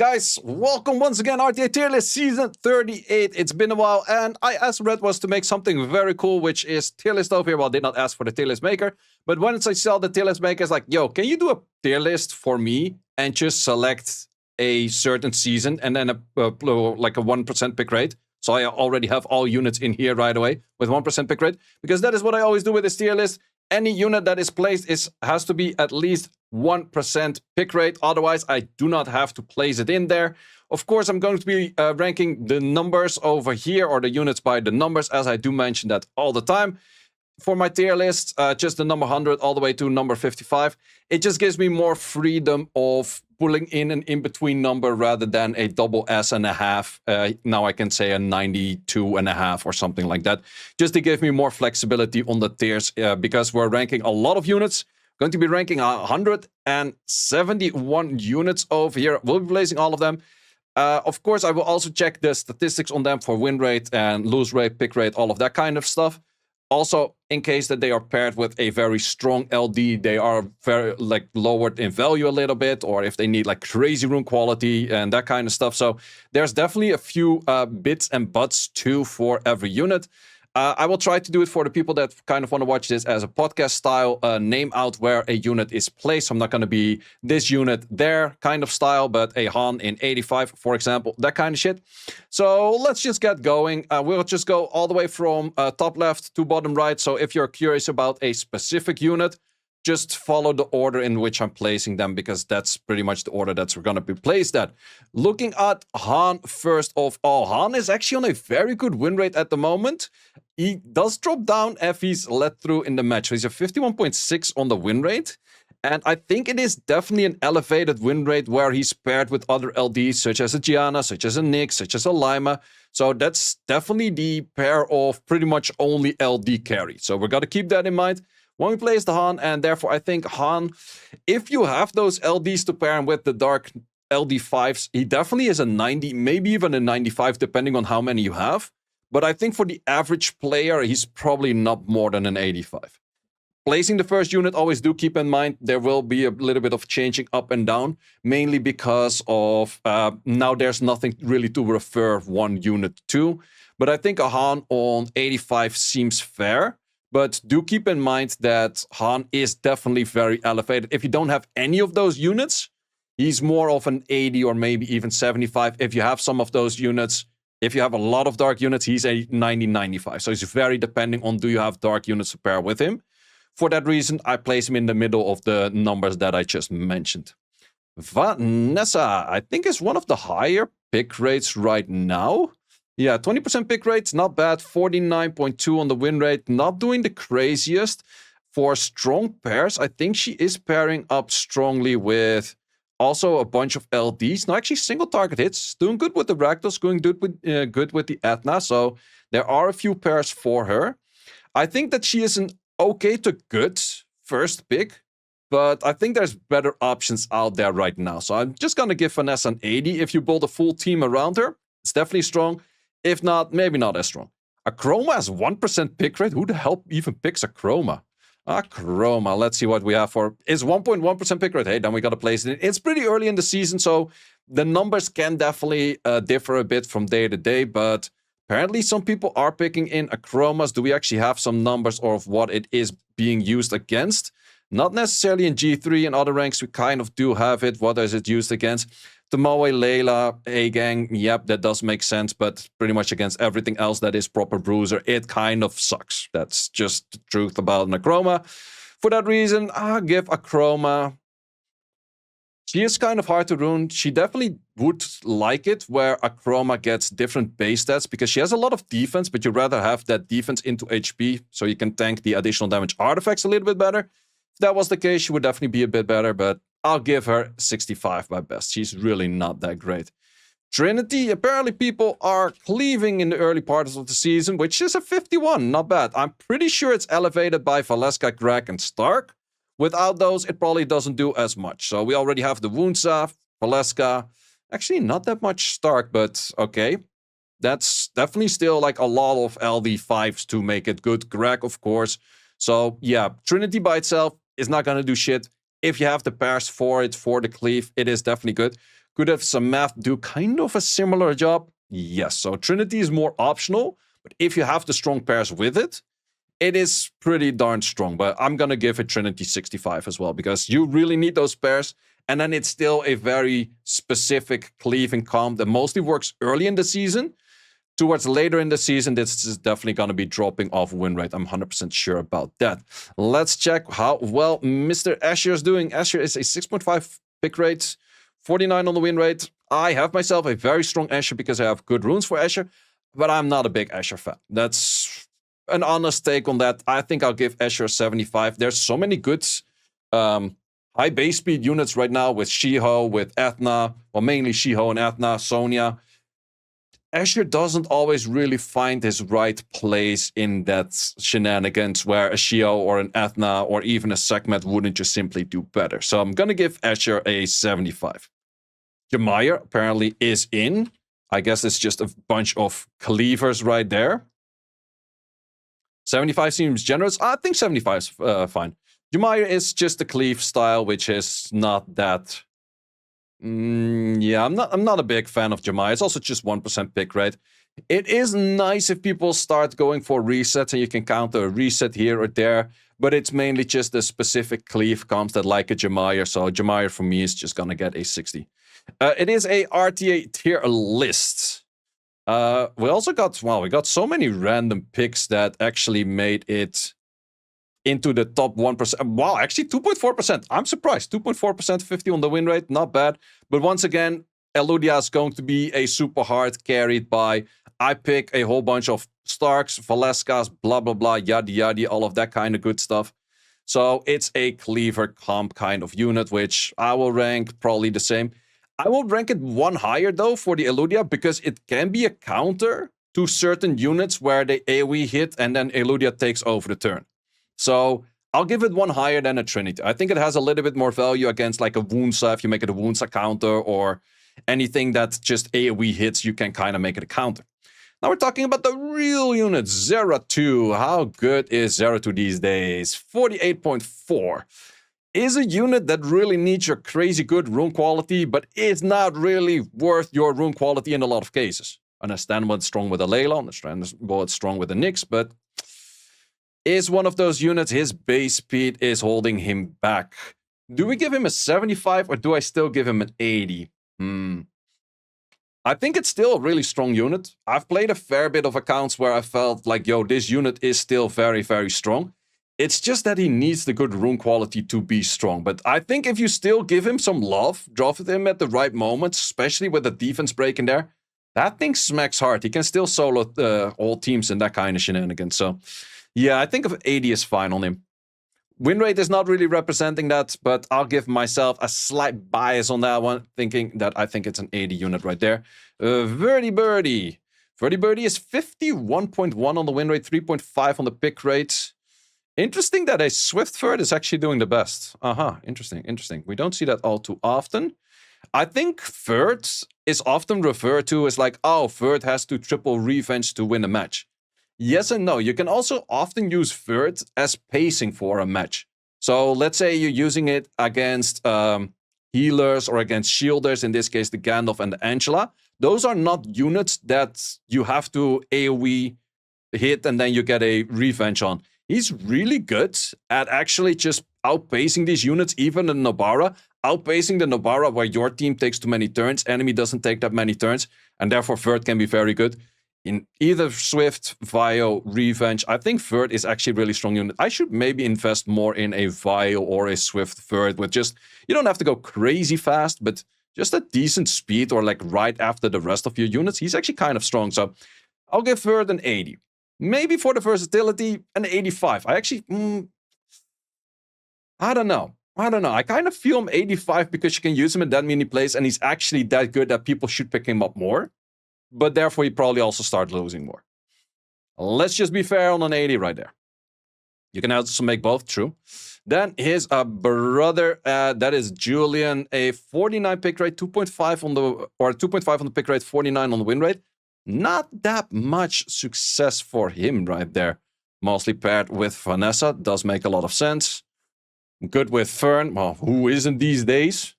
guys, welcome once again, RTA Tier List Season 38. It's been a while, and I asked Red was to make something very cool, which is tier list over here. Well, I did not ask for the tier list maker, but once I saw the tier list maker, it's like, yo, can you do a tier list for me and just select a certain season and then like a 1% pick rate? So I already have all units in here right away with 1% pick rate, because that is what I always do with this tier list. Any unit that is placed has to be at least 1% pick rate. Otherwise, I do not have to place it in there. Of course, I'm going to be ranking the numbers over here, or the units by the numbers, as I do mention that all the time. For my tier list, just the number 100 all the way to number 55. It just gives me more freedom of pulling in an in-between number rather than a double S and a half. Now I can say a 92 and a half or something like that. Just to give me more flexibility on the tiers, because we're ranking a lot of units. Going to be ranking 171 units over here. We'll be placing all of them. Of course, I will also check the statistics on them for win rate and lose rate, pick rate, all of that kind of stuff. Also, in case that they are paired with a very strong LD, they are very lowered in value a little bit, or if they need like crazy rune quality and that kind of stuff. So there's definitely a few bits and buts too for every unit. I will try to do it for the people that kind of want to watch this as a podcast style, name out where a unit is placed. I'm not going to be this unit there kind of style, but a Han in 85, for example, that kind of shit. So let's just get going. We'll just go all the way from top left to bottom right. So if you're curious about a specific unit, just follow the order in which I'm placing them, because that's pretty much the order that's going to be placed at. Looking at Han first of all, Han is actually on a very good win rate at the moment. He does drop down if he's let through in the match. So he's a 51.6 on the win rate. And I think it is definitely an elevated win rate where he's paired with other LDs, such as a Gianna, such as a Nyx, such as a Lima. So that's definitely the pair of pretty much only LD carry. So we're going to keep that in mind when we place the Han, and therefore I think Han, if you have those LDs to pair him with the dark LD5s, he definitely is a 90, maybe even a 95, depending on how many you have. But I think for the average player, he's probably not more than an 85. Placing the first unit, always do keep in mind, there will be a little bit of changing up and down, mainly because of now there's nothing really to refer one unit to. But I think a Han on 85 seems fair. But do keep in mind that Han is definitely very elevated. If you don't have any of those units, he's more of an 80 or maybe even 75. If you have some of those units, if you have a lot of dark units, he's a 90, 95. So it's very depending on do you have dark units to pair with him. For that reason, I place him in the middle of the numbers that I just mentioned. Vanessa, I think, is one of the higher pick rates right now. Yeah, 20% pick rates, not bad. 49.2 on the win rate, not doing the craziest. For strong pairs, I think she is pairing up strongly with also a bunch of LDs. No, actually single target hits. Doing good with the Rakdos, going good with the Etna. So there are a few pairs for her. I think that she is an okay to good first pick, but I think there's better options out there right now. So I'm just going to give Vanessa an 80. If you build a full team around her, it's definitely strong. If not, maybe not as strong. Akroma has 1% pick rate. Who the hell even picks Akroma? Akroma, let's see what we have for. It's 1.1% pick rate. Hey, then we got to place it in. It's pretty early in the season, so the numbers can definitely differ a bit from day to day, but apparently some people are picking in Akromas. Do we actually have some numbers of what it is being used against? Not necessarily in G3 and other ranks, we kind of do have it. What is it used against? Tomoe, Layla, A-Gang, yep, that does make sense, but pretty much against everything else that is proper bruiser, it kind of sucks. That's just the truth about an Akroma. For that reason, I'll give Akroma. She is kind of hard to rune. She definitely would like it where Akroma gets different base stats, because she has a lot of defense, but you'd rather have that defense into HP so you can tank the additional damage artifacts a little bit better. If that was the case, she would definitely be a bit better, but I'll give her 65 by best. She's really not that great. Trinity, apparently people are cleaving in the early parts of the season, which is a 51, not bad. I'm pretty sure it's elevated by Valeska, Greg, and Stark. Without those, it probably doesn't do as much. So we already have the Woundsa, Valeska. Actually, not that much Stark, but okay. That's definitely still like a lot of LD5s to make it good. Greg, of course. So yeah, Trinity by itself is not going to do shit. If you have the pairs for it, for the cleave, it is definitely good. Could have some math do kind of a similar job? Yes, so Trinity is more optional, but if you have the strong pairs with it, it is pretty darn strong. But I'm gonna give it Trinity 65 as well, because you really need those pairs, and then it's still a very specific cleaving comp that mostly works early in the season. Towards later in the season, this is definitely going to be dropping off win rate. I'm 100% sure about that. Let's check how well Mr. Eshir is doing. Eshir is a 6.5 pick rate, 49 on the win rate. I have myself a very strong Eshir because I have good runes for Eshir, but I'm not a big Eshir fan. That's an honest take on that. I think I'll give Eshir 75. There's so many good high base speed units right now with Shiho, with Ethna, well, mainly Shiho and Ethna, Sonya. Eshir doesn't always really find his right place in that shenanigans where a Shiho or an Ethna or even a Sekhmet wouldn't just simply do better. So I'm going to give Eshir a 75. Chimera apparently is in. I guess it's just a bunch of cleavers right there. 75 seems generous. I think 75 is fine. Chimera is just a cleave style, which is not that... yeah, I'm not a big fan of Chimera. It's also just 1% pick rate. It is nice if people start going for resets and you can counter a reset here or there, but it's mainly just the specific cleave comps that like a Chimera. So Chimera for me is just gonna get a 60. It is a RTA tier list. We also got, wow, we got so many random picks that actually made it into the top 1%. Wow, actually 2.4%. I'm surprised. 2.4%, 50 on the win rate. Not bad. But once again, Eludia is going to be a super hard carried by... I pick a whole bunch of Starks, Valeskas, blah, blah, blah, yada, yada, all of that kind of good stuff. So it's a cleaver comp kind of unit, which I will rank probably the same. I will rank it one higher, though, for the Eludia, because it can be a counter to certain units where they AoE hit and then Eludia takes over the turn. So I'll give it one higher than a Trinity. I think it has a little bit more value against like a Woundsa. If you make it a Woundsa counter or anything that just AoE hits, you can kind of make it a counter. Now we're talking about the real unit, Zeratul. How good is Zeratul these days? 48.4. Is a unit that really needs your crazy good rune quality, but is not really worth your rune quality in a lot of cases. Understandable it's strong with a Layla, understandable it's strong with the Nyx, but... is one of those units, his base speed is holding him back. Do we give him a 75 or do I still give him an 80? I think it's still a really strong unit. I've played a fair bit of accounts where I felt like, yo, this unit is still very, very strong. It's just that he needs the good rune quality to be strong. But I think if you still give him some love, drop him at the right moments, especially with the defense break in there, that thing smacks hard. He can still solo all teams in that kind of shenanigans. So... yeah, I think of 80 is fine on him. Win rate is not really representing that, but I'll give myself a slight bias on that one, thinking that I think it's an 80 unit right there. Verdi Birdie. Verdi Birdie is 51.1 on the win rate, 3.5 on the pick rate. Interesting that a Swift Vert is actually doing the best. Interesting, interesting. We don't see that all too often. I think Vert is often referred to as like, oh, Vert has to triple revenge to win a match. Yes and no. You can also often use Vert as pacing for a match. So let's say you're using it against healers or against shielders, in this case the Gandalf and the Angela. Those are not units that you have to AoE hit and then you get a revenge on. He's really good at actually just outpacing these units, even the Nobara. Outpacing the Nobara where your team takes too many turns, enemy doesn't take that many turns, and therefore Vert can be very good. In either Swift, Vio, Revenge, I think Vert is actually a really strong unit. I should maybe invest more in a Vio or a Swift Vert with just, you don't have to go crazy fast, but just a decent speed or like right after the rest of your units. He's actually kind of strong, so I'll give Vert an 80. Maybe for the versatility, an 85. I actually, I don't know. I kind of feel him 85 because you can use him in that many plays and he's actually that good that people should pick him up more. But therefore, you probably also start losing more. Let's just be fair on an 80 right there. You can also make both, true. Then his brother, that is Julian, a 49 pick rate, 2.5 on the, or 2.5 on the pick rate, 49 on the win rate. Not that much success for him right there. Mostly paired with Vanessa, does make a lot of sense. Good with Fern, well, who isn't these days?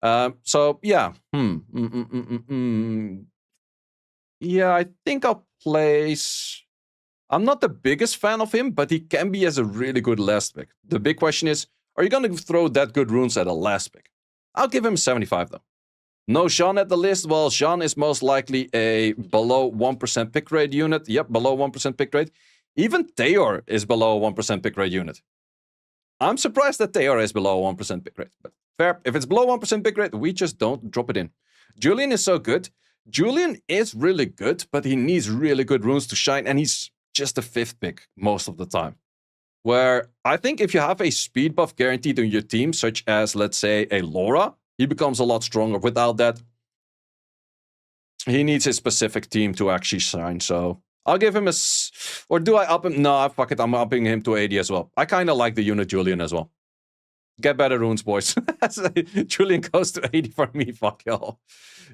So yeah, yeah, I think I'll place. I'm not the biggest fan of him, but he can be as a really good last pick. The big question is, are you going to throw that good runes at a last pick? I'll give him 75 though. No Jean at the list. Well, Jean is most likely a below 1% pick rate unit. Yep, below 1% pick rate. Even Theor is below 1% pick rate unit. I'm surprised that Theor is below 1% pick rate. But fair. If it's below 1% pick rate, we just don't drop it in. Julian is so good. Julian is really good, but he needs really good runes to shine. And he's just a 5th pick most of the time. Where I think if you have a speed buff guaranteed on your team, such as, let's say, a Laura, he becomes a lot stronger. Without that, he needs his specific team to actually shine. So I'll give him a... Or do I up him? No, fuck it. I'm upping him to 80 as well. I kind of like the unit Julian as well. Get better runes, boys. Julian goes to 80 for me. Fuck y'all.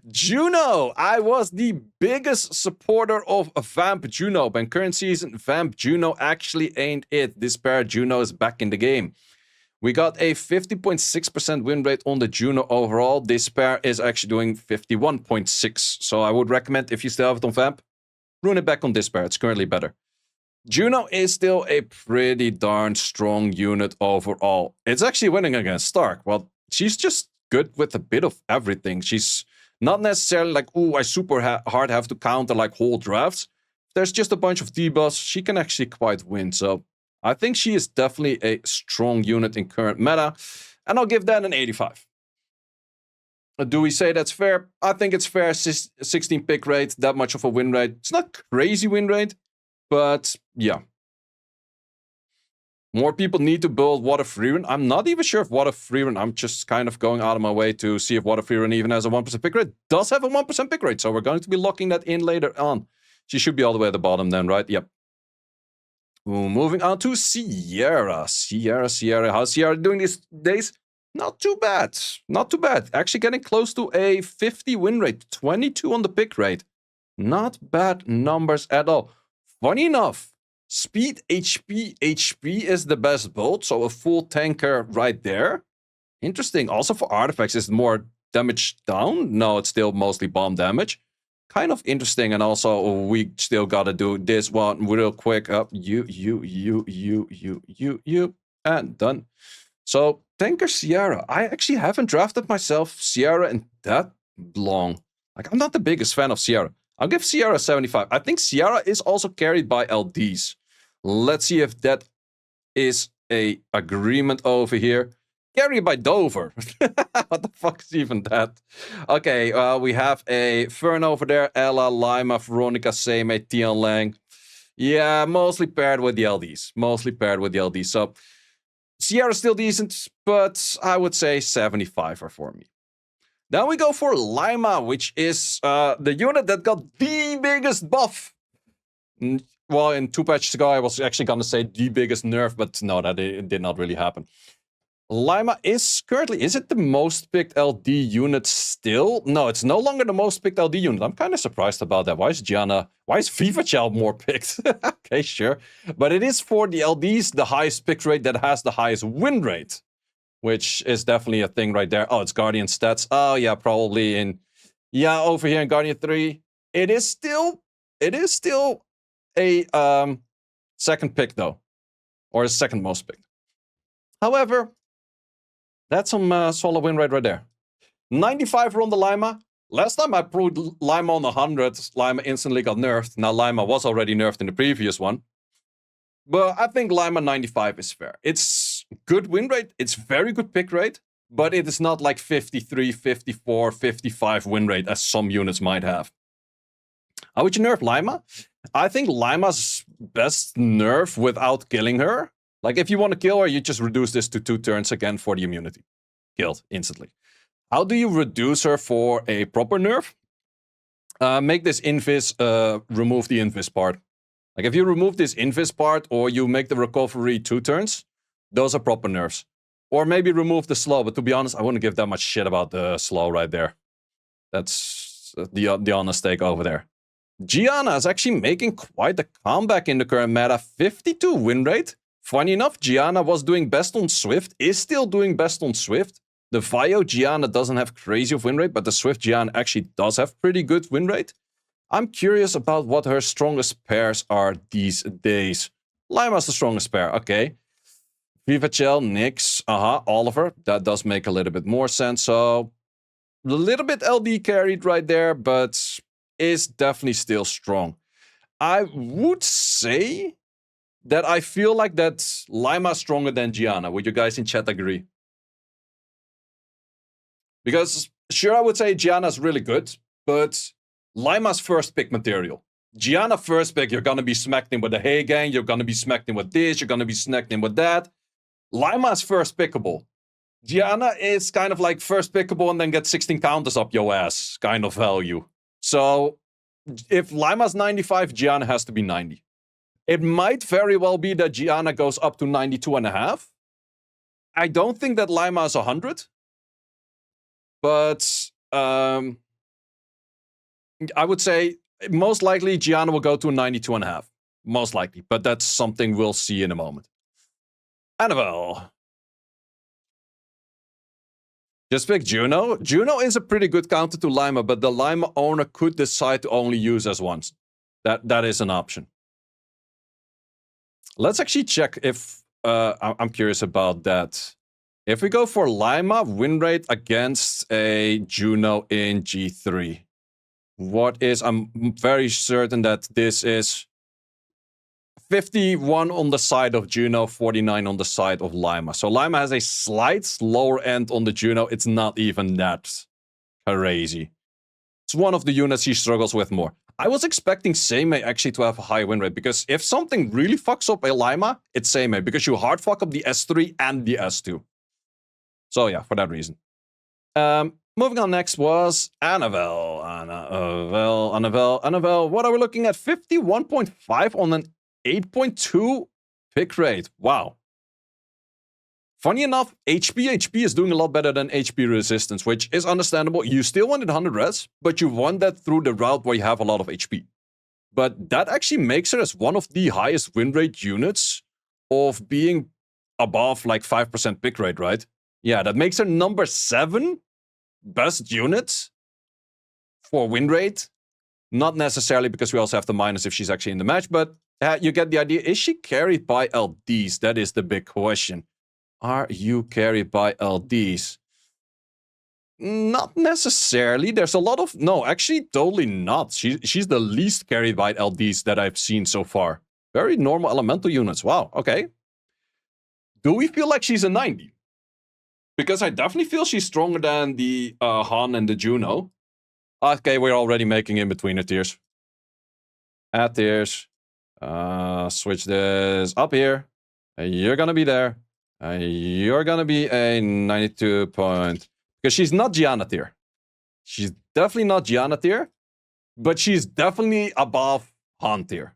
Juno. I was the biggest supporter of Vamp Juno. But in current season, Vamp Juno actually ain't it. This pair Juno is back in the game. We got a 50.6% win rate on the Juno overall. This pair is actually doing 51.6. So I would recommend, if you still have it on Vamp, rune it back on this pair. It's currently better. Juno is still a pretty darn strong unit overall. It's actually winning against Stark. Well, she's just good with a bit of everything. She's not necessarily like, ooh, I super hard have to counter like whole drafts. There's just a bunch of debuffs. She can actually quite win. So I think she is definitely a strong unit in current meta. And I'll give that an 85. Do we say that's fair? I think it's fair. 16 pick rate, that much of a win rate. It's not crazy win rate. But, yeah. More people need to build Water Frieren. I'm not even sure if Water Frieren... I'm just kind of going out of my way to see if Water Frieren even has a 1% pick rate. Does have a 1% pick rate, so we're going to be locking that in later on. She should be all the way at the bottom then, right? Yep. Ooh, moving on to Sierra. Sierra. How's Sierra doing these days? Not too bad. Not too bad. Actually getting close to a 50 win rate. 22 on the pick rate. Not bad numbers at all. Funny enough, speed, HP is the best build, so a full tanker right there. Interesting. Also for artifacts, is it more damage down? No, it's still mostly bomb damage. Kind of interesting, and also we still gotta do this one real quick. You, and done. So, tanker Sierra. I actually haven't drafted myself Sierra in that long. Like, I'm not the biggest fan of Sierra. I'll give Sierra 75. I think Sierra is also carried by LDs. Let's see if that is a agreement over here. Carried by Dover. What the fuck is even that? Okay, we have a Fern over there. Ella, Lima, Veronica, Seime, Tian Lang. Yeah, mostly paired with the LDs. So, Sierra's still decent, but I would say 75 are for me. Then we go for Lima, which is the unit that got the biggest buff. Well, in 2 patches ago, I was actually going to say the biggest nerf, but no, that did not really happen. Lima is currently, is it the most picked LD unit still? No, it's no longer the most picked LD unit. I'm kind of surprised about that. Why is FIFA Child more picked? Okay, sure. But it is for the LDs, the highest pick rate that has the highest win rate. Which is definitely a thing right there. Oh, it's Guardian stats. Oh, yeah, probably in... Yeah, over here in Guardian 3. It is still a second pick, though. Or a second most picked. However, that's some solid win rate right there. 95 on the Lima. Last time I put Lima on 100, Lima instantly got nerfed. Now, Lima was already nerfed in the previous one. But I think Lima 95 is fair. It's good win rate. It's very good pick rate. But it is not like 53, 54, 55 win rate as some units might have. How would you nerf Lima? I think Lima's best nerf without killing her. Like if you want to kill her, you just reduce this to 2 turns again for the immunity. Killed instantly. How do you reduce her for a proper nerf? Make this invis, remove the invis part. Like, if you remove this invis part, or you make the recovery 2 turns, those are proper nerfs. Or maybe remove the slow, but to be honest, I wouldn't give that much shit about the slow right there. That's the honest take over there. Gianna is actually making quite a comeback in the current meta. 52 win rate. Funny enough, Gianna was doing best on Swift, is still doing best on Swift. The Vio Gianna doesn't have crazy of win rate, but the Swift Gianna actually does have pretty good win rate. I'm curious about what her strongest pairs are these days. Lima's the strongest pair, okay. Vivachel, Nyx, Oliver. That does make a little bit more sense. So, a little bit LD carried right there, but is definitely still strong. I would say that I feel like that Lima stronger than Gianna. Would you guys in chat agree? Because, sure, I would say Gianna's really good, but Lima's first pick material. Gianna first pick, you're going to be smacked in with the Hey Gang, you're going to be smacked in with this, you're going to be smacked in with that. Lima's first pickable. Gianna is kind of like first pickable and then get 16 counters up your ass kind of value. So, if Lima's 95, Gianna has to be 90. It might very well be that Gianna goes up to 92.5. I don't think that Lima is 100. But I would say most likely Gianna will go to 92.5. Most likely. But that's something we'll see in a moment. Annabelle. Just pick Juno. Juno is a pretty good counter to Lima, but the Lima owner could decide to only use as once. That is an option. Let's actually check if... I'm curious about that. If we go for Lima, win rate against a Juno in G3. What is... I'm very certain that this is 51 on the side of Juno, 49 on the side of Lima. So Lima has a slight lower end on the Juno. It's not even that crazy. It's one of the units he struggles with more. I was expecting Seimei actually to have a high win rate, because if something really fucks up a Lima, it's Seimei, because you hard fuck up the S3 and the S2. So yeah, for that reason. Moving on next was Annabelle. Annabelle. What are we looking at? 51.5 on an 8.2 pick rate. Wow. Funny enough, HP is doing a lot better than HP resistance, which is understandable. You still wanted 100 res, but you want that through the route where you have a lot of HP. But that actually makes her as one of the highest win rate units of being above like 5% pick rate, right? Yeah, that makes her number 7 best unit for win rate. Not necessarily because we also have the minus if she's actually in the match, but you get the idea. Is she carried by LDs? That is the big question. Are you carried by LDs? Not necessarily. There's a lot of... No, actually, totally not. She's the least carried by LDs that I've seen so far. Very normal elemental units. Wow, okay. Do we feel like she's a 90? Because I definitely feel she's stronger than the Han and the Juno. Okay, we're already making in-betweener tiers. Add tiers. Switch this up here. You're gonna be there. You're gonna be a 92 point... Because she's not Gianna tier. She's definitely not Gianna tier. But she's definitely above Han tier.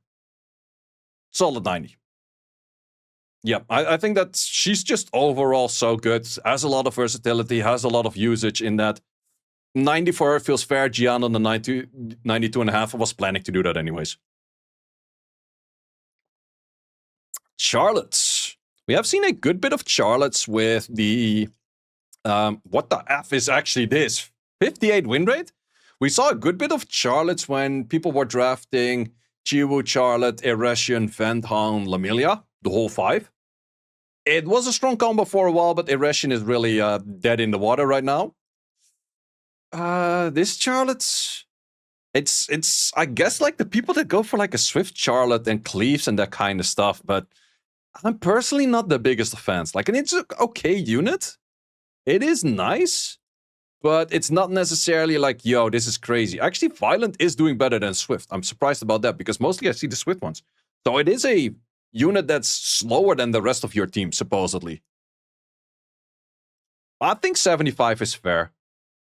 Solid 90. Yeah, I think that she's just overall so good. Has a lot of versatility, has a lot of usage in that. 90 for her feels fair. Gianna on the 92.5. I was planning to do that anyways. Charlotte. We have seen a good bit of Charlottes with the... what the F is actually this? 58 win rate? We saw a good bit of Charlottes when people were drafting Chiwu, Charlotte, Eresion, Venthan, Lamilia. The whole 5. It was a strong combo for a while, but Eresion is really dead in the water right now. This Charlotte... It's I guess like the people that go for like a Swift Charlotte and Cleaves and that kind of stuff, but I'm personally not the biggest of fans. Like, and it's an okay unit. It is nice, but it's not necessarily like, yo, this is crazy. Actually, Violent is doing better than Swift. I'm surprised about that, because mostly I see the Swift ones. So it is a unit that's slower than the rest of your team, supposedly. I think 75 is fair.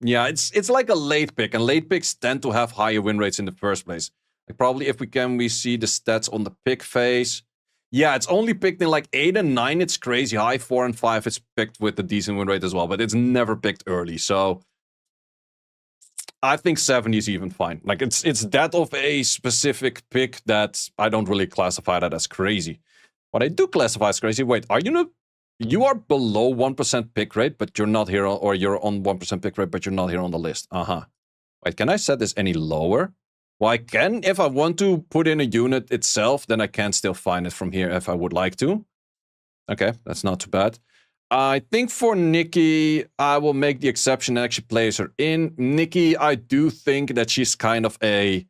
Yeah, it's like a late pick, and late picks tend to have higher win rates in the first place. Like, probably if we see the stats on the pick phase. Yeah, it's only picked in like 8 and 9, it's crazy high. 4 and 5, it's picked with a decent win rate as well, but it's never picked early, so... I think 70 is even fine. Like, it's that of a specific pick that I don't really classify that as crazy. What I do classify as crazy... Wait, are you You are below 1% pick rate, but you're not here, or you're on 1% pick rate, but you're not here on the list. Wait, can I set this any lower? Well, I can if I want to put in a unit itself, then I can still find it from here if I would like to. Okay, that's not too bad. I think for Nikki, I will make the exception and actually place her in. Nikki, I do think that she's kind of a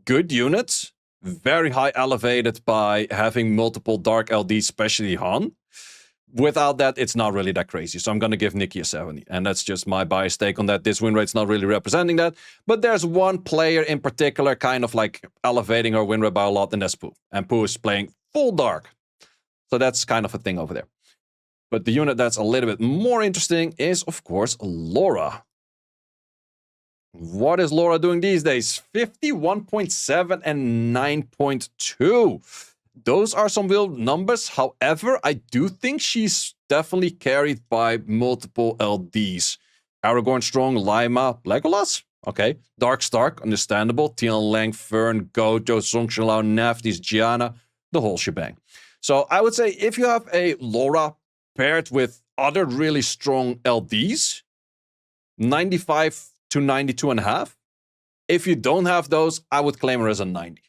good unit. Very high elevated by having multiple Dark LDs, especially Han. Without that, it's not really that crazy. So I'm going to give Nikki a 70. And that's just my biased take on that. This win rate's not really representing that. But there's one player in particular kind of like elevating her win rate by a lot, and that's Pooh. And Pooh is playing full Dark. So that's kind of a thing over there. But the unit that's a little bit more interesting is, of course, Laura. What is Laura doing these days? 51.7 and 9.2. Those are some real numbers. However, I do think she's definitely carried by multiple LDs. Aragorn Strong, Lima, Legolas? Okay. Dark Stark, understandable. Tian Lang, Fern, Gojo, Songshilao, Naftis, Gianna, the whole shebang. So I would say if you have a Laura paired with other really strong LDs, 95 to 92.5. If you don't have those, I would claim her as a 90.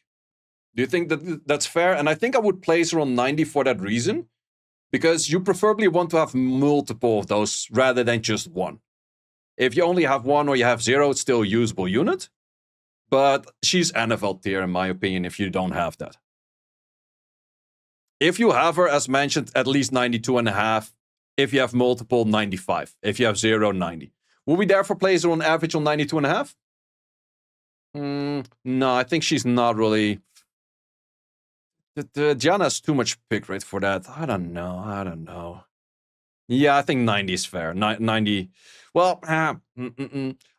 Do you think that that's fair? And I think I would place her on 90 for that reason. Because you preferably want to have multiple of those rather than just one. If you only have one or you have zero, it's still a usable unit. But she's NFL tier in my opinion if you don't have that. If you have her, as mentioned, at least 92.5. If you have multiple, 95. If you have 0, 90. Will we therefore place her on average on 92.5? No, I think she's not really... Gianna's too much pick rate for that. I don't know. Yeah, I think 90 is fair. 90... Well,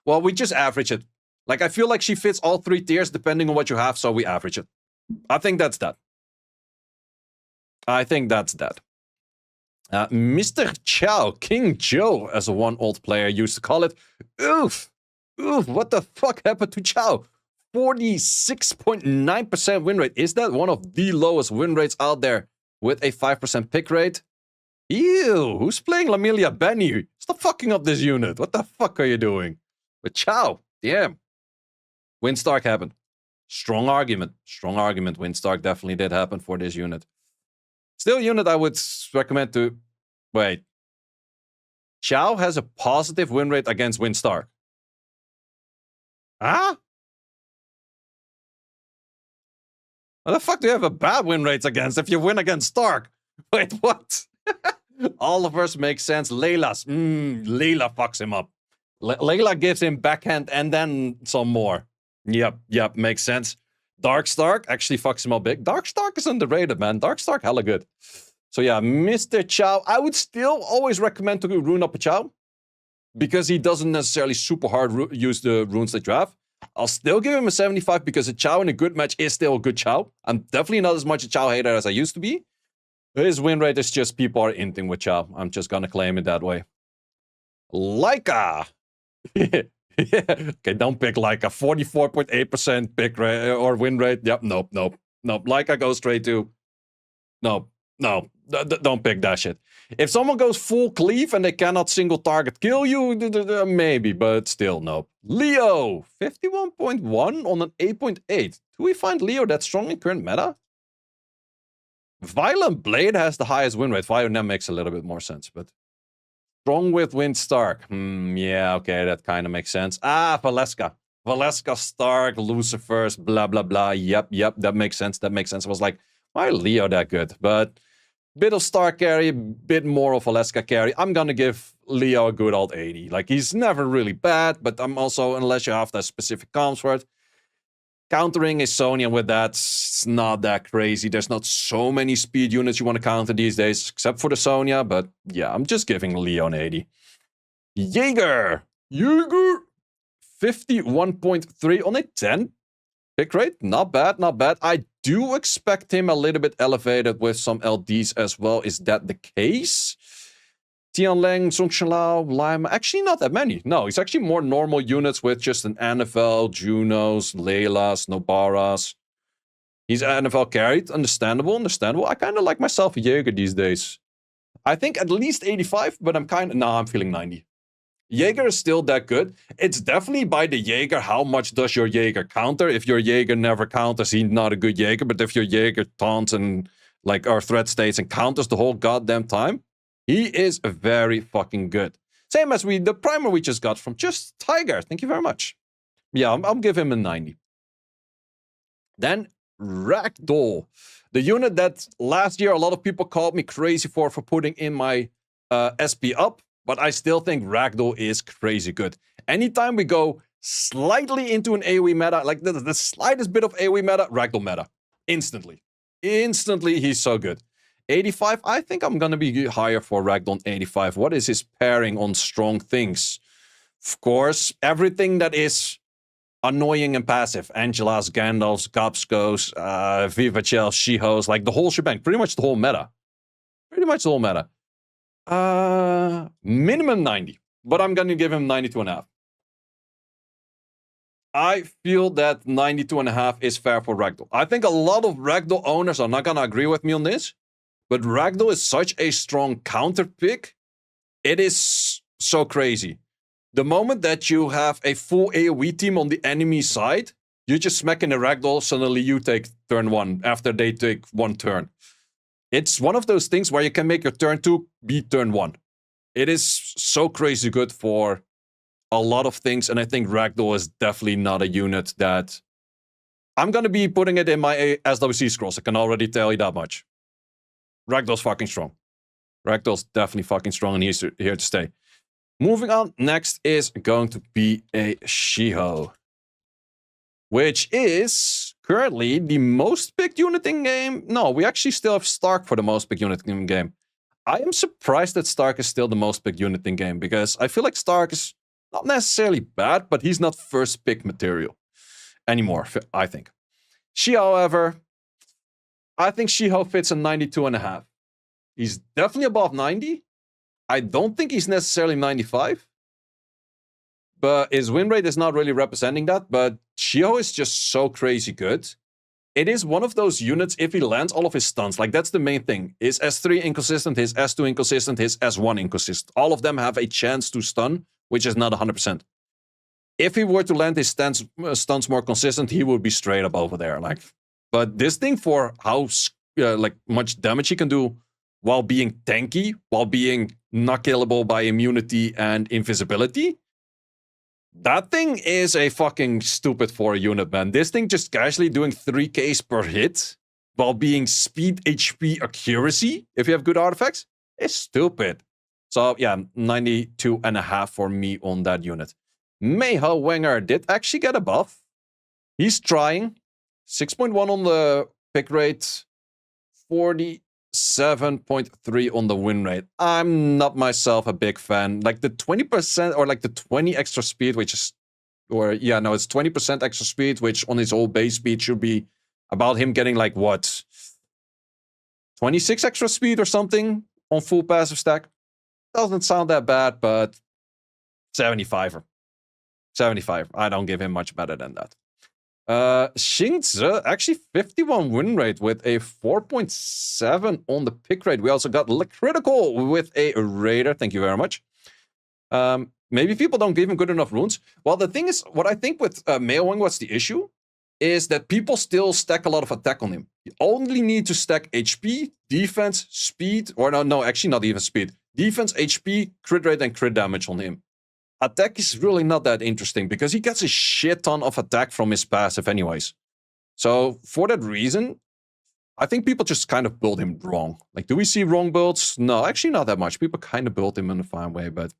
well, we just average it. Like, I feel like she fits all three tiers depending on what you have, so we average it. I think that's that. Mr. Chow, King Joe, as a one old player used to call it. Oof, what the fuck happened to Chow? 46.9% win rate. Is that one of the lowest win rates out there with a 5% pick rate? Ew, who's playing Lamilia Benny? Stop fucking up this unit. What the fuck are you doing? But Chow, damn. Windstark happened. Strong argument. Windstark definitely did happen for this unit. Still a unit I would recommend to... Wait. Chow has a positive win rate against Windstark. Huh? What the fuck do you have a bad win rates against if you win against Stark? Wait, what? Oliver's makes sense. Layla's. Layla fucks him up. Layla gives him backhand and then some more. Yep, makes sense. Dark Stark actually fucks him up big. Dark Stark is underrated, man. Dark Stark, hella good. So yeah, Mr. Chow. I would still always recommend to rune up a Chow. Because he doesn't necessarily super hard use the runes that you have. I'll still give him a 75 because a Chow in a good match is still a good Chow. I'm definitely not as much a Chow hater as I used to be. His win rate is just people are inting with Chow. I'm just gonna claim it that way. Laika! Okay, don't pick Laika. 44.8% pick rate or win rate. Yep, nope. Laika goes straight to... No. Don't pick that shit. If someone goes full cleave and they cannot single target kill you, maybe, but still, no. Leo, 51.1 on an 8.8. Do we find Leo that strong in current meta? Violent Blade has the highest win rate. Violent makes a little bit more sense, but... Strong with Windstark. Yeah, okay, that kind of makes sense. Valeska. Valeska, Stark, Lucifers, blah, blah, blah. Yep, that makes sense. I was like, why Leo that good? But... Bit of Stark carry, bit more of Valeska carry. I'm gonna give Leo a good old 80. Like, he's never really bad, but I'm also, unless you have that specific comms for it, countering a Sonya with that, it's not that crazy. There's not so many speed units you want to counter these days, except for the Sonya, but yeah, I'm just giving Leo an 80. Jaeger! 51.3 on a 10. Pick rate, not bad. I do expect him a little bit elevated with some LDs as well. Is that the case? Tianlang, Zhongshalao, Lima. Actually, not that many. No, he's actually more normal units with just an NFL, Junos, Leilas, Nobaras. He's NFL carried. Understandable. I kind of like myself a Jaeger these days. I think at least 85, but I'm feeling 90. Jaeger is still that good. It's definitely by the Jaeger, how much does your Jaeger counter? If your Jaeger never counters, he's not a good Jaeger. But if your Jaeger taunts and like our threat states and counters the whole goddamn time, he is very fucking good. Same as the primer we just got from just Tiger. Thank you very much. Yeah, I'll give him a 90. Then Ragdoll, the unit that last year a lot of people called me crazy for putting in my SP up. But I still think Ragdoll is crazy good. Anytime we go slightly into an AoE meta, like the slightest bit of AoE meta, Ragdoll meta. Instantly. Instantly, he's so good. 85, I think I'm going to be higher for Ragdoll 85. What is his pairing on strong things? Of course, everything that is annoying and passive. Angela's, Gandalf's, Gobskos, Vivachel, Shihos, like the whole shebang. Pretty much the whole meta. Pretty much the whole meta. Minimum 90, but I'm gonna give him 92.5. I feel that 92.5 is fair for Ragdoll. I think a lot of Ragdoll owners are not gonna agree with me on this, but Ragdoll is such a strong counter pick. It is so crazy. The moment that you have a full AoE team on the enemy side, you just smack in a Ragdoll, suddenly you take turn 1 after they take 1 turn. It's one of those things where you can make your turn 2 be turn 1. It is so crazy good for a lot of things, and I think Ragdoll is definitely not a unit that... I'm going to be putting it in my SWC scrolls, I can already tell you that much. Ragdoll's fucking strong. Ragdoll's definitely fucking strong, and he's here to stay. Moving on, next is going to be a Shiho, which is currently the most picked unit in game. No, we actually still have Stark for the most picked unit in game. I am surprised that Stark is still the most picked unit in game, because I feel like Stark is not necessarily bad, but he's not first pick material anymore, I think. She, however, I think Shiho fits a 92.5. He's definitely above 90. I don't think he's necessarily 95. But his win rate is not really representing that. But Shiho is just so crazy good. It is one of those units, if he lands all of his stuns, like that's the main thing. His S3 inconsistent, his S2 inconsistent, his S1 inconsistent. All of them have a chance to stun, which is not 100%. If he were to land his stuns more consistent, he would be straight up over there. Like, but this thing, for how like much damage he can do while being tanky, while being not killable by immunity and invisibility, that thing is a fucking stupid for a unit, man. This thing just casually doing 3Ks per hit while being speed, HP, accuracy, if you have good artifacts, is stupid. So yeah, 92.5 for me on that unit. Mayha Wenger did actually get a buff. He's trying. 6.1 on the pick rate. 47.3 on the win rate. I'm not myself a big fan. Like the 20% or like the 20 extra speed, which is... Or yeah, no, it's 20% extra speed, which on his old base speed should be about him getting like what? 26 extra speed or something on full passive stack. Doesn't sound that bad, but 75. 75. I don't give him much better than that. Xingzi, actually 51 win rate with a 4.7 on the pick rate. We also got critical with a Raider. Thank you very much. Maybe people don't give him good enough runes. Well, the thing is, what I think with Mayha Wenger, what's the issue? Is that people still stack a lot of attack on him. You only need to stack HP, defense, speed, or no, actually not even speed. Defense, HP, crit rate, and crit damage on him. Attack is really not that interesting because he gets a shit ton of attack from his passive anyways. So for that reason, I think people just kind of build him wrong. Like, do we see wrong builds? No, actually not that much. People kind of build him in a fine way, but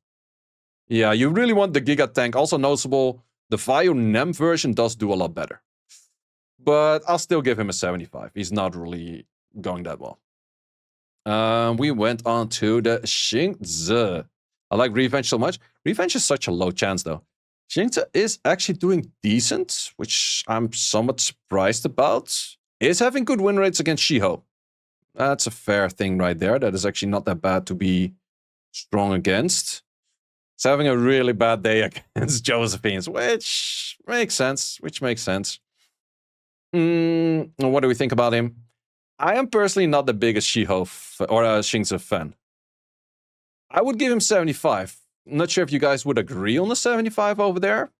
yeah, you really want the Giga Tank. Also noticeable, the Vayu Nem version does do a lot better. But I'll still give him a 75. He's not really going that well. We went on to the Xingzi. I like Revenge so much. Revenge is such a low chance, though. Xingzi is actually doing decent, which I'm somewhat surprised about. Is having good win rates against Shiho. That's a fair thing right there. That is actually not that bad to be strong against. It's having a really bad day against Josephines, which makes sense. What do we think about him? I am personally not the biggest Shiho or Xingzi fan. I would give him 75. I'm not sure if you guys would agree on the 75 over there.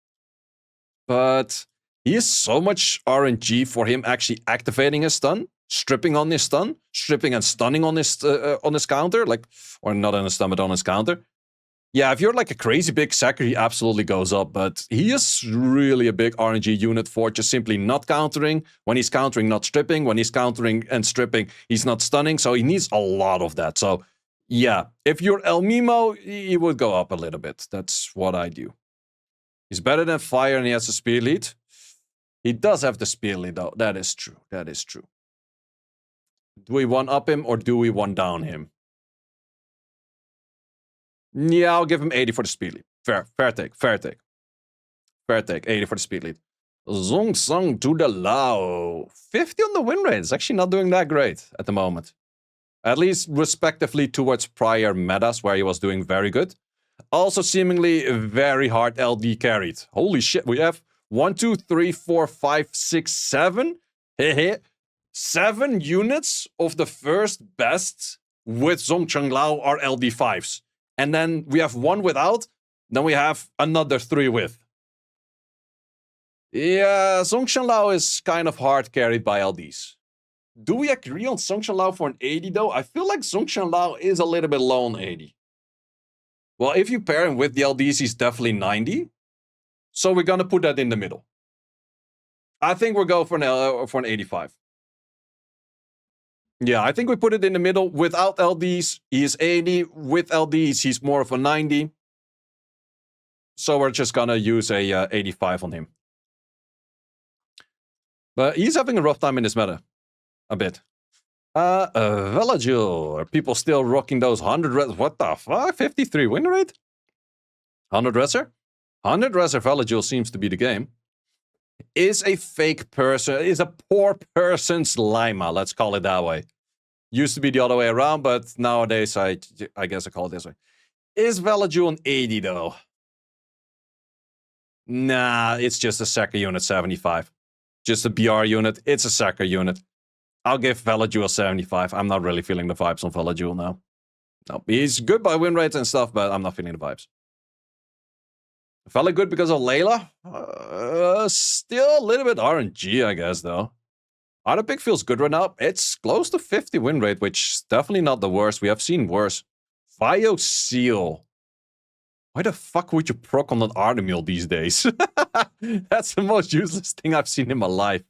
But he is so much RNG for him actually activating his stun, stripping on his stun, stripping and stunning on his counter, like, or not on his stun, but on his counter. Yeah, if you're like a crazy big sacker, he absolutely goes up, but he is really a big RNG unit for just simply not countering. When he's countering, not stripping. When he's countering and stripping, he's not stunning, so he needs a lot of that. So, yeah, if you're El Mimo, he would go up a little bit. That's what I do. He's better than Fire and he has a speed lead. He does have the speed lead, though. That is true. That is true. Do we one-up him or do we one-down him? Yeah, I'll give him 80 for the speed lead. Fair take, fair take. Fair take, 80 for the speed lead. Zong Song to the Lao. 50 on the win rate. It's actually not doing that great at the moment. At least respectively towards prior metas where he was doing very good. Also seemingly very hard LD carried. Holy shit, we have 1, 2, 3, 4, 5, 6, 7. 7 units of the first best with Zhongcheng Lao are LD5s. And then we have 1 without, then we have another 3 with. Yeah, Zhongcheng Lao is kind of hard carried by LDs. Do we agree on Zhongcheng Lao for an 80 though? I feel like Zhongcheng Lao is a little bit low on 80. Well, if you pair him with the LDs, he's definitely 90. So we're going to put that in the middle. I think we'll go for an 85. Yeah, I think we put it in the middle. Without LDs, he is 80. With LDs, he's more of a 90. So we're just going to use a 85 on him. But he's having a rough time in this meta. A bit. Velagil. Are people still rocking those 100 res? What the fuck? 53 win rate? 100 reser? 100 reser Velagil seems to be the game. Is a fake person, is a poor person's Lima, let's call it that way. Used to be the other way around, but nowadays I guess I call it this way. Is Velagil an 80 though? Nah, it's just a Sacker unit 75. Just a BR unit, it's a Sacker unit. I'll give Velagil a 75. I'm not really feeling the vibes on Velagil now. No, he's good by win rates and stuff, but I'm not feeling the vibes. Vela good because of Layla? Still a little bit RNG, I guess, though. Other pick feels good right now. It's close to 50 win rate, which is definitely not the worst. We have seen worse. Vio Seal. Why the fuck would you proc on an Artemil these days? That's the most useless thing I've seen in my life.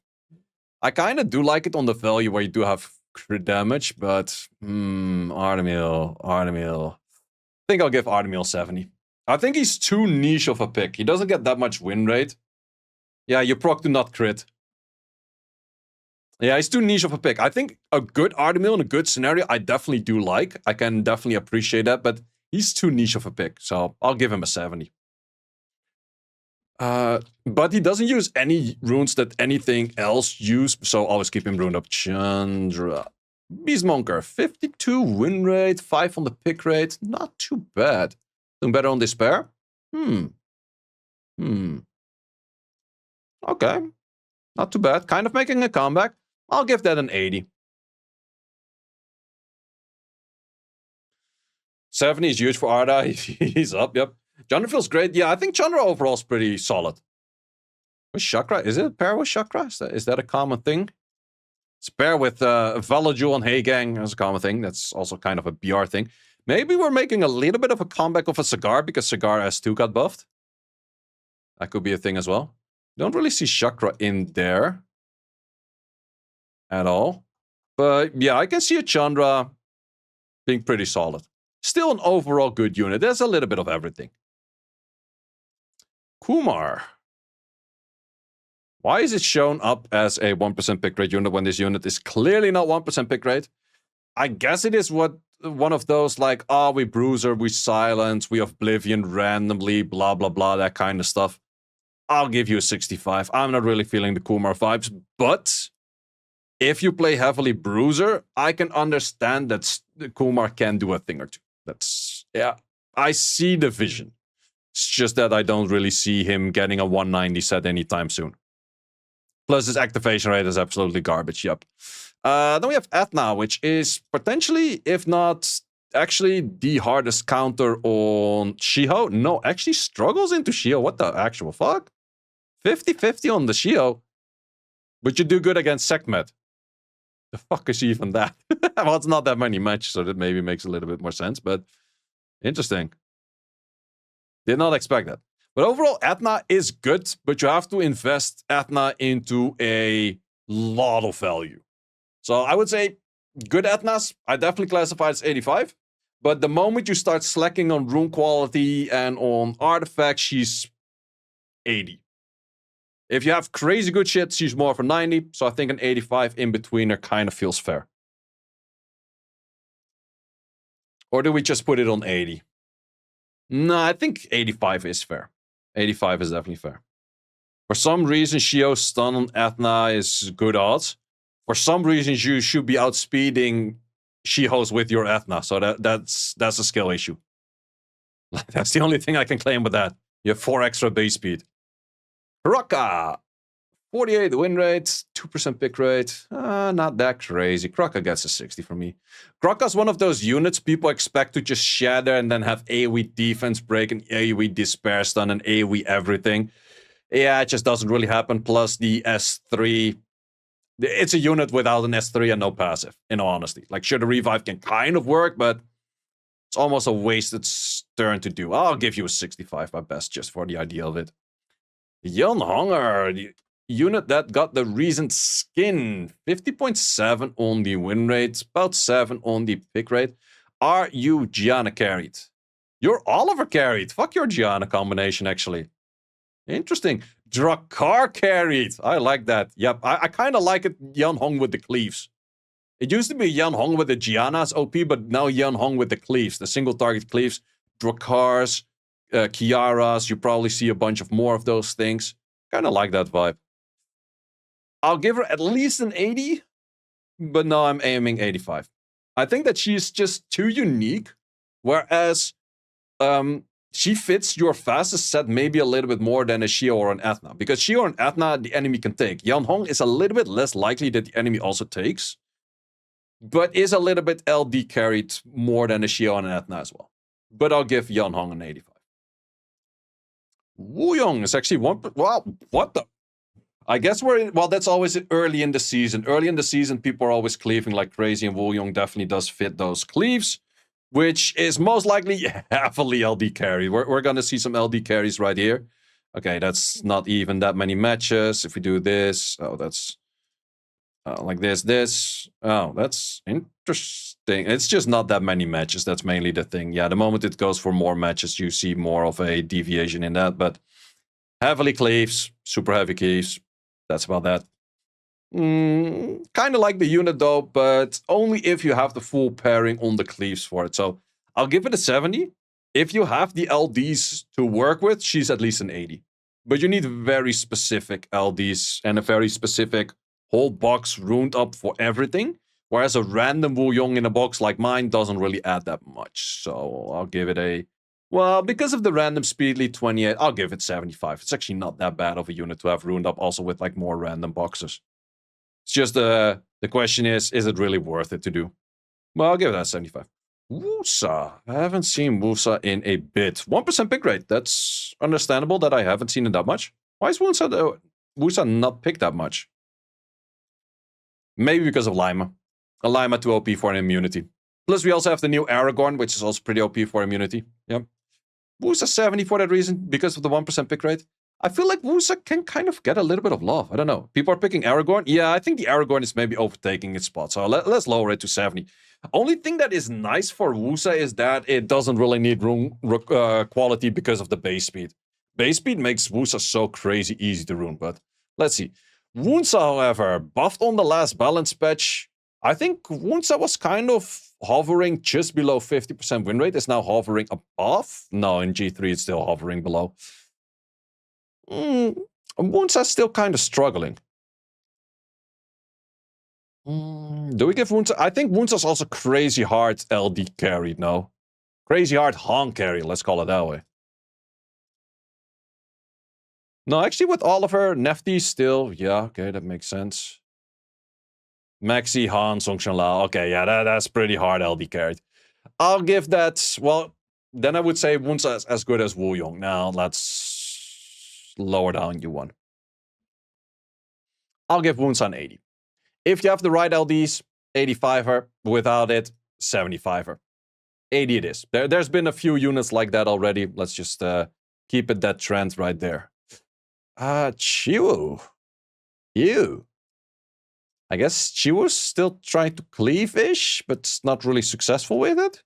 I kind of do like it on the value where you do have crit damage, but Artemil. I think I'll give Artemil 70. I think he's too niche of a pick. He doesn't get that much win rate. Yeah, you proc to not crit. Yeah, he's too niche of a pick. I think a good Artemil in a good scenario, I definitely do like. I can definitely appreciate that, but he's too niche of a pick. So I'll give him a 70. But he doesn't use any runes that anything else use, so always keep him runed up. Chandra. Beastmonker, 52 win rate, 5 on the pick rate. Not too bad. Doing better on Despair? Okay. Not too bad. Kind of making a comeback. I'll give that an 80. 70 is huge for Arda. He's up, yep. Chandra feels great. Yeah, I think Chandra overall is pretty solid. With Chakra? Is it a pair with Chakra? Is that a common thing? It's a pair with Velagil and Heigang. That's a common thing. That's also kind of a BR thing. Maybe we're making a little bit of a comeback of a Cigar because Cigar S2 got buffed. That could be a thing as well. Don't really see Chakra in there at all. But yeah, I can see a Chandra being pretty solid. Still an overall good unit. There's a little bit of everything. Kumar. Why is it shown up as a 1% pick rate unit when this unit is clearly not 1% pick rate? I guess it is one of those like, we Bruiser, we Silence, we Oblivion randomly, blah, blah, blah, that kind of stuff. I'll give you a 65. I'm not really feeling the Kumar vibes, but if you play heavily Bruiser, I can understand that Kumar can do a thing or two. That's, yeah, I see the vision. It's just that I don't really see him getting a 190 set anytime soon. Plus his activation rate is absolutely garbage, yep. Then we have Ethna, which is potentially, if not actually the hardest counter on Shiho. No, actually struggles into Shiho. What the actual fuck? 50-50 on the Shiho. But you do good against Sekhmet. The fuck is even that? Well, it's not that many matches, so that maybe makes a little bit more sense, but interesting. Did not expect that. But overall, Athena is good, but you have to invest Athena into a lot of value. So I would say good Athenas, I definitely classify as 85. But the moment you start slacking on rune quality and on artifacts, she's 80. If you have crazy good shit, she's more for 90. So I think an 85 in between her kind of feels fair. Or do we just put it on 80? No, I think 85 is fair. 85 is definitely fair. For some reason, Shio's stun on Athena is good odds. For some reasons, you should be outspeeding Shiho's with your Athena. So that's a skill issue. That's the only thing I can claim with that. You have 4 extra base speed. Kraka! 48 win rate, 2% pick rate. Not that crazy. Kraka gets a 60 from me. Kraka's one of those units people expect to just shatter and then have AoE defense break and AoE despair stun and AoE everything. Yeah, it just doesn't really happen. Plus the S3. It's a unit without an S3 and no passive, in all honesty. Like, sure, the revive can kind of work, but it's almost a wasted turn to do. I'll give you a 65 at best, just for the idea of it. Yeonhonger, the unit that got the recent skin. 50.7 on the win rate, about 7 on the pick rate. Are you Gianna carried? You're Oliver carried. Fuck your Gianna combination, actually. Interesting. Drakkar carried. I like that. Yep, I kind of like it. Yeonhong with the cleaves. It used to be Yeonhong with the Gianna's OP, but now Yeonhong with the cleaves. The single target cleaves. Drakkars, Kiaras. You probably see a bunch of more of those things. Kind of like that vibe. I'll give her at least an 80, but no, I'm aiming 85. I think that she's just too unique, whereas she fits your fastest set maybe a little bit more than a Shio or an Athena. Because Shio and Athena, the enemy can take. Yeonhong is a little bit less likely that the enemy also takes, but is a little bit LD carried more than a Shio and an Athena as well. But I'll give Yeonhong an 85. Wooyoung is actually one... Wow, what the... I guess well, that's always early in the season. Early in the season, people are always cleaving like crazy, and Wooyoung definitely does fit those cleaves, which is most likely heavily LD carry. We're going to see some LD carries right here. Okay, that's not even that many matches. If we do this, oh, that's like this. Oh, that's interesting. It's just not that many matches. That's mainly the thing. Yeah, the moment it goes for more matches, you see more of a deviation in that. But heavily cleaves, super heavy cleaves. That's about that. Kind of like the unit though, but only if you have the full pairing on the cleaves for it. So I'll give it a 70. If you have the LDs to work with, she's at least an 80. But you need very specific LDs and a very specific whole box runed up for everything. Whereas a random Wooyoung in a box like mine doesn't really add that much. So I'll give it a... Well, because of the random speed lead 28, I'll give it 75. It's actually not that bad of a unit to have ruined up also with like more random boxes. It's just the question is it really worth it to do? Well, I'll give it a 75. Wusa. I haven't seen Wusa in a bit. 1% pick rate. That's understandable that I haven't seen it that much. Why is Wusa not picked that much? Maybe because of Lima. A Lima too OP for an immunity. Plus we also have the new Aragorn, which is also pretty OP for immunity. Yep. Wusa 70 for that reason, because of the 1% pick rate. I feel like Wusa can kind of get a little bit of love. I don't know. People are picking Aragorn. Yeah, I think the Aragorn is maybe overtaking its spot. So let's lower it to 70. Only thing that is nice for Wusa is that it doesn't really need rune quality because of the base speed. Base speed makes Wusa so crazy easy to rune, but let's see. Wunsa, however, buffed on the last balance patch. I think Wunsa was kind of hovering just below 50% win rate. Is now hovering above. No, in G3 it's still hovering below. Wunsa's still kind of struggling. Do we give Wunsa? I think Wunsa's also crazy hard LD carry, no? Crazy hard Han carry, let's call it that way. No, actually with Oliver, Nefty still, yeah, okay, that makes sense. Maxi, Han, Songshan Lao, okay, yeah, that's pretty hard LD carried. I'll give that, well, then I would say Wounds as good as Wu Yong. Now, let's lower down you one. I'll give Wounds on 80. If you have the right LDs, 85er. Without it, 75er. 80 it is. There's been a few units like that already. Let's just keep it that trend right there. Chiwu. Ew. I guess Chiwu's still trying to cleave-ish, but not really successful with it?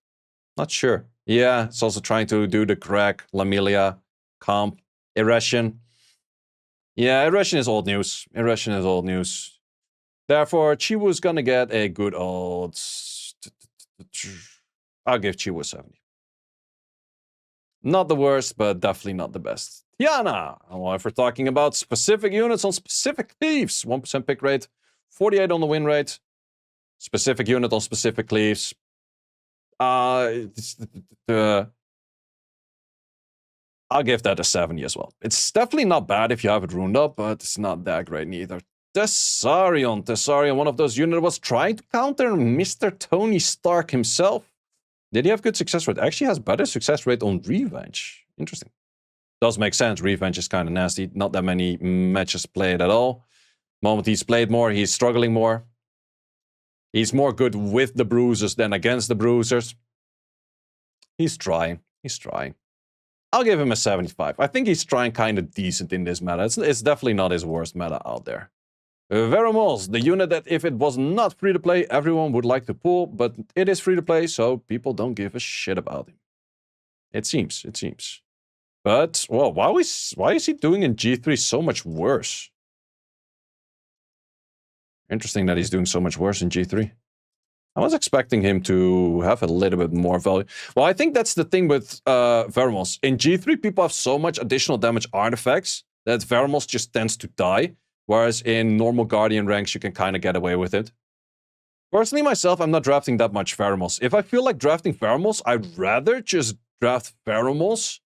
Not sure. Yeah, it's also trying to do the crack, Lamilia, comp, Eretion. Yeah, Eretion is old news. Eretion is old news. Therefore, Chiwu's gonna get a good old... I'll give Chiwu 70. Not the worst, but definitely not the best. Tiana! Well, if we're talking about specific units on specific cleaves, 1% pick rate, 48 on the win rate, specific unit on specific cleaves. I'll give that a 70 as well. It's definitely not bad if you have it runed up, but it's not that great neither. Tessarion, one of those units was trying to counter Mr. Tony Stark himself. Did he have good success rate? Actually has better success rate on Revenge. Interesting. Does make sense. Revenge is kind of nasty. Not that many matches played at all. Moment he's played more, he's struggling more. He's more good with the bruisers than against the bruisers. He's trying. He's trying. I'll give him a 75. I think he's trying kind of decent in this meta. It's definitely not his worst meta out there. Veromos, the unit that if it was not free to play, everyone would like to pull, but it is free to play, so people don't give a shit about him. It seems. But, well, why is he doing in G3 so much worse? Interesting that he's doing so much worse in G3. I was expecting him to have a little bit more value. Well, I think that's the thing with Veromos. In G3, people have so much additional damage artifacts that Veromos just tends to die. Whereas in normal Guardian ranks, you can kind of get away with it. Personally, myself, I'm not drafting that much Veromos. If I feel like drafting Veromos, I'd rather just draft Veromos,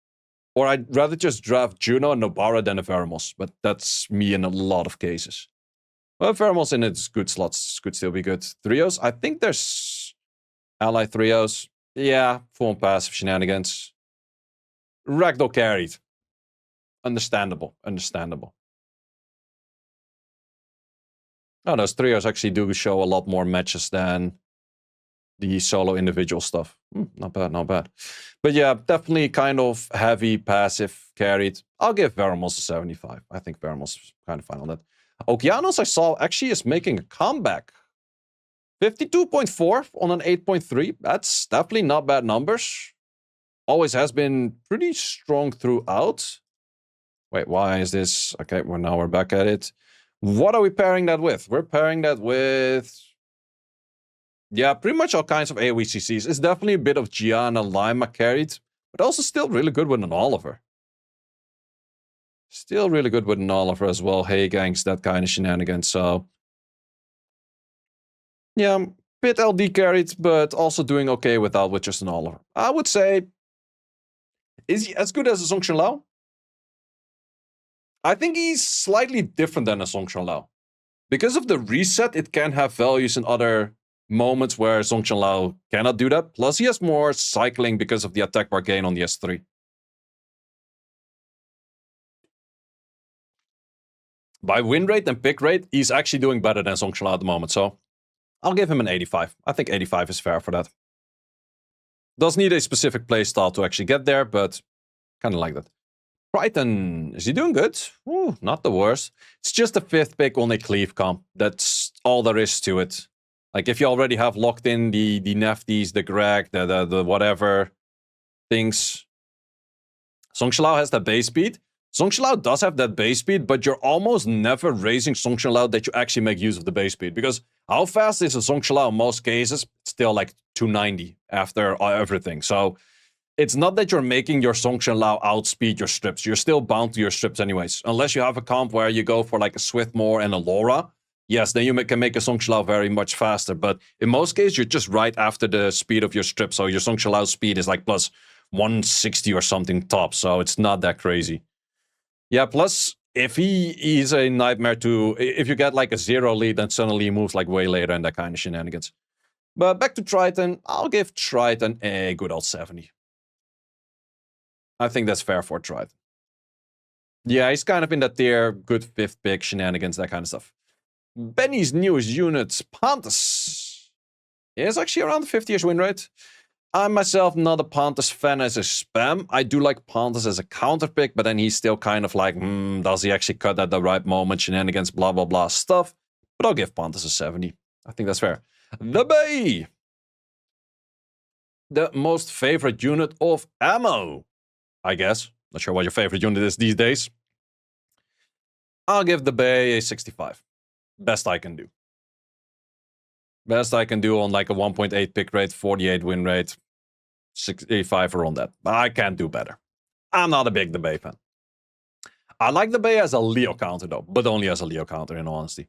or I'd rather just draft Juno and Nobara than a Veromos. But that's me in a lot of cases. Well, Veromos in its good slots could still be good. Trios, I think there's ally trios. Yeah, full and passive shenanigans. Ragdoll carried. Understandable. Oh, those trios actually do show a lot more matches than the solo individual stuff. Not bad. But yeah, definitely kind of heavy, passive, carried. I'll give Veromos a 75. I think Veromos is kind of fine on that. Okeanos, I saw, actually is making a comeback. 52.4 on an 8.3. That's definitely not bad numbers. Always has been pretty strong throughout. Wait, why is this? Okay, now we're back at it. What are we pairing that with? We're pairing that with... yeah, pretty much all kinds of AoE CCs. It's definitely a bit of Gianna Lima carried, but also still really good with an Oliver. Still really good with an Oliver as well. Hey, gangs, that kind of shenanigans. So, yeah, bit LD carried, but also doing okay with just an Oliver. I would say, is he as good as a Zhongchen Lao? I think he's slightly different than a Zhongchen Lao. Because of the reset, it can have values in other moments where Zhongchen Lao cannot do that. Plus, he has more cycling because of the attack bar gain on the S3. By win rate and pick rate, he's actually doing better than Zhongchen Lao at the moment. So, I'll give him an 85. I think 85 is fair for that. Does need a specific playstyle to actually get there, but kind of like that. Triton, is he doing good? Ooh, not the worst. It's just a 5th pick on a cleave comp. That's all there is to it. Like, if you already have locked in the Nefties, the Greg, the whatever things. Zhongchen Lao has that base speed. Zhongchen Lao does have that base speed, but you're almost never raising Zhongchen Lao that you actually make use of the base speed. Because how fast is a Zhongchen Lao in most cases? It's still like 290 after everything. So, it's not that you're making your Zhongchen Lao outspeed your strips. You're still bound to your strips anyways. Unless you have a comp where you go for like a Swiftmore and a Laura. Yes, then you can make a Zhongchen Lao very much faster. But in most cases, you're just right after the speed of your strip. So your Zhongchen Lao speed is like plus 160 or something top. So it's not that crazy. Yeah, plus if he's a nightmare to... if you get like a 0 lead, then suddenly he moves like way later and that kind of shenanigans. But back to Triton, I'll give Triton a good old 70. I think that's fair for Triton. Yeah, he's kind of in that tier, good 5th pick, shenanigans, that kind of stuff. Benny's newest unit, Panthers. Is actually around the 50-ish win rate. I'm myself not a Panthers fan as a spam. I do like Panthers as a counter pick, but then he's still kind of like, does he actually cut at the right moment, shenanigans, blah, blah, blah stuff. But I'll give Panthers a 70. I think that's fair. Thebae. The most favorite unit of ammo, I guess. Not sure what your favorite unit is these days. I'll give Thebae a 65. Best I can do. Best I can do on like a 1.8 pick rate, 48 win rate, 65 around that. I can't do better. I'm not a big Thebae fan. I like Thebae as a Leo counter though, but only as a Leo counter in all honesty.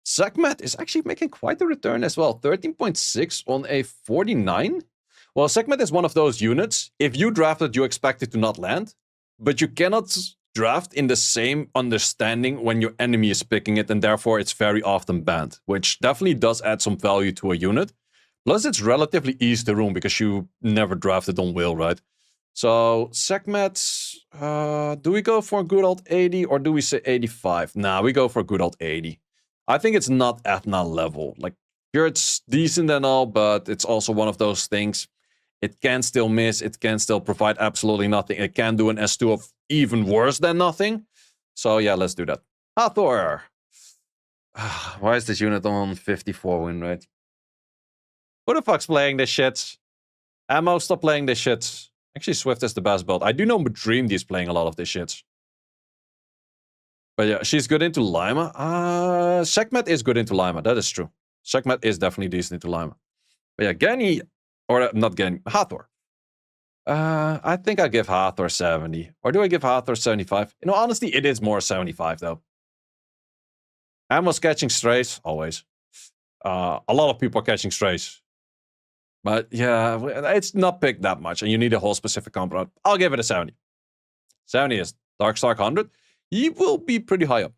Sekhmet is actually making quite a return as well. 13.6 on a 49. Well, Sekhmet is one of those units. If you draft it, you expect it to not land. But you cannot draft in the same understanding when your enemy is picking it, and therefore it's very often banned, which definitely does add some value to a unit. Plus, it's relatively easy to run because you never drafted on will, right? So, Sekhmet, do we go for a good old 80 or do we say 85? Nah, we go for a good old 80. I think it's not Ethna level. Like, sure, it's decent and all, but it's also one of those things. It can still miss. It can still provide absolutely nothing. It can do an S2 of even worse than nothing. So yeah, let's do that. Hathor. Why is this unit on 54 win rate? Who the fuck's playing this shit? Ammo, stop playing this shit. Actually, Swift is the best build. I do know Dream is playing a lot of this shit. But yeah, she's good into Lima. Sekhmet is good into Lima. That is true. Sekhmet is definitely decent into Lima. But yeah, Genny. Or not Genny, Hathor. I think I give Hathor 70. Or do I give Hathor 75? You know, honestly, it is more 75 though. Ammo's catching strays, always. A lot of people are catching strays. But yeah, it's not picked that much, and you need a whole specific component. I'll give it a 70. 70 is Darkstark 100. He will be pretty high up.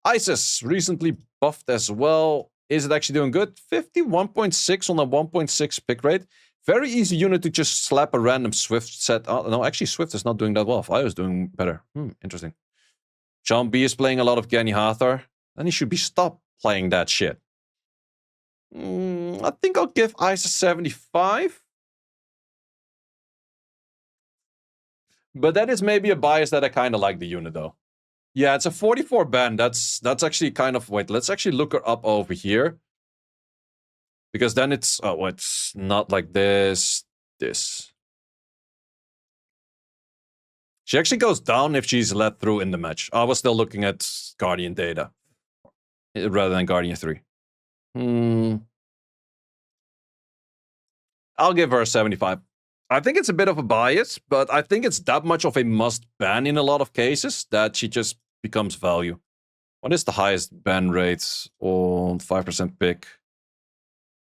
Isis, recently buffed as well. Is it actually doing good? 51.6 on a 1.6 pick rate. Very easy unit to just slap a random Swift set. Oh, no, actually, Swift is not doing that well. Fire is doing better. Interesting. Sean B is playing a lot of Genny Hathor. And he should be stopped playing that shit. I think I'll give Isis 75. But that is maybe a bias that I kind of like the unit, though. Yeah, it's a 44 ban. That's actually kind of... Wait, let's actually look her up over here. Because then it's... Oh, it's not like this. This. She actually goes down if she's let through in the match. I was still looking at Guardian data. Rather than Guardian 3. I'll give her a 75. I think it's a bit of a bias, but I think it's that much of a must ban in a lot of cases that she just becomes value. What is the highest ban rate on 5% pick?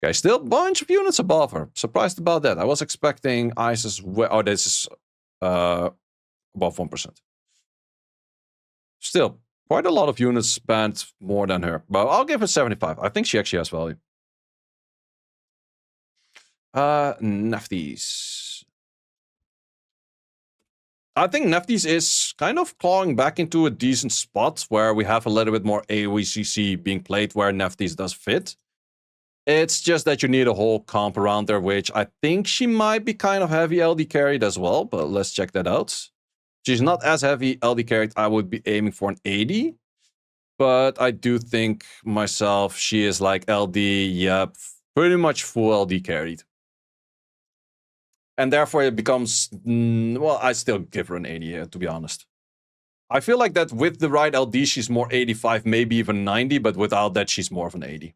Okay, still a bunch of units above her. Surprised about that. I was expecting Isis... Oh, this is above 1%. Still, quite a lot of units banned more than her. But I'll give her 75. I think she actually has value. Nefties. I think Nefties is kind of clawing back into a decent spot where we have a little bit more AoE being played where Nefties does fit. It's just that you need a whole comp around there, which I think she might be kind of heavy LD carried as well, but let's check that out. She's not as heavy LD carried. I would be aiming for an 80. But I do think myself, she is like LD, yep, pretty much full LD carried. And therefore it becomes, well, I still give her an 80, to be honest. I feel like that with the right LD, she's more 85, maybe even 90, but without that, she's more of an 80.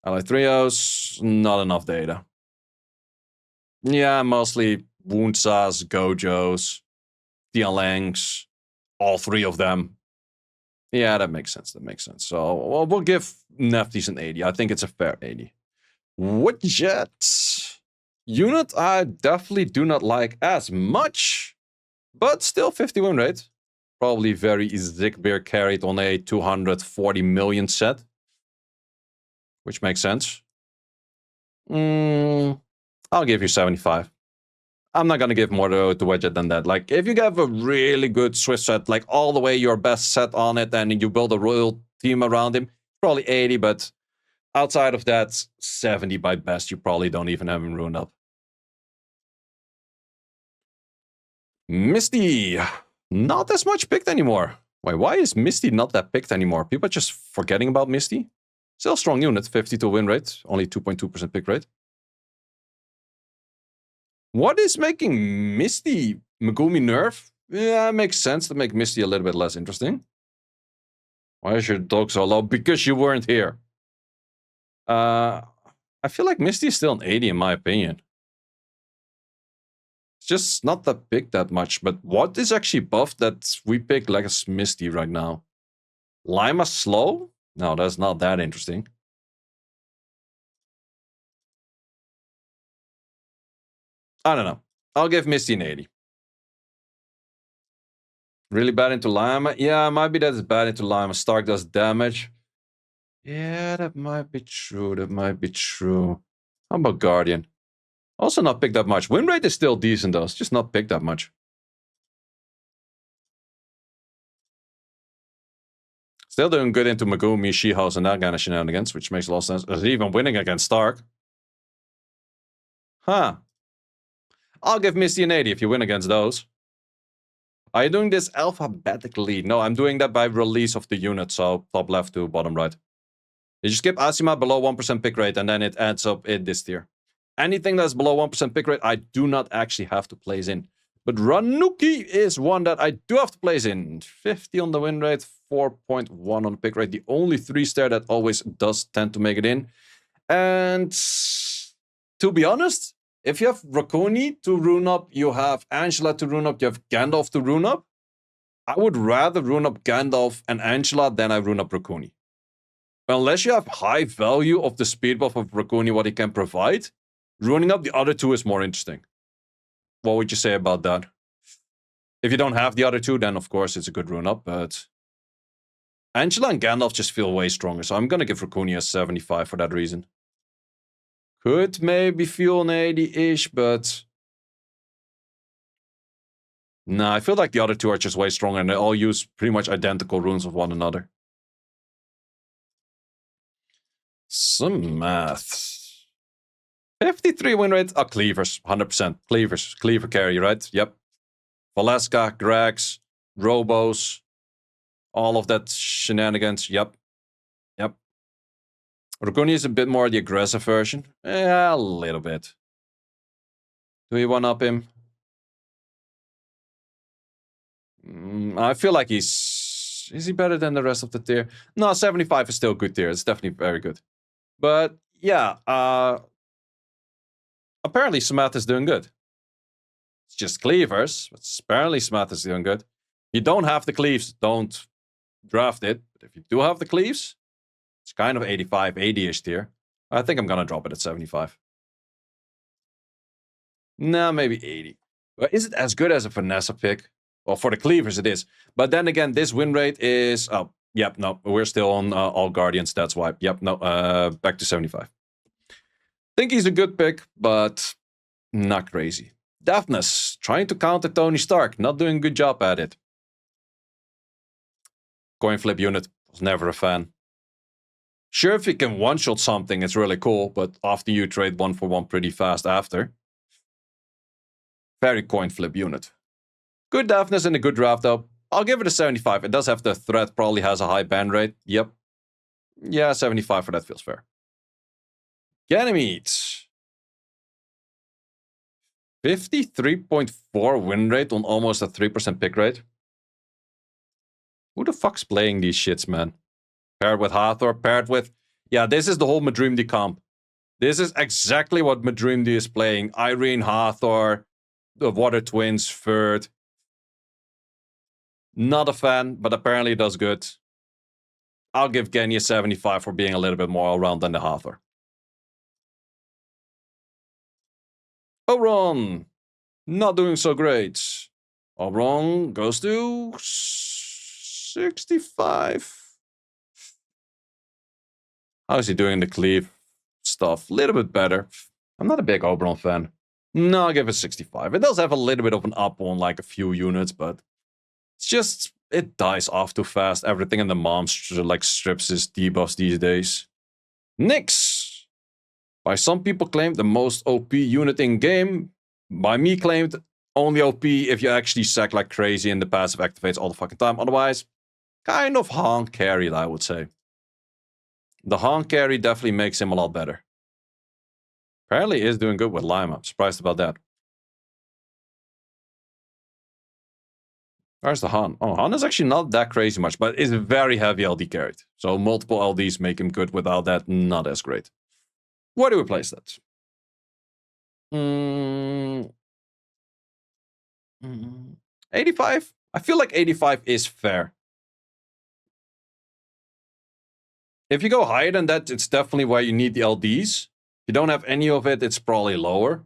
Ally Trios, not enough data. Yeah, mostly Woundsas, Gojos, Tianlangs, all three of them. Yeah, that makes sense, that makes sense. So, well, we'll give Nefties an 80. I think it's a fair 80. Widget. Unit I definitely do not like as much, but still 50 win rate. Probably very Zigbeer carried on a 240 million set. Which makes sense. I'll give you 75. I'm not going to give more to Wedget than that. Like, if you have a really good Swift set, like all the way your best set on it, and you build a royal team around him, probably 80, but outside of that, 70 by best. You probably don't even have him ruined up. Misty. Not as much picked anymore. Why is Misty not that picked anymore? People are just forgetting about Misty. Still a strong unit, 52 win rate, only 2.2% pick rate. What is making Misty Megumi nerf? Yeah, it makes sense to make Misty a little bit less interesting. Why is your dog so low? Because you weren't here. I feel like Misty is still an 80 in my opinion. It's just not that big that much. But what is actually buffed that we pick like a Misty right now? Lima slow? No, that's not that interesting. I don't know. I'll give Misty an 80. Really bad into Lima? Yeah, might be that it's bad into Lima. Stark does damage. Yeah, that might be true. That might be true. How about Guardian? Also not picked that much. Win rate is still decent though. It's just not picked that much. Still doing good into Megumi, She-House, and that kind of shenanigans, which makes a lot of sense. Is even winning against Stark? Huh. I'll give Misty an 80 if you win against those. Are you doing this alphabetically? No, I'm doing that by release of the unit, so top left to bottom right. You just skip Asima below 1% pick rate, and then it adds up in this tier. Anything that's below 1% pick rate, I do not actually have to place in. But Ranuki is one that I do have to place in. 50 on the win rate, 4.1 on the pick rate. The only 3-star that always does tend to make it in. And to be honest, if you have Racuni to rune up, you have Angela to rune up, you have Gandalf to rune up, I would rather rune up Gandalf and Angela than I rune up Racuni. Unless you have high value of the speed buff of Racuni, what he can provide, ruining up the other two is more interesting. What would you say about that? If you don't have the other two, then of course it's a good rune up, but Angela and Gandalf just feel way stronger, so I'm gonna give Racuni a 75 for that reason. Could maybe feel an 80-ish, but nah, I feel like the other two are just way stronger and they all use pretty much identical runes of one another. Some math. 53 win rate. Oh, cleavers. 100%. Cleavers. Cleaver carry, right? Yep. Valeska, Grags, Robos. All of that shenanigans. Yep. Yep. Racuni is a bit more the aggressive version. Yeah, a little bit. Do we one-up him? I feel like he's... Is he better than the rest of the tier? No, 75 is still a good tier. It's definitely very good. But, yeah, apparently Samath is doing good. It's just cleavers, but apparently Samath is doing good. You don't have the cleaves, don't draft it. But if you do have the cleaves, it's kind of 85, 80-ish tier. I think I'm gonna drop it at 75. Nah, maybe 80. But is it as good as a Vanessa pick? Well, for the cleavers it is. But then again, this win rate is... Oh, yep, no, we're still on all Guardians, that's why. Yep, no, back to 75. Think he's a good pick, but not crazy. Daphnes, trying to counter Tony Stark, not doing a good job at it. Coin flip unit, was never a fan. Sure, if you can one-shot something, it's really cool, but after you trade 1-for-1 pretty fast after. Very coin flip unit. Good Daphnes and a good draft though. I'll give it a 75. It does have the threat, probably has a high ban rate. Yep. Yeah, 75 for that feels fair. Ganymede. 53.4 win rate on almost a 3% pick rate. Who the fuck's playing these shits, man? Paired with Hathor, paired with... Yeah, this is the whole Madrimdi comp. This is exactly what Madrimdi is playing. Irene, Hathor, the Water Twins, Ferd. Not a fan, but apparently it does good. I'll give Genny a 75 for being a little bit more all-round than the Hathor. Oberon! Not doing so great. Oberon goes to 65. How is he doing the cleave? stuff. A little bit better. I'm not a big Oberon fan. No, I'll give it 65. It does have a little bit of an up on like a few units, but it's just, it dies off too fast. Everything in the mom like strips his debuffs these days. Nyx. By some people claimed the most OP unit in game. By me claimed only OP if you actually sack like crazy and the passive activates all the fucking time. Otherwise, kind of honk carried, I would say. The honk carry definitely makes him a lot better. Apparently he is doing good with Lima. I'm surprised about that. Where's the Han? Oh, Han is actually not that crazy much, but is very heavy LD carried. So multiple LDs make him good. Without that, not as great. Where do we place that? 85? I feel like 85 is fair. If you go higher than that, it's definitely where you need the LDs. If you don't have any of it, it's probably lower.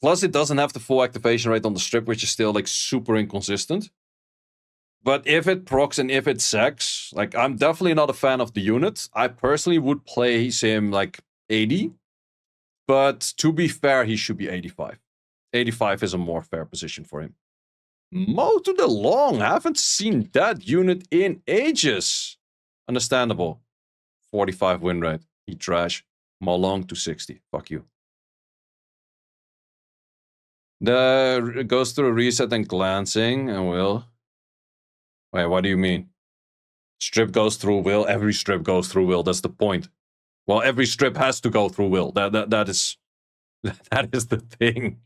Plus, it doesn't have the full activation rate on the strip, which is still like super inconsistent. But if it procs and if it sacks, like I'm definitely not a fan of the unit. I personally would place him like 80. But to be fair, he should be 85. 85 is a more fair position for him. Mo to the long. Haven't seen that unit in ages. Understandable. 45 win rate. He trash. Mo long to 60. Fuck you. The goes through reset and glancing and will. Wait, what do you mean? Strip goes through will. Every strip goes through will. That's the point. Well, every strip has to go through will. That is the thing.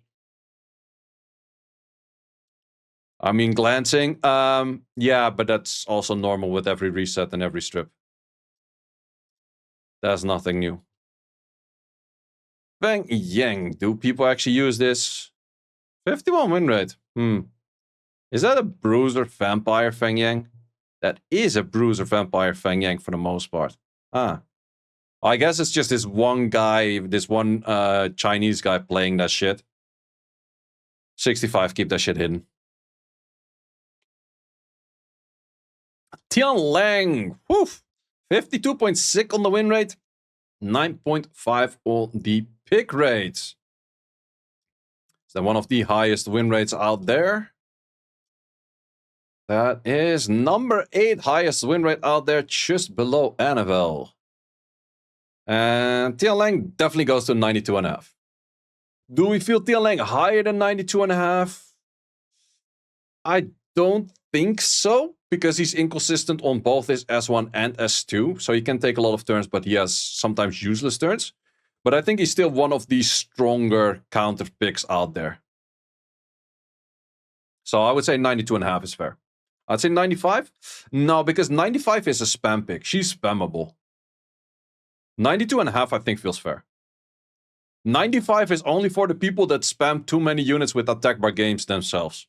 I mean, glancing. Yeah, but that's also normal with every reset and every strip. That's nothing new. Feng Yang. Do people actually use this? 51 win rate. Is that a bruiser vampire Feng Yang? That is a bruiser vampire Feng Yang for the most part. I guess it's just this one guy, this one Chinese guy playing that shit. 65, keep that shit hidden. Tianlang. Woof. 52.6 on the win rate. 9.5 on the pick rate. Is that one of the highest win rates out there? That is number 8 highest win rate out there, just below Annabelle. And Tianlang definitely goes to 92.5. Do we feel Tianlang higher than 92.5? I don't think so, because he's inconsistent on both his S1 and S2. So he can take a lot of turns, but he has sometimes useless turns. But I think he's still one of the stronger counter picks out there. So I would say 92.5 is fair. I'd say 95? No, because 95 is a spam pick. She's spammable. 92.5 I think feels fair. 95 is only for the people that spam too many units with attack bar games themselves.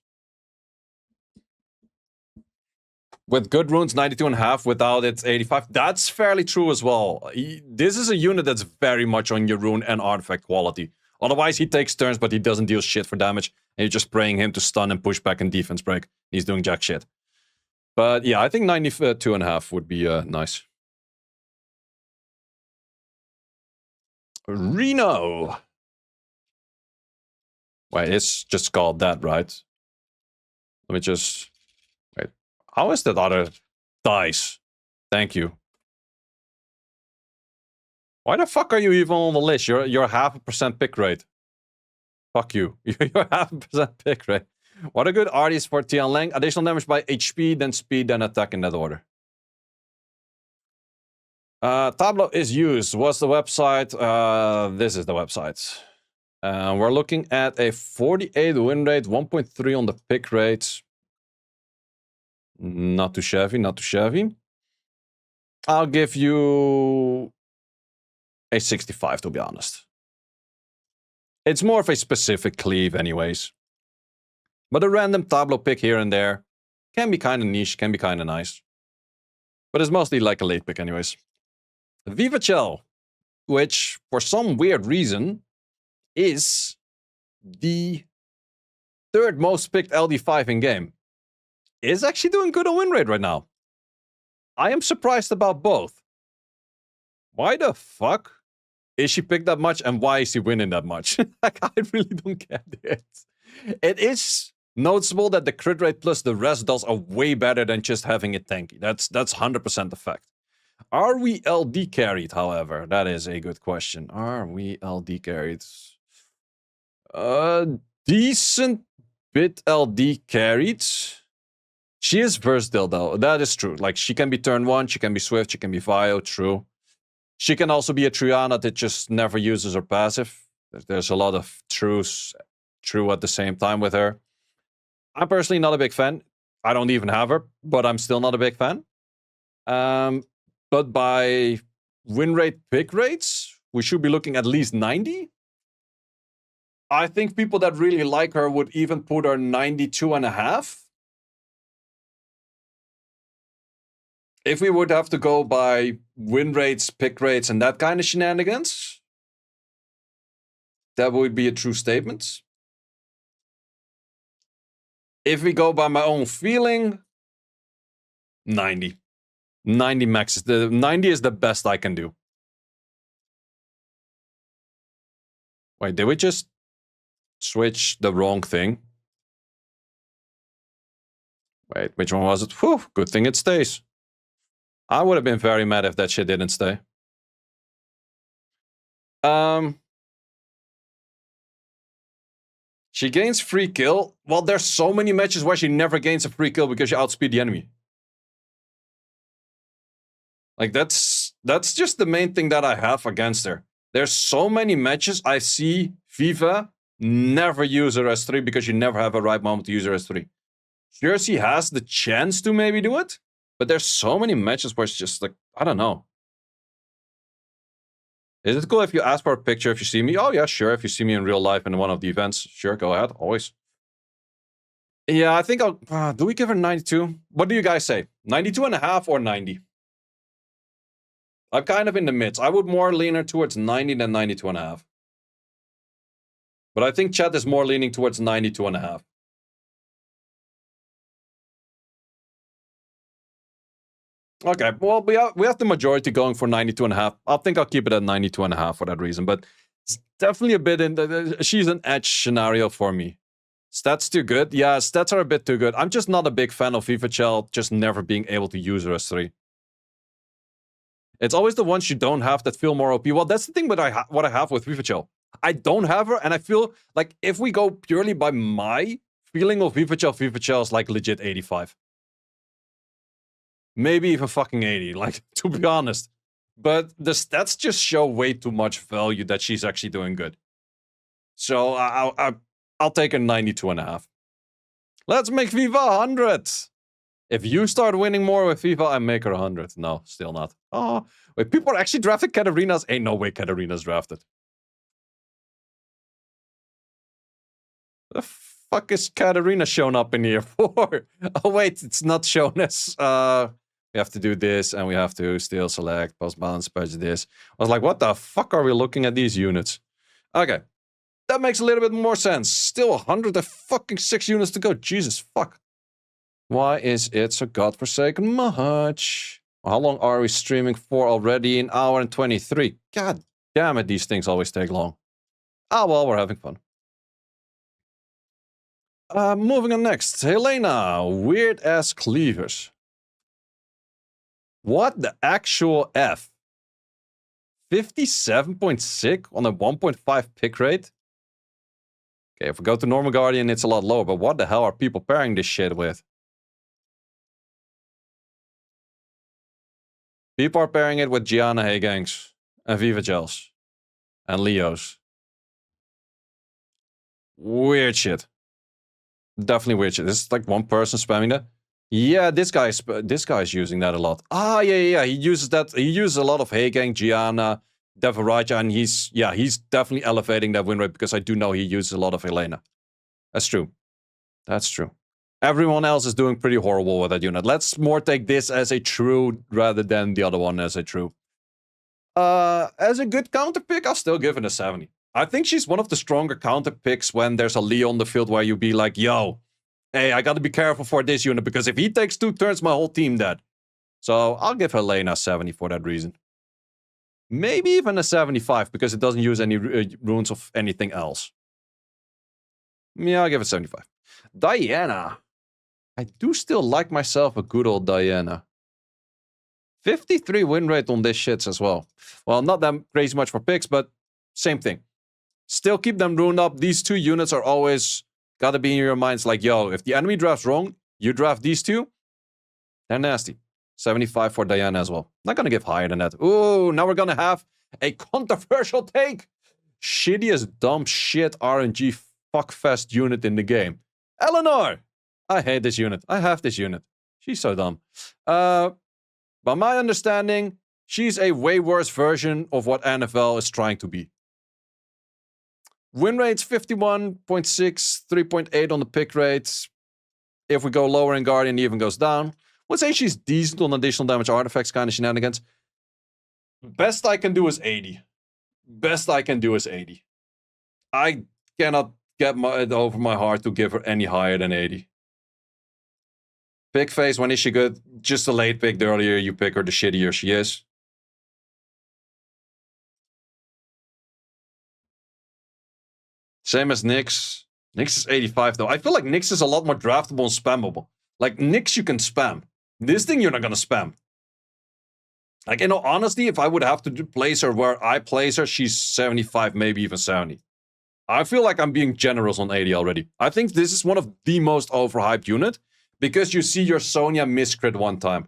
With good runes, 92.5. Without it, 85. That's fairly true as well. This is a unit that's very much on your rune and artifact quality. Otherwise, he takes turns, but he doesn't deal shit for damage. And you're just praying him to stun and push back and defense break. He's doing jack shit. But yeah, I think 92.5 would be nice. Reno. Wait, it's just called that, right? Let me just... Wait. How is that other dice? Thank you. Why the fuck are you even on the list? You're 0.5% pick rate. Fuck you. You're 0.5% pick rate. What a good artist for Tianlang. Additional damage by HP, then speed, then attack in that order. Tablo is used. What's the website? This is the website. We're looking at a 48 win rate, 1.3 on the pick rate. Not too shabby, not too shabby. I'll give you a 65, to be honest. It's more of a specific cleave anyways. But a random Tablo pick here and there can be kind of niche, can be kind of nice. But it's mostly like a late pick anyways. Vivachel, which for some weird reason is the 3rd most picked LD5 in game, is actually doing good on win rate right now. I am surprised about both. Why the fuck? is she picked that much and why is she winning that much? Like, I really don't get it. It is noticeable that the crit rate plus the rest does are way better than just having it tanky. That's 100% a fact. Are we LD carried, however? That is a good question. Are we LD carried? Decent bit LD carried. She is versatile, though. That is true. Like, she can be turn 1, she can be swift, she can be Vio, true. She can also be a Triana that just never uses her passive. There's a lot of trues true at the same time with her. I'm personally not a big fan. I don't even have her, but I'm still not a big fan. But by win rate, pick rates, we should be looking at least 90. I think people that really like her would even put her 92.5. If we would have to go by win rates, pick rates, and that kind of shenanigans, that would be a true statement. If we go by my own feeling, 90. 90 max. The 90 is the best I can do. Wait, did we just switch the wrong thing? Wait, which one was it? Whew, good thing it stays. I would have been very mad if that shit didn't stay. She gains free kill. Well, there's so many matches where she never gains a free kill because you outspeed the enemy. Like, that's just the main thing that I have against her. There's so many matches I see Viva never use her S3 because you never have a right moment to use her S3. Sure, she has the chance to maybe do it, but there's so many matches where it's just like, I don't know. Is it cool if you ask for a picture if you see me? Oh yeah, sure. If you see me in real life in one of the events, sure, go ahead, always. Yeah, I think I'll... do we give her 92? What do you guys say? 92.5 or 90? I'm kind of in the midst. I would more lean her towards 90 than 92.5. But I think chat is more leaning towards 92.5. Okay, well, we have the majority going for 92.5. I think I'll keep it at 92.5 for that reason. But it's definitely a bit in the... She's an edge scenario for me. Stats too good? Yeah, stats are a bit too good. I'm just not a big fan of Ifirts just never being able to use her S3. It's always the ones you don't have that feel more OP. Well, that's the thing with what I have with Ifirts. I don't have her, and I feel like if we go purely by my feeling of Ifirts is like legit 85. Maybe even fucking 80, like, to be honest. But the stats just show way too much value that she's actually doing good. So I'll take a 92.5. Let's make Viva 100! If you start winning more with Viva, I make her 100. No, still not. Oh, wait, people are actually drafting Katarinas? Ain't no way Katarina's drafted. The fuck is Katarina shown up in here for? Oh, wait, it's not shown as... we have to do this, and we have to still select, post balance, patch this. I was like, what the fuck are we looking at these units? Okay. That makes a little bit more sense. Still 106 units to go. Jesus fuck. Why is it so godforsaken much? How long are we streaming for already? An hour and 23. God damn it, these things always take long. Ah, well, we're having fun. Moving on next. Helena. Weird-ass cleavers. What the actual F? 57.6 on a 1.5 pick rate? Okay, if we go to Normal Guardian, it's a lot lower, but what the hell are people pairing this shit with? People are pairing it with Gianna Haygangs, and Viva Gels, and Leos. Weird shit. Definitely weird shit. This is like one person spamming that. Yeah, this guy's using that a lot. Ah, yeah. He uses that. He uses a lot of Haygang, Gianna, Devaraja, and he's definitely elevating that win rate because I do know he uses a lot of Helena. That's true. That's true. Everyone else is doing pretty horrible with that unit. Let's more take this as a true rather than the other one as a true. As a good counter pick, I'll still give it a 70. I think she's one of the stronger counter picks when there's a Leo on the field where you be like, yo, hey, I gotta be careful for this unit because if he takes 2 turns, my whole team dead. So I'll give Helena 70 for that reason. Maybe even a 75, because it doesn't use any runes of anything else. Yeah, I'll give it 75. Diana. I do still like myself a good old Diana. 53 win rate on this shits as well. Well, not that crazy much for picks, but same thing. Still keep them runed up. These two units are always gotta be in your minds like, yo, if the enemy drafts wrong, you draft these two, they're nasty. 75 for Diana as well. Not gonna give higher than that. Ooh, now we're gonna have a controversial take. Shittiest dumb shit RNG fuckfest unit in the game. Eleanor! I hate this unit. I have this unit. She's so dumb. By my understanding, she's a way worse version of what NFL is trying to be. Win rates 51.6, 3.8 on the pick rates. If we go lower in Guardian, it even goes down. Would say she's decent on additional damage artifacts kind of shenanigans. Best I can do is 80. Best I can do is 80. I cannot get it over my heart to give her any higher than 80. Pick phase, when is she good? Just a late pick. The earlier you pick her, the shittier she is. Same as Nyx. Nyx is 85 though. I feel like Nyx is a lot more draftable and spammable. Like Nyx you can spam. This thing you're not gonna spam. Like, in all honesty, if I would have to place her where I place her, she's 75, maybe even 70. I feel like I'm being generous on 80 already. I think this is one of the most overhyped unit. Because you see your Sonya miscrit one time.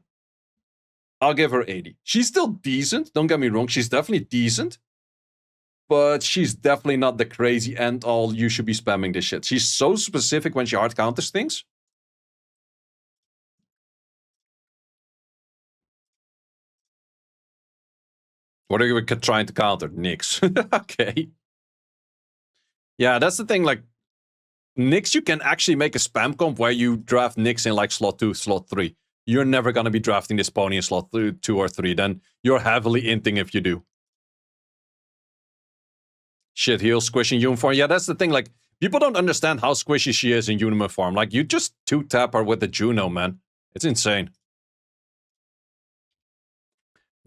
I'll give her 80. She's still decent, don't get me wrong. She's definitely decent. But she's definitely not the crazy end-all you should be spamming this shit. She's so specific when she hard counters things. What are you trying to counter? Nyx. Okay. Yeah, that's the thing, like, Nyx, you can actually make a spam comp where you draft Nyx in like slot 2, slot 3. You're never going to be drafting this pony in slot 2 or 3. Then you're heavily inting if you do. Shit, heal squishing uniform. Yeah, that's the thing. Like, people don't understand how squishy she is in uniform. Like, you just 2-tap her with the Juno, man. It's insane.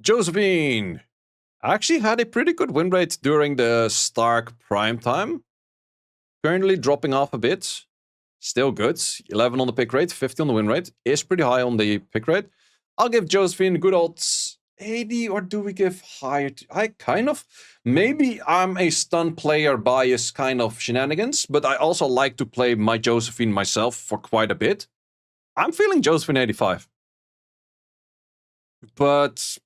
Josephine. Actually had a pretty good win rate during the Stark prime time. Currently dropping off a bit. Still good. 11 on the pick rate, 50 on the win rate. Is pretty high on the pick rate. I'll give Josephine a good old 80, or do we give higher? I kind of... Maybe I'm a stun player bias kind of shenanigans, but I also like to play my Josephine myself for quite a bit. I'm feeling Josephine 85. But...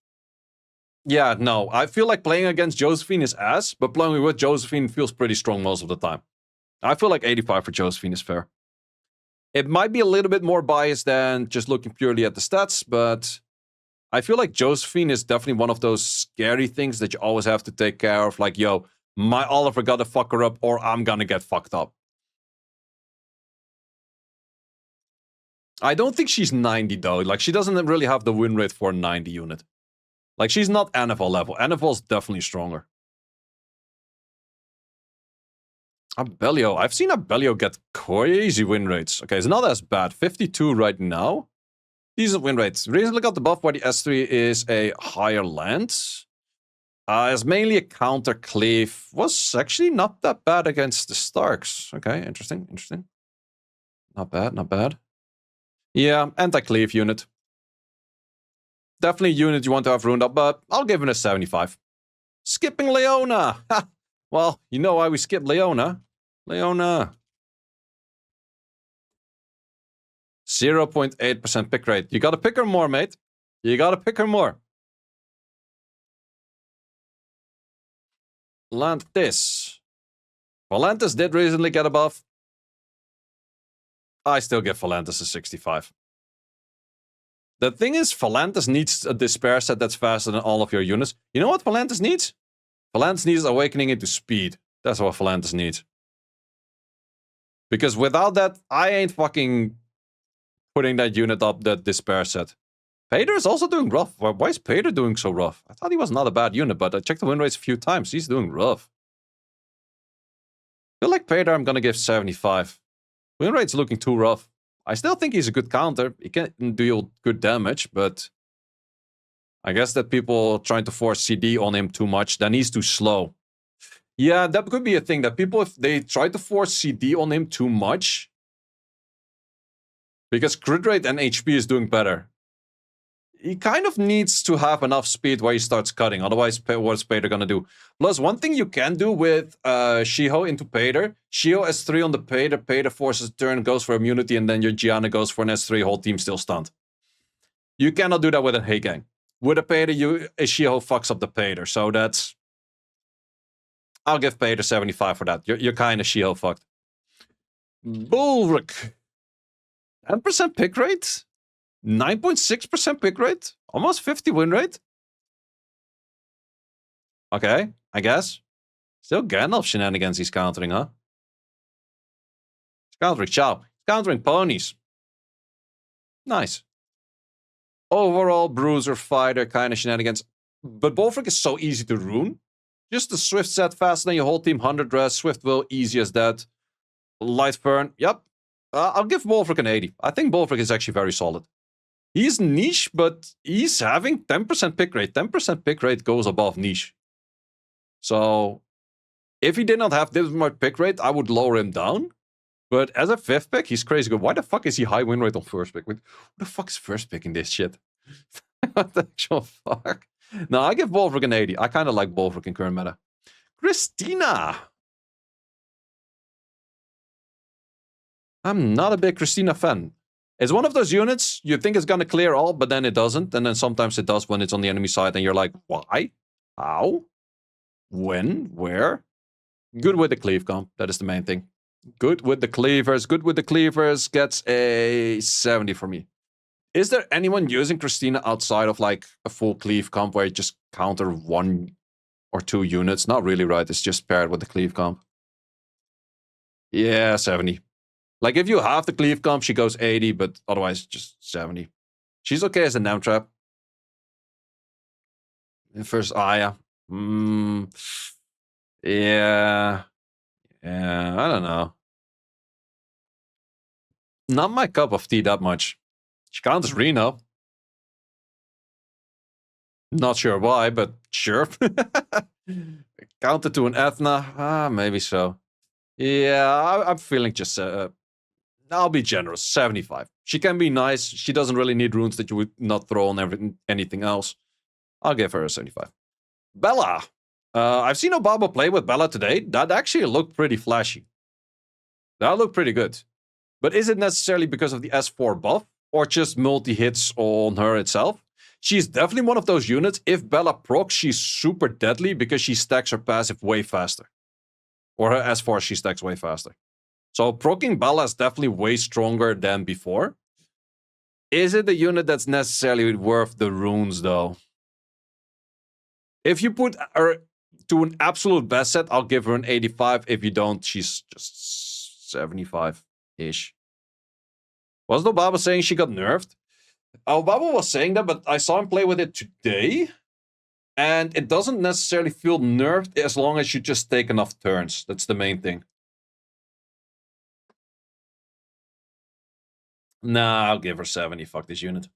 yeah, no. I feel like playing against Josephine is ass, but playing with Josephine feels pretty strong most of the time. I feel like 85 for Josephine is fair. It might be a little bit more biased than just looking purely at the stats, but I feel like Josephine is definitely one of those scary things that you always have to take care of. Like, yo, my Oliver gotta fuck her up or I'm gonna get fucked up. I don't think she's 90 though. Like, she doesn't really have the win rate for a 90 unit. Like, she's not NFL level. NFL's definitely stronger. Abellio. I've seen Abellio get crazy win rates. Okay, it's not as bad. 52 right now. Decent win rates. Recently got the buff where the S3 is a higher land. It's mainly a counter cleave. Was actually not that bad against the Starks. Okay, interesting, interesting. Not bad, not bad. Yeah, anti-cleave unit. Definitely a unit you want to have ruined up, but I'll give it a 75. Skipping Leona. Ha! Well, you know why we skipped Leona. Leona. 0.8% pick rate. You gotta pick her more, mate. You gotta pick her more. Valantis. Valantis did recently get a buff. I still give Valantis a 65. The thing is, Valantis needs a despair set that's faster than all of your units. You know what Valantis needs? Valantis needs Awakening into speed. That's what Valantis needs. Because without that, I ain't fucking putting that unit up, that despair set. Pader is also doing rough. Why is Pader doing so rough? I thought he was not a bad unit, but I checked the win rates a few times. He's doing rough. I feel like Pader I'm gonna give 75. Win rate's looking too rough. I still think he's a good counter. He can deal good damage, but I guess that people trying to force CD on him too much, then he's too slow. Yeah, that could be a thing, that people, if they try to force CD on him too much, because crit rate and HP is doing better, he kind of needs to have enough speed where he starts cutting. Otherwise, what's Pader gonna do? Plus, one thing you can do with Shiho into Pader, Shiho S3 on the Pader, Pader forces a turn, goes for immunity, and then your Gianna goes for an S3, whole team still stunned. You cannot do that with a Hey Gang. With a Pader, a Shiho fucks up the Pader, so that's... I'll give Pader 75 for that. You're kind of Shiho fucked. Bulwark. 10% pick rate? 9.6% pick rate? Almost 50 win rate? Okay, I guess. Still Gandalf shenanigans he's countering, huh? He's countering Chow. He's countering ponies. Nice. Overall, bruiser, fighter, kind of shenanigans. But Bulwark is so easy to rune. Just the Swift set faster than your whole team, 100 rest, Swift will, easy as that. Light burn, yep. I'll give Bulwark an 80. I think Bulwark is actually very solid. He's niche, but he's having 10% pick rate. 10% pick rate goes above niche. So, if he did not have this much pick rate, I would lower him down. But as a 5th pick, he's crazy good. Why the fuck is he high win rate on 1st pick? Who the fuck is 1st picking this shit? What the actual fuck? No, I give Bulwark an 80. I kind of like Bulwark in current meta. Christina! I'm not a big Christina fan. It's one of those units you think it's gonna clear all, but then it doesn't. And then sometimes it does when it's on the enemy side, and you're like, why? How? When? Where? Good with the cleave comp. That is the main thing. Good with the cleavers. Good with the cleavers. Gets a 70 for me. Is there anyone using Christina outside of like a full cleave comp where you just counter 1 or 2 units? Not really, right? It's just paired with the cleave comp. Yeah, 70. Like, if you have the cleave comp, she goes 80, but otherwise, just 70. She's okay as a Nam Trap. First Aya. Yeah. Yeah, I don't know. Not my cup of tea that much. She counters Reno. Not sure why, but sure. Counter to an Ethna? Maybe so. Yeah, I'm feeling just... I'll be generous, 75. She can be nice. She doesn't really need runes that you would not throw on anything else. I'll give her a 75. Bella. I've seen Obama play with Bella today. That actually looked pretty flashy. That looked pretty good. But is it necessarily because of the S4 buff? Or just multi-hits on her itself? She's definitely one of those units. If Bella procs, she's super deadly because she stacks her passive way faster. Or her S4, she stacks way faster. So proccing Bella is definitely way stronger than before. Is it a unit that's necessarily worth the runes, though? If you put her to an absolute best set, I'll give her an 85. If you don't, she's just 75-ish. Was Obama saying she got nerfed? Obama was saying that, but I saw him play with it today. And it doesn't necessarily feel nerfed as long as you just take enough turns. That's the main thing. Nah, I'll give her 70. Fuck this unit.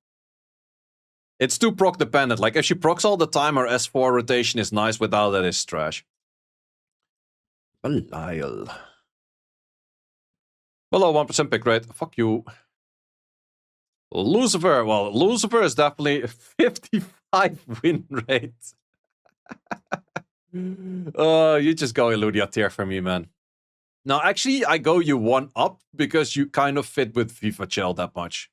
It's too proc dependent. Like, if she procs all the time, her S4 rotation is nice. Without that, it's trash. Belial. Below 1% pick rate. Fuck you. Lucifer. Well, Lucifer is definitely 55 win rate. You just go Eludia tier for me, man. Now, actually, I go you 1 up because you kind of fit with FIFA Chell that much.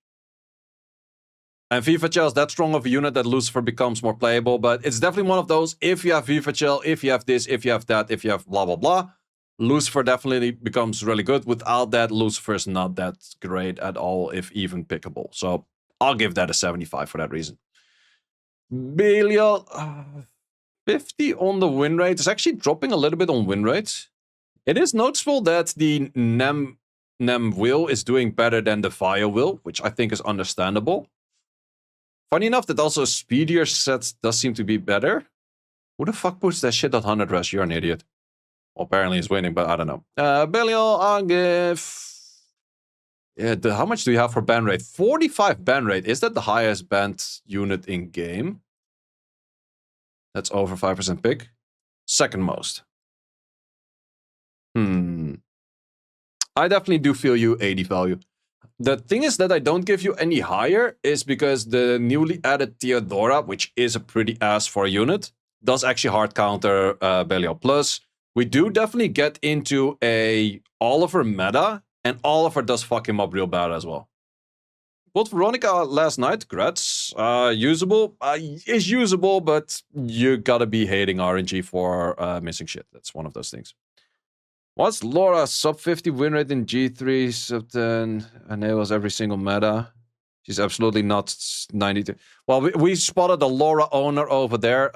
And FIFA Chell is that strong of a unit that Lucifer becomes more playable, but it's definitely one of those, if you have FIFA Chell, if you have this, if you have that, if you have blah, blah, blah, Lucifer definitely becomes really good. Without that, Lucifer is not that great at all, if even pickable. So I'll give that a 75 for that reason. Belial, 50 on the win rate. It's actually dropping a little bit on win rate. It is noticeable that the Nem will is doing better than the Fire will, which I think is understandable. Funny enough, that also a speedier set does seem to be better. Who the fuck puts that shit at 100 rush? You're an idiot. Well, apparently he's winning, but I don't know. Belial, I'll give... Yeah, how much do you have for ban rate? 45 ban rate. Is that the highest banned unit in game? That's over 5% pick. Second most. I definitely do feel you 80 value. The thing is that I don't give you any higher is because the newly added Theodora, which is a pretty ass for a unit, does actually hard counter Belial. Plus, we do definitely get into a Oliver meta, and Oliver does fuck him up real bad as well. Both Veronica last night, grats. Usable is usable, but you gotta be hating RNG for missing shit. That's one of those things. What's Laura sub 50 win rate in G3, sub 10, enables every single meta? She's absolutely not 92. Well, we spotted the Laura owner over there.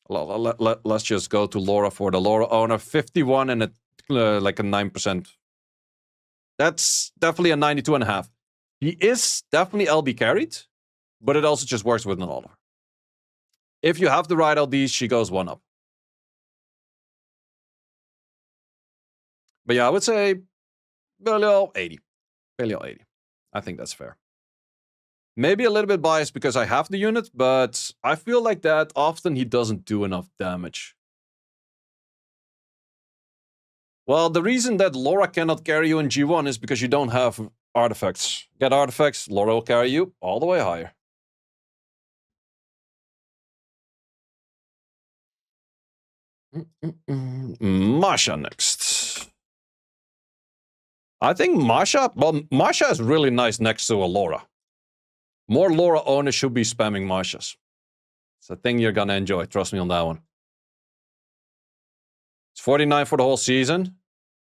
Let's just go to Laura for the Laura owner. 51 and like a 9%. That's definitely a 92.5. He is definitely LD carried, but it also just works with an Oliver. If you have the right LDs, she goes one up. But yeah, I would say Belial 80. Belial 80. I think that's fair. Maybe a little bit biased because I have the unit, but I feel like that often he doesn't do enough damage. Well, the reason that Laura cannot carry you in G1 is because you don't have artifacts. Get artifacts, Laura will carry you all the way higher. Masha next. I think Masha is really nice next to a Laura. More Laura owners should be spamming Mashas. It's a thing you're gonna enjoy, trust me on that one. It's 49 for the whole season.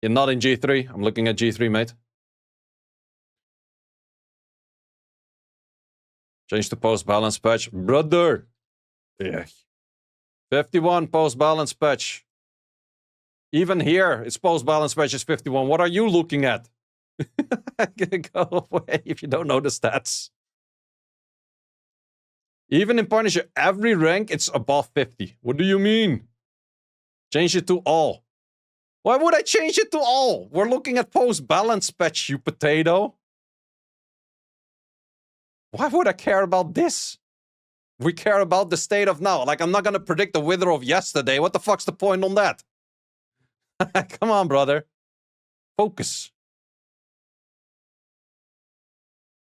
You're not in G3. I'm looking at G3, mate. Change to post-balance patch. Brother! Yeah. 51 post-balance patch. Even here, it's post-balance patch is 51. What are you looking at? Go away if you don't know the stats. Even in Punisher, every rank, it's above 50. What do you mean? Change it to all. Why would I change it to all? We're looking at post-balance patch, you potato. Why would I care about this? We care about the state of now. Like, I'm not gonna predict the wither of yesterday. What the fuck's the point on that? Come on, brother. Focus.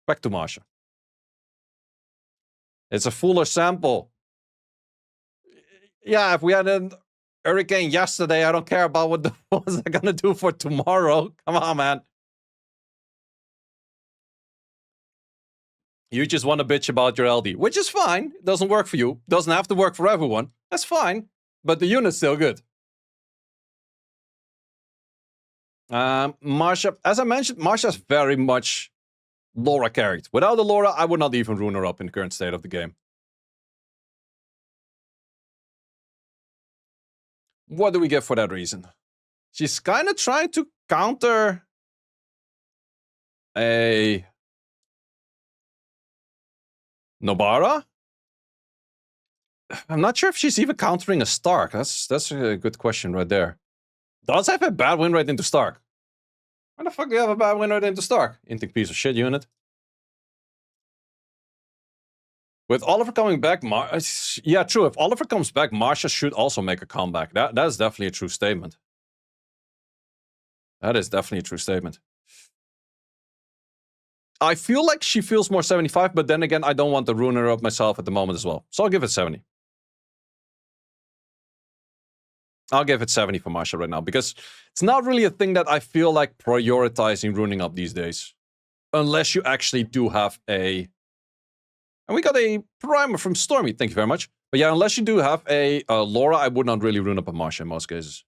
Back to Masha. It's a fuller sample. Yeah, if we had a hurricane yesterday, I don't care about what the was I gonna do for tomorrow. Come on, man. You just want to bitch about your LD, which is fine. It doesn't work for you. Doesn't have to work for everyone. That's fine. But the unit's still good. Masha, as I mentioned, Marsha's very much Laura carried. Without the Laura, I would not even rune her up in the current state of the game. What do we get for that reason? She's kind of trying to counter a Nobara? I'm not sure if she's even countering a Stark. That's a good question right there. Does have a bad win rate into Stark? Why the fuck do you have a bad win rate into Stark? Inting piece of shit unit. With Oliver coming back, yeah, true. If Oliver comes back, Marsha should also make a comeback. That is definitely a true statement. That is definitely a true statement. I feel like she feels more 75, but then again, I don't want to ruin her up myself at the moment as well. So I'll give it 70. I'll give it 70 for Marsha right now, because it's not really a thing that I feel like prioritizing ruining up these days. Unless you actually do have a... And we got a primer from Stormy, thank you very much. But yeah, unless you do have a Laura, I would not really rune up a Marsha in most cases.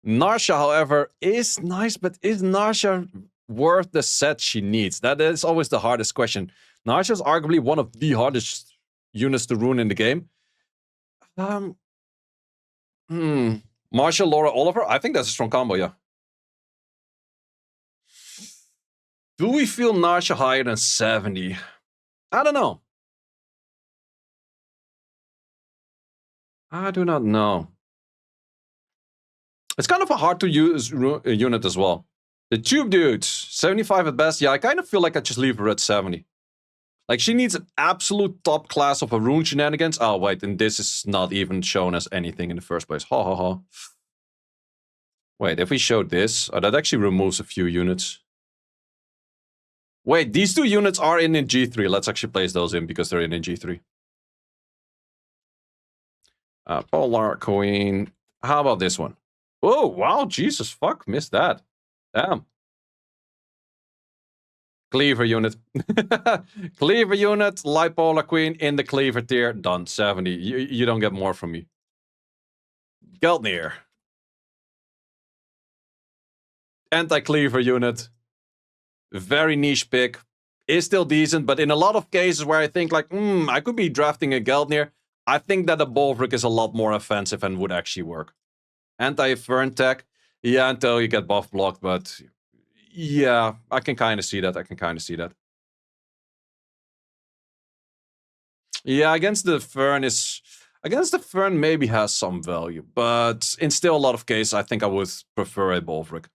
Narsha, however, is nice, but is Narsha worth the set she needs? That is always the hardest question. Narsha is arguably one of the hardest units to rune in the game. Marsha, Laura, Oliver? I think that's a strong combo, yeah. Do we feel Narsha higher than 70? I don't know. I do not know. It's kind of a hard to use unit as well. The Tube Dudes, 75 at best. Yeah, I kind of feel like I just leave her at 70. Like, she needs an absolute top class of a rune shenanigans. Oh, wait, and this is not even shown as anything in the first place. Ha ha ha. Wait, if we showed this, that actually removes a few units. Wait, these 2 units are in G3. Let's actually place those in because they're in G3. Polar Queen. How about this one? Oh, wow, Jesus, fuck, missed that. Damn. Cleaver unit. Cleaver unit, Light Polar Queen in the Cleaver tier. Done, 70. You don't get more from me. Geldnir. Anti-Cleaver unit. Very niche pick. Is still decent, but in a lot of cases where I think like, I could be drafting a Geldnir, I think that a Bolvric is a lot more offensive and would actually work. Anti-Fern tech. Yeah, until you get buff blocked, but yeah, I can kind of see that. Yeah, against the Fern maybe has some value, but in still a lot of cases, I think I would prefer a Bolvric.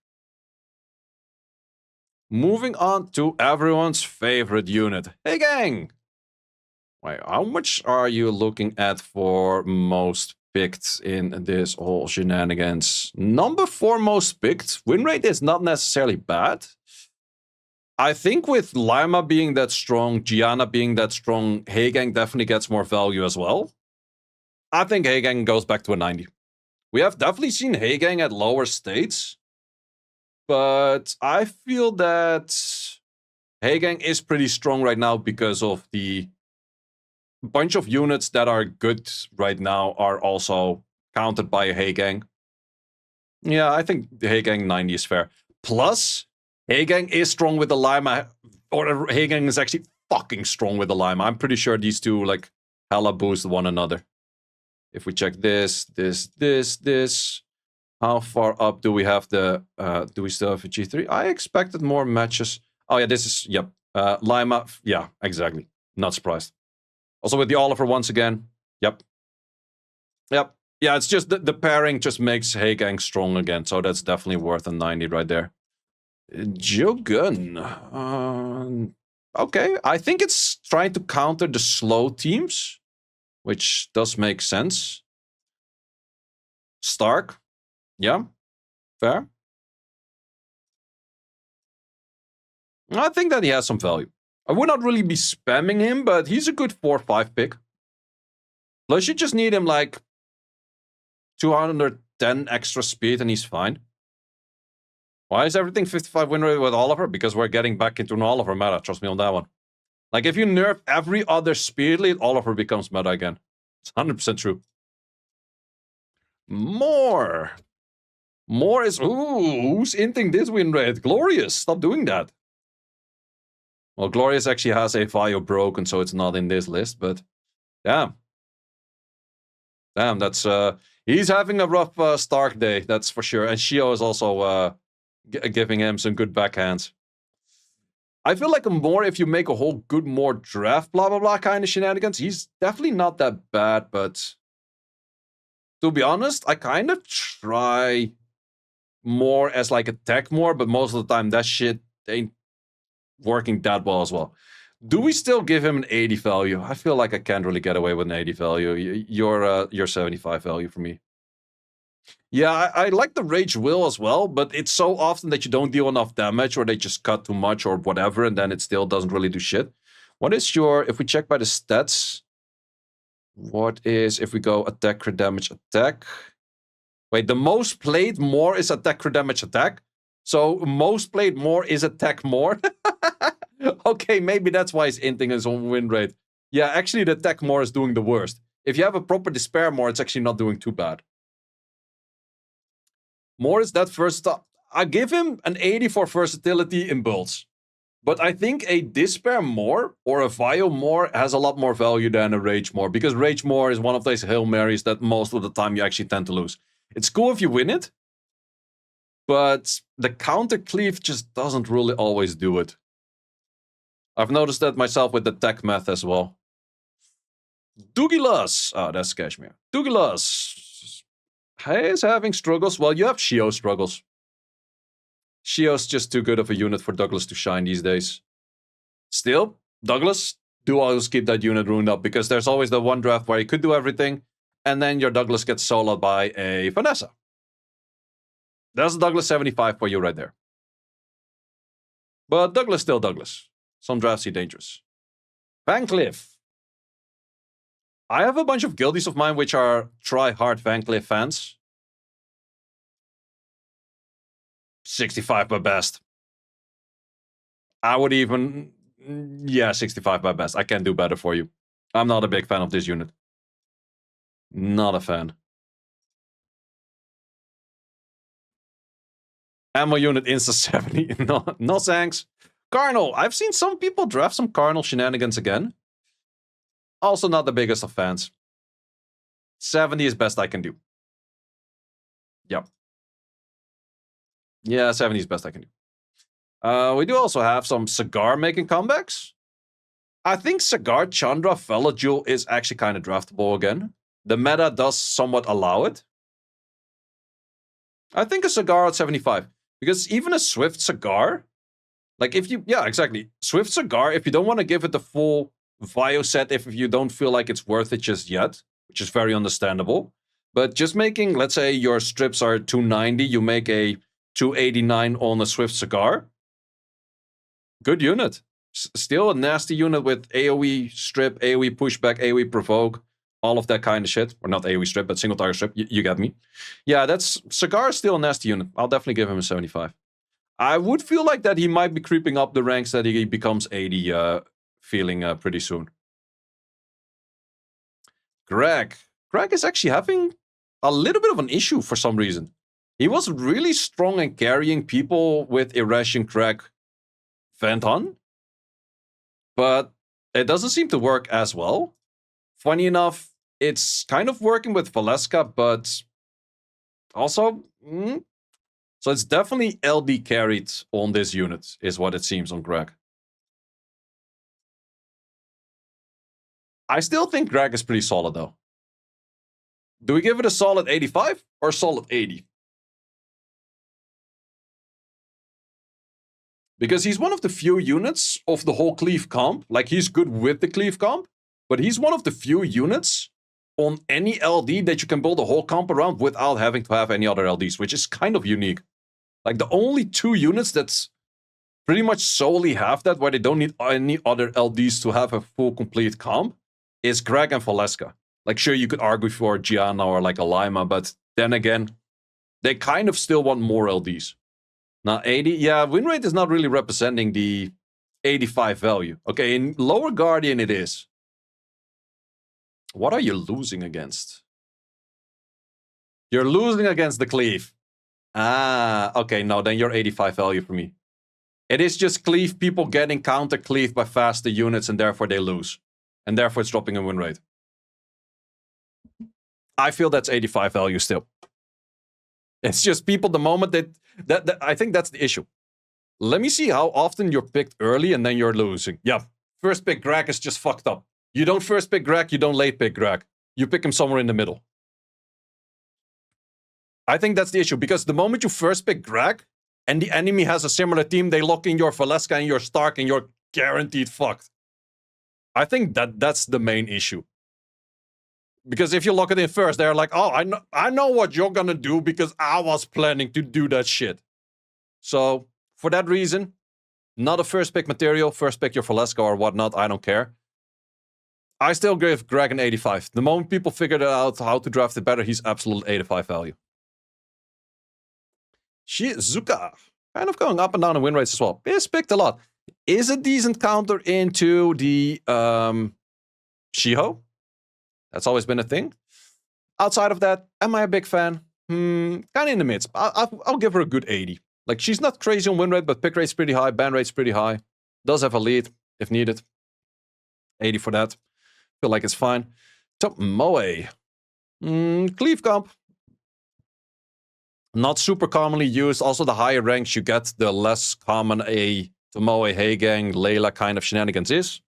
Moving on to everyone's favorite unit. Hey, gang! Wait, how much are you looking at for most picked in this whole shenanigans? Number 4 most picked. Win rate is not necessarily bad. I think with Lima being that strong, Gianna being that strong, Heigang definitely gets more value as well. I think Heigang goes back to a 90. We have definitely seen Heigang at lower states, but I feel that Heigang is pretty strong right now because of the bunch of units that are good right now are also counted by a Heigang. Yeah, I think the Heigang 90 is fair. Plus, Heigang is strong with the Lima, or Heigang is actually fucking strong with the Lima. I'm pretty sure these two, like, hella boost one another. If we check this, how far up do we have the, do we still have a G3? I expected more matches. Oh yeah, this is, yep. Lima, yeah, exactly. Not surprised. Also with the Oliver once again. Yep. Yep. Yeah, it's just the pairing just makes Heigang strong again. So that's definitely worth a 90 right there. Jogun. Okay, I think it's trying to counter the slow teams, which does make sense. Stark. Yeah, fair. I think that he has some value. I would not really be spamming him, but he's a good 4-5 pick. Plus, you just need him like 210 extra speed and he's fine. Why is everything 55 win rate with Oliver? Because we're getting back into an Oliver meta, trust me on that one. Like, if you nerf every other speed lead, Oliver becomes meta again. It's 100% true. More is... Ooh, who's inting this win rate? Glorious, stop doing that. Well, Glorious actually has a Vio broken, so it's not in this list, but... Damn. Damn, that's... he's having a rough Stark day, that's for sure. And Shio is also giving him some good backhands. I feel like a Moor, if you make a whole good Moor draft, blah, blah, blah kind of shenanigans, he's definitely not that bad, but... To be honest, I kind of try Moor as like a tech Moor, but most of the time that shit ain't working that well as well. Do we still give him an 80 value? I feel like I can't really get away with an 80 value. You're 75 value for me. Yeah, I like the Rage Will as well, but it's so often that you don't deal enough damage or they just cut too much or whatever, and then it still doesn't really do shit. What is your, if we check by the stats, what is, if we go attack, crit damage, attack? Wait, the most played Moor is attack, crit damage, attack? So most played Moor is attack more? Okay, maybe that's why he's inting his own win rate. Yeah, actually the attack Moor is doing the worst. If you have a proper Despair Moor, it's actually not doing too bad. Moor is that versatile. I give him an 80 for versatility in builds. But I think a Despair Moor or a Vio Moor has a lot more value than a Rage Moor. Because Rage Moor is one of those Hail Marys that most of the time you actually tend to lose. It's cool if you win it. But the counter cleave just doesn't really always do it. I've noticed that myself with the tech math as well. Douglas. Oh, that's Kashmir. Douglas is having struggles. Well, you have Shio struggles. Shio's just too good of a unit for Douglas to shine these days. Still, Douglas, do always keep that unit ruined up, because there's always the one draft where you could do everything, and then your Douglas gets soloed by a Vanessa. That's a Douglas 75 for you right there. But Douglas still Douglas. Some drafts are dangerous. Van Cleef. I have a bunch of guildies of mine which are try-hard Van Cleef fans. 65 by best. I would even... Yeah, 65 by best. I can do better for you. I'm not a big fan of this unit. Not a fan. Ammo unit insta 70. No thanks. Carnal. I've seen some people draft some Carnal shenanigans again. Also not the biggest of fans. 70 is best I can do. Yep. Yeah, 70 is best I can do. We do also have some Cigar making comebacks. I think Cigar Chandra Velajul is actually kind of draftable again. The meta does somewhat allow it. I think a Cigar at 75. Because even a Swift Cigar, like if you, yeah, exactly. Swift Cigar, if you don't want to give it the full Vio set, if you don't feel like it's worth it just yet, which is very understandable. But just making, let's say your strips are 290, you make a 289 on a Swift Cigar. Good unit. Still a nasty unit with AoE strip, AoE pushback, AoE provoke, all of that kind of shit. Or not AoE strip, but single target strip. You get me. Yeah, that's... Cigar is still a nasty unit. I'll definitely give him a 75. I would feel like that he might be creeping up the ranks, that he becomes 80 feeling pretty soon. Greg. Greg is actually having a little bit of an issue for some reason. He was really strong in carrying people with Irration Greg Venton, but it doesn't seem to work as well. Funny enough, it's kind of working with Valeska, but also... So it's definitely LD carried on this unit, is what it seems on Greg. I still think Greg is pretty solid, though. Do we give it a solid 85 or solid 80? Because he's one of the few units of the whole Cleave comp. Like, he's good with the Cleave comp, but he's one of the few units on any LD that you can build a whole comp around without having to have any other LDs, which is kind of unique. Like, the only two units that's pretty much solely have that, where they don't need any other LDs to have a full complete comp, is Greg and Valeska. Like, sure, you could argue for Gianna or like a Lima, but then again, they kind of still want more LDs. Now, 80, yeah, win rate is not really representing the 85 value. Okay, in lower Guardian it is. What are you losing against? You're losing against the Cleave. Ah, okay, no, then you're 85 value for me. It is just Cleave people getting counter Cleave by faster units, and therefore they lose. And therefore it's dropping in win rate. I feel that's 85 value still. It's just people, the moment that I think that's the issue. Let me see how often you're picked early and then you're losing. Yeah, first pick Greg is just fucked up. You don't first pick Greg, you don't late pick Greg. You pick him somewhere in the middle. I think that's the issue, because the moment you first pick Greg and the enemy has a similar team, they lock in your Valeska and your Stark and you're guaranteed fucked. I think that's the main issue. Because if you lock it in first, they're like, oh, I know what you're gonna do because I was planning to do that shit. So, for that reason, not a first pick material, first pick your Valeska or whatnot, I don't care. I still give Greg an 85. The moment people figured out how to draft it better, he's absolute 85 value. Shizuka, kind of going up and down in win rates as well. Is picked a lot. Is a decent counter into the Shiho. That's always been a thing. Outside of that, am I a big fan? Kind of in the midst. I'll give her a good 80. Like, she's not crazy on win rate, but pick rate's pretty high, ban rate's pretty high. Does have a lead, if needed. 80 for that. Feel like it's fine. Top Moe. Cleave comp. Not super commonly used. Also, the higher ranks you get, the less common a Tomoe, Heigang, Layla kind of shenanigans is.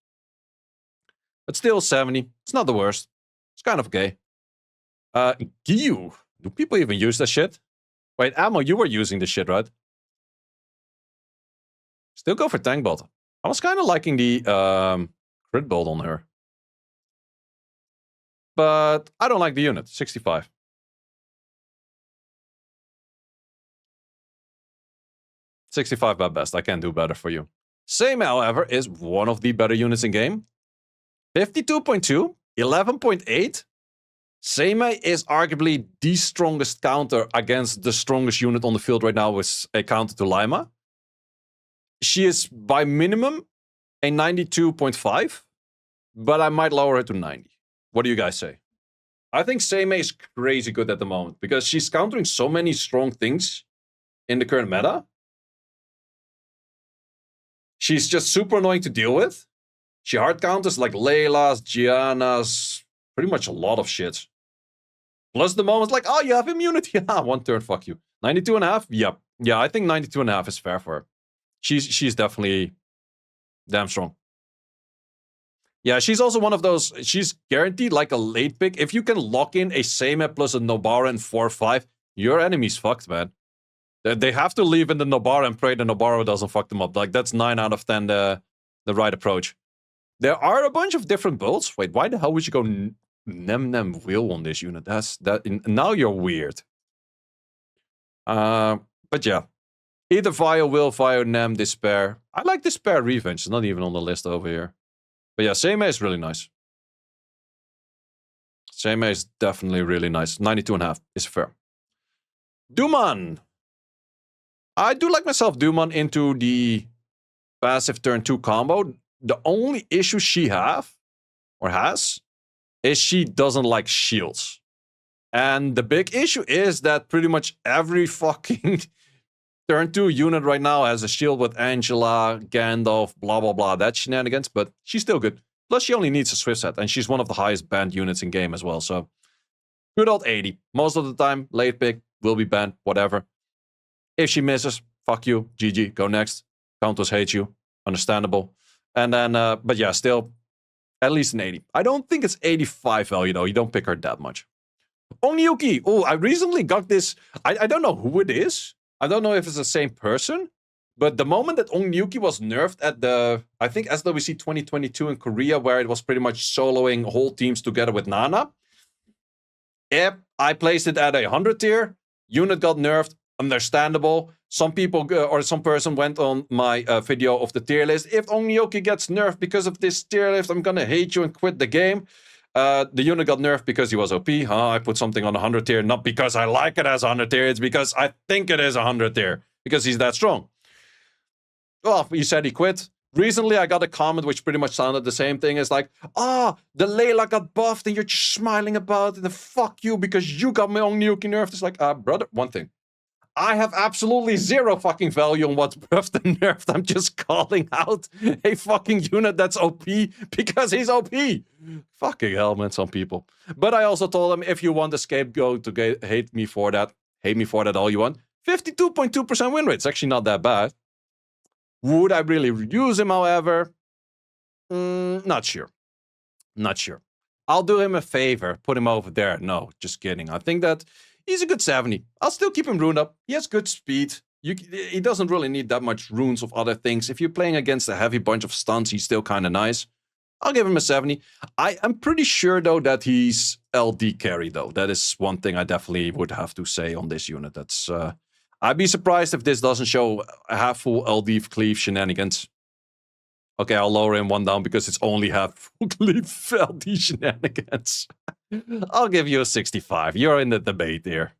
But still 70. It's not the worst. It's kind of okay. Gyu. Do people even use that shit? Wait, Ammo, you were using this shit, right? Still go for tank bot. I was kind of liking the crit build on her. But I don't like the unit. 65. $65 at best. I can't do better for you. Same, however, is one of the better units in game. 52.2, 11.8. Seimei is arguably the strongest counter against the strongest unit on the field right now with a counter to Lima. She is by minimum a 92.5, but I might lower her to 90. What do you guys say? I think Seimei is crazy good at the moment because she's countering so many strong things in the current meta. She's just super annoying to deal with. She hard counters like Layla's, Gianna's, pretty much a lot of shit. Plus the moments like, oh, you have immunity. One turn, fuck you. 92.5? Yep. Yeah, I think 92.5 is fair for her. She's definitely damn strong. Yeah, she's also one of those, she's guaranteed like a late pick. If you can lock in a Seimei plus a Nobara in 4-5, your enemy's fucked, man. They have to leave in the Nobara and pray the Nobara doesn't fuck them up. Like, that's 9 out of 10 the right approach. There are a bunch of different builds. Wait, why the hell would you go Nem Will on this unit? Now you're weird. But yeah. Either Vio, Will, Vio, Nem, Despair. I like Despair Revenge. It's not even on the list over here. But yeah, Seimei is really nice. Seimei is definitely really nice. 92.5 is fair. Duman. I do like myself Duman into the passive turn 2 combo. The only issue she has is she doesn't like shields. And the big issue is that pretty much every fucking turn 2 unit right now has a shield with Angela, Gandalf, blah, blah, blah. That shenanigans, but she's still good. Plus, she only needs a Swift set, and she's one of the highest banned units in game as well. So, good old 80. Most of the time, late pick, will be banned, whatever. If she misses, fuck you, GG, go next. Counters hate you, understandable. And then, but yeah, still, at least an 80. I don't think it's 85 value, though. You don't pick her that much. Onmyouji. Oh, I recently got this. I don't know who it is. I don't know if it's the same person. But the moment that Onmyouji was nerfed at the, I think, SWC 2022 in Korea, where it was pretty much soloing whole teams together with Nana. Yep, I placed it at 100 tier. Unit got nerfed. Understandable. Some people or some person went on my video of the tier list. If Onmyouji gets nerfed because of this tier list, I'm gonna hate you and quit the game. The unit got nerfed because he was OP. I put something on 100 tier, not because I like it as 100 tier. It's because I think it is 100 tier because he's that strong. Well, he said he quit. Recently, I got a comment which pretty much sounded the same thing. It's like, the Layla got buffed and you're just smiling about it. And fuck you because you got my Onmyouji nerfed. It's like, brother, one thing. I have absolutely zero fucking value on what's buffed and nerfed. I'm just calling out a fucking unit that's OP because he's OP. Fucking hell, man, some people. But I also told him, if you want a scapegoat to hate me for that all you want. 52.2% win rate. It's actually not that bad. Would I really use him, however? Not sure. Not sure. I'll do him a favor. Put him over there. No, just kidding. I think that he's a good 70. I'll still keep him runed up. He has good speed. He doesn't really need that much runes of other things. If you're playing against a heavy bunch of stuns, he's still kind of nice. I'll give him a 70. I'm pretty sure, though, that he's LD carry, though. That is one thing I definitely would have to say on this unit. That's I'd be surprised if this doesn't show a half full LD cleave shenanigans. Okay, I'll lower him one down because it's only half full cleave LD shenanigans. I'll give you a 65. You're in the debate here.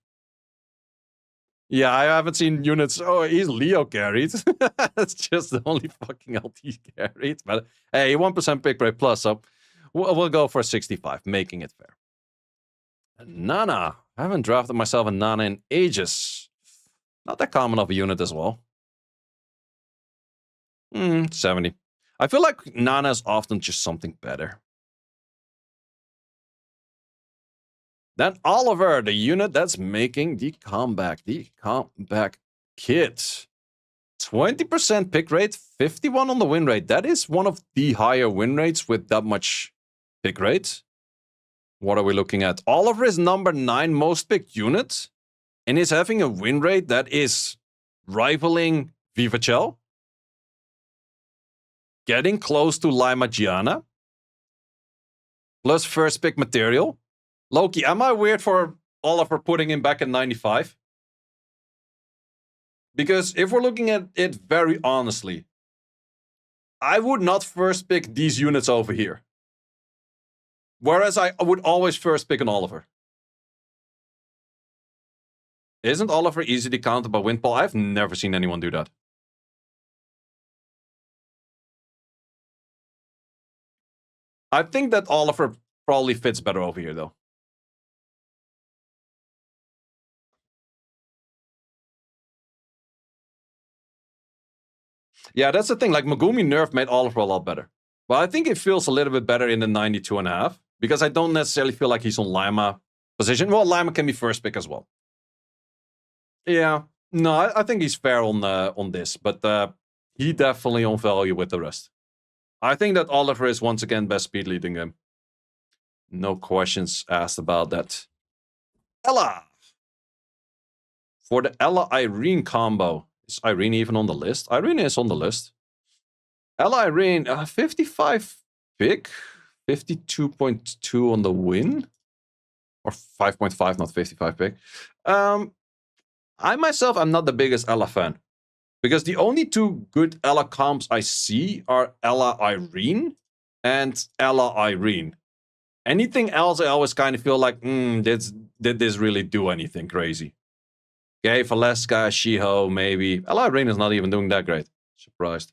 Yeah, I haven't seen units. Oh, he's Leo carried. That's just the only fucking LT carried. But hey, 1% pick rate plus, so we'll go for 65, making it fair. Nana. I haven't drafted myself a Nana in ages. Not that common of a unit as well. 70. I feel like Nana is often just something better. Then Oliver, the unit that's making the comeback kit. 20% pick rate, 51 on the win rate. That is one of the higher win rates with that much pick rate. What are we looking at? Oliver is number 9 most picked unit and is having a win rate that is rivaling Vivachel. Getting close to Lima Gianna. Plus first pick material. Loki, am I weird for Oliver putting him back at 95? Because if we're looking at it very honestly, I would not first pick these units over here. Whereas I would always first pick an Oliver. Isn't Oliver easily countered by Windfall? I've never seen anyone do that. I think that Oliver probably fits better over here, though. Yeah, that's the thing. Like, Megumi nerf made Oliver a lot better. But I think it feels a little bit better in the 92.5. Because I don't necessarily feel like he's on Lima position. Well, Lima can be first pick as well. Yeah. No, I think he's fair on this. But he definitely on value with the rest. I think that Oliver is once again best speed leading him. No questions asked about that. Ella! For the Ella-Irene combo. Is Irene even on the list? Irene is on the list. Ella-Irene, 55 pick. 52.2 on the win. Or 5.5, not 55 pick. I myself am not the biggest Ella fan. Because the only two good Ella comps I see are Ella-Irene and Ella-Irene. Anything else I always kind of feel like, did this really do anything crazy? Okay, Valeska, Shiho, maybe. Ella-Irene is not even doing that great. Surprised.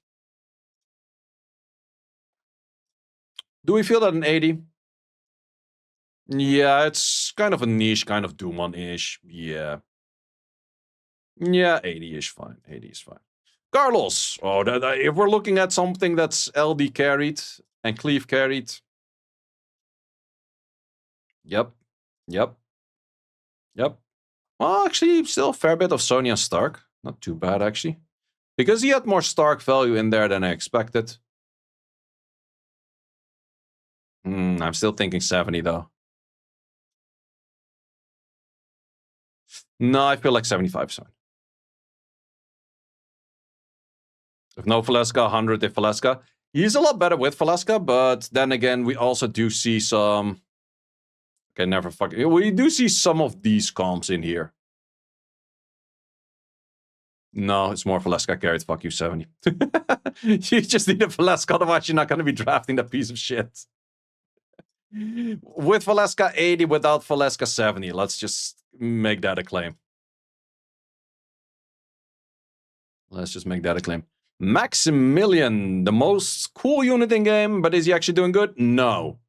Do we feel that an 80? Yeah, it's kind of a niche, kind of Doomon-ish. Yeah. Yeah, 80 is fine. 80 is fine. Carlos! Oh, if we're looking at something that's LD carried and Cleave carried. Yep. Well, actually, still a fair bit of Sonya Stark. Not too bad, actually. Because he had more Stark value in there than I expected. I'm still thinking 70, though. No, I feel like 75 is fine. If no Valeska, 100 if Valeska. He's a lot better with Valeska, but then again, we also do see some... Okay, never fucking... We do see some of these comps in here. No, it's more Valeska carried. Fuck you, 70. You just need a Valeska, otherwise you're not going to be drafting that piece of shit. With Valeska 80, without Valeska 70. Let's just make that a claim. Maximilian, the most cool unit in game, but is he actually doing good? No.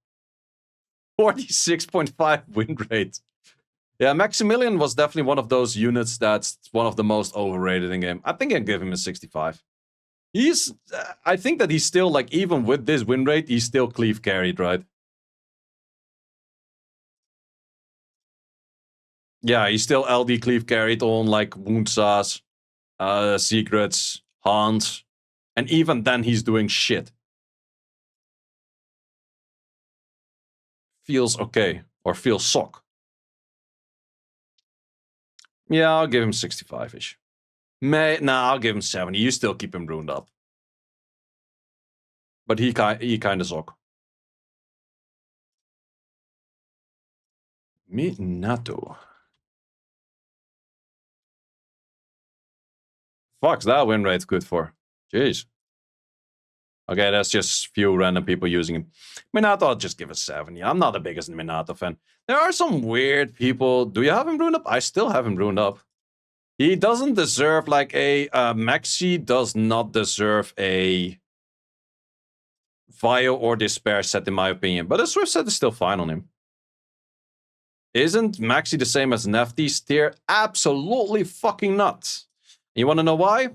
46.5 win rate. Yeah, Maximilian was definitely one of those units that's one of the most overrated in game. I think I'd give him a 65. I think that he's still, like, even with this win rate, he's still cleave carried, right? Yeah, he's still LD cleave carried on, like, Woundsas, Secrets, Hans. And even then, he's doing shit. Feels okay. Or feels sock. Yeah, I'll give him 65-ish. Nah, I'll give him 70. You still keep him ruined up. But he kind of sock. Minato. Fuck's that win rate good for? Jeez. Okay, that's just few random people using him. Minato, I'll just give a 70. I'm not the biggest Minato fan. There are some weird people. Do you have him ruined up? I still have him ruined up. He doesn't deserve like a... Maxi does not deserve a... Vile or Despair set in my opinion. But a Swift set is still fine on him. Isn't Maxi the same as Nefty's tier? Absolutely fucking not. You want to know why?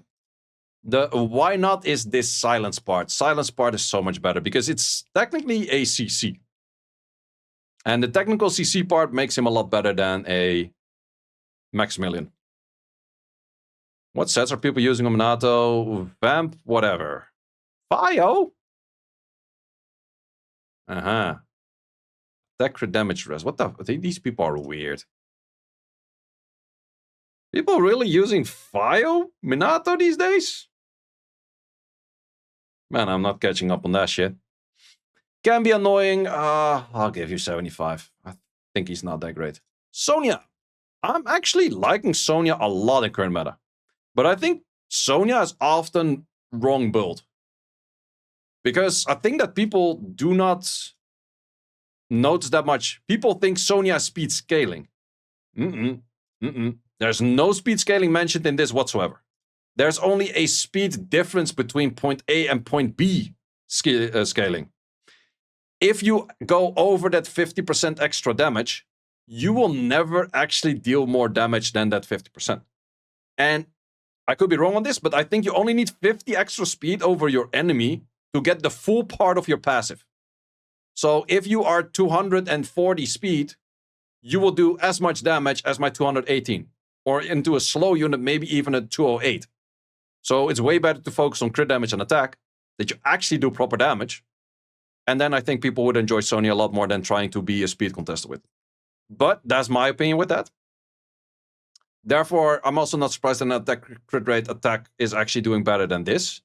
The why not is this silence part. Silence part is so much better because it's technically a CC. And the technical CC part makes him a lot better than a Maximilian. What sets are people using on Minato? Vamp, whatever. Fio? Attack damage rest. What the? These people are weird. People really using Fio Minato these days? Man, I'm not catching up on that shit. Can be annoying. I'll give you 75. I think he's not that great. Sonya. I'm actually liking Sonya a lot in current meta. But I think Sonya is often wrong build. Because I think that people do not notice that much. People think Sonya is speed scaling. There's no speed scaling mentioned in this whatsoever. There's only a speed difference between point A and point B scaling. If you go over that 50% extra damage, you will never actually deal more damage than that 50%. And I could be wrong on this, but I think you only need 50 extra speed over your enemy to get the full part of your passive. So if you are 240 speed, you will do as much damage as my 218. Or into a slow unit, maybe even a 208. So it's way better to focus on crit damage and attack, that you actually do proper damage. And then I think people would enjoy Sonya a lot more than trying to be a speed contester with. But that's my opinion with that. Therefore, I'm also not surprised that attack crit rate attack is actually doing better than this.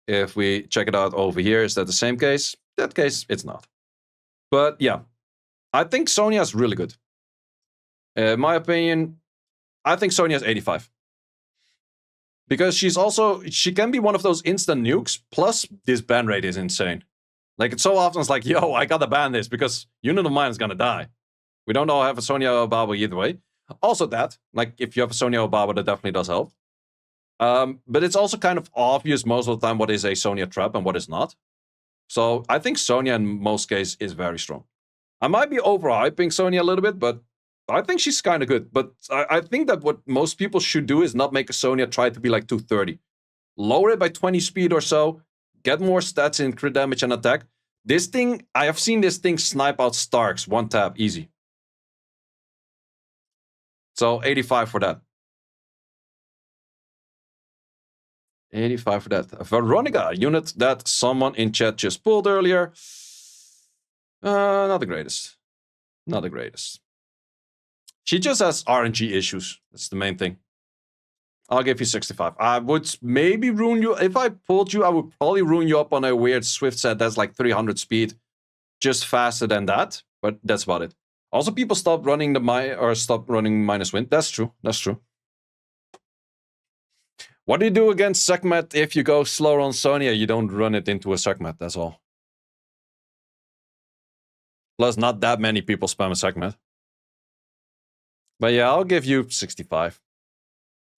If we check it out over here, is that the same case? That case, it's not. But yeah, I think Sonya is really good. In my opinion, I think Sonya is 85. Because she can be one of those instant nukes, plus this ban rate is insane. Like, it's so often it's like, yo, I gotta ban this because unit of mine is gonna die. We don't all have a Sonya or Baba either way. Also that, like, if you have a Sonya or Baba, that definitely does help. But it's also kind of obvious most of the time what is a Sonya trap and what is not. So I think Sonya in most cases is very strong. I might be overhyping Sonya a little bit, but I think she's kind of good. But I think that what most people should do is not make a Sonya try to be like 230. Lower it by 20 speed or so. Get more stats in crit damage and attack. This thing, I have seen this thing snipe out Starks. One tap, easy. So 85 for that. 85 for that. Veronica, unit that someone in chat just pulled earlier. Not the greatest. Not the greatest. She just has RNG issues. That's the main thing. I'll give you 65. I would maybe ruin you. If I pulled you, I would probably ruin you up on a weird Swift set that's like 300 speed. Just faster than that. But that's about it. Also, people stop running stop running minus wind. That's true. That's true. What do you do against Sekhmet if you go slower on Sonya? You don't run it into a Sekhmet, that's all. Plus, not that many people spam a Sekhmet. But yeah, I'll give you 65.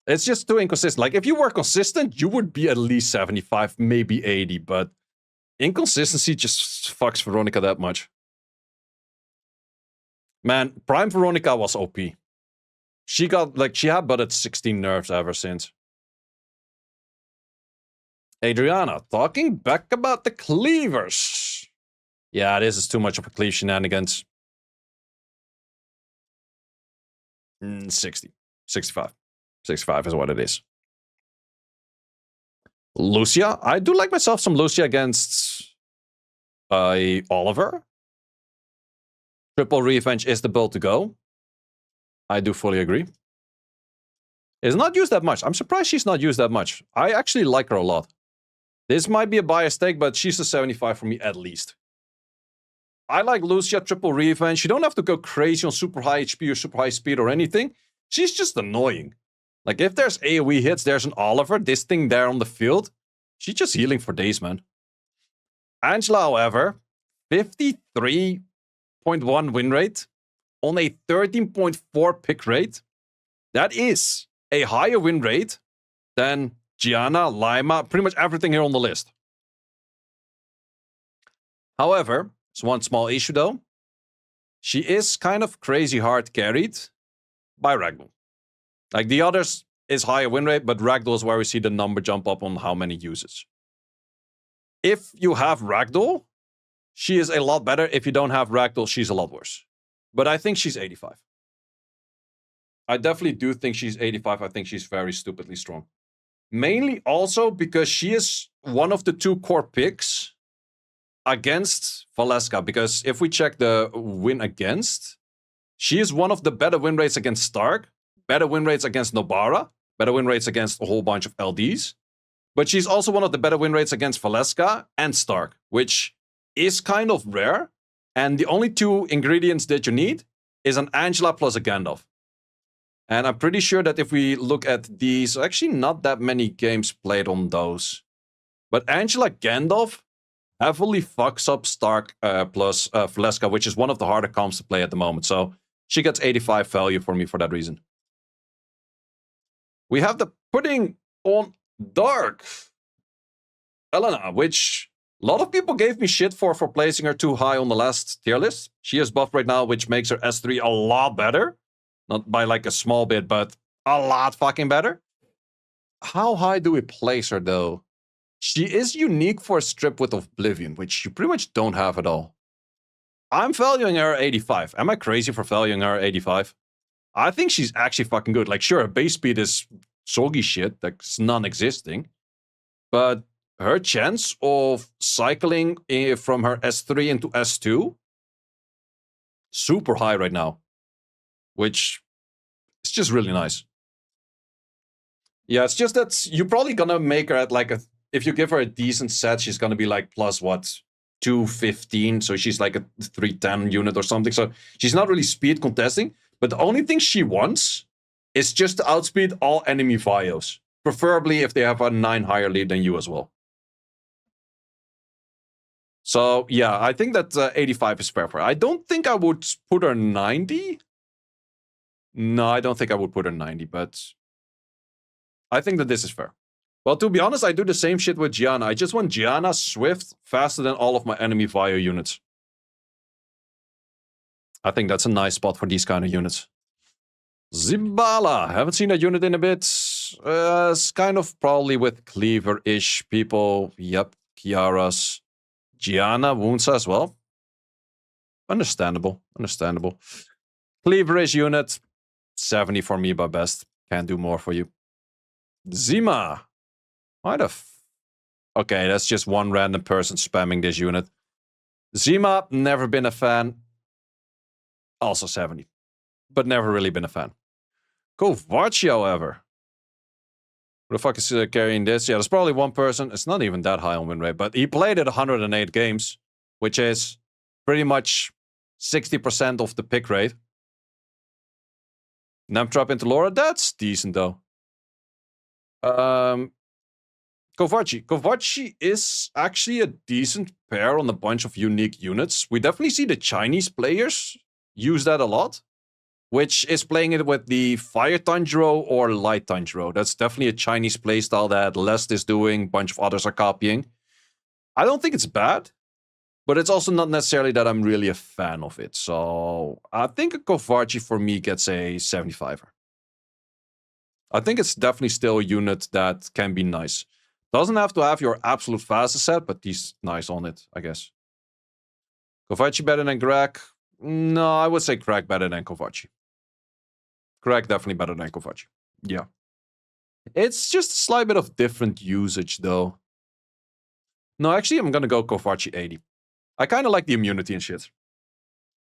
It's just too inconsistent. Like, if you were consistent, you would be at least 75, maybe 80. But inconsistency just fucks Veronica that much. Man, Prime Veronica was OP. She had but at 16 nerfs ever since. Adriana, talking back about the cleavers. Yeah, this is too much of a cleave shenanigans. 60. 65. 65 is what it is. Lucia. I do like myself some Lucia against Oliver. Triple Revenge is the build to go. I do fully agree. It's not used that much. I'm surprised she's not used that much. I actually like her a lot. This might be a biased take, but she's a 75 for me at least. I like Lucia, Triple Revenge. You don't have to go crazy on super high HP or super high speed or anything. She's just annoying. Like, if there's AoE hits, there's an Oliver, this thing there on the field. She's just healing for days, man. Angela, however, 53.1 win rate on a 13.4 pick rate. That is a higher win rate than Gianna, Lima, pretty much everything here on the list. However, there's one small issue though. She is kind of crazy hard carried by Ragdoll. Like, the others is higher win rate, but Ragdoll is where we see the number jump up on how many uses. If you have Ragdoll, she is a lot better. If you don't have Ragdoll, she's a lot worse. But I think she's 85. I definitely do think she's 85. I think she's very stupidly strong. Mainly also because she is one of the two core picks against Valeska. Because if we check the win against, she is one of the better win rates against Stark, better win rates against Nobara, better win rates against a whole bunch of LDs. But she's also one of the better win rates against Valeska and Stark, which is kind of rare. And the only two ingredients that you need is an Angela plus a Gandalf. And I'm pretty sure that if we look at these, actually not that many games played on those. But Angela Gandalf heavily fucks up Stark plus Valeska, which is one of the harder comps to play at the moment. So she gets 85 value for me for that reason. We have the Pudding on Dark Elenoa, which a lot of people gave me shit for placing her too high on the last tier list. She is buffed right now, which makes her S3 a lot better. Not by like a small bit, but a lot fucking better. How high do we place her though? She is unique for a strip with Oblivion, which you pretty much don't have at all. I'm valuing her 85. Am I crazy for valuing her 85? I think she's actually fucking good. Like, sure, her base speed is soggy shit, that's non-existing. But her chance of cycling from her S3 into S2, super high right now. Which is just really nice. Yeah, it's just that you're probably gonna make her at like a... If you give her a decent set, she's gonna be like plus what? 215, so she's like a 310 unit or something. So she's not really speed contesting, but the only thing she wants is just to outspeed all enemy Vios. Preferably if they have a 9 higher lead than you as well. So yeah, I think that 85 is fair for her. I don't think I would put her 90. No, I don't think I would put her 90, but I think that this is fair. Well, to be honest, I do the same shit with Gianna. I just want Gianna swift faster than all of my enemy Vio units. I think that's a nice spot for these kind of units. Zibala. Haven't seen that unit in a bit. It's kind of probably with Cleaver-ish people. Yep, Kiara's. Gianna, Wounsa as well. Understandable. Understandable. Cleaver-ish unit. 70 for me by best. Can't do more for you. Zima. Why the okay, that's just one random person spamming this unit. Zima, never been a fan. Also 70. But never really been a fan. Kovaci, however. Who the fuck is carrying this? Yeah, there's probably one person. It's not even that high on win rate, but he played it 108 games, which is pretty much 60% of the pick rate. Namtrap into Laura, that's decent though. Kovaci. Kovaci is actually a decent pair on a bunch of unique units. We definitely see the Chinese players use that a lot, which is playing it with the Fire Tanjiro or Light Tanjiro. That's definitely a Chinese playstyle that Lest is doing, a bunch of others are copying. I don't think it's bad, but it's also not necessarily that I'm really a fan of it. So I think a Kovaci for me gets a 75er. I think it's definitely still a unit that can be nice. Doesn't have to have your absolute fastest set, but he's nice on it, I guess. Kovaci better than Greg? No, I would say Greg better than Kovaci. Greg definitely better than Kovaci. Yeah. It's just a slight bit of different usage, though. No, actually, I'm gonna go Kovaci 80. I kind of like the immunity and shit.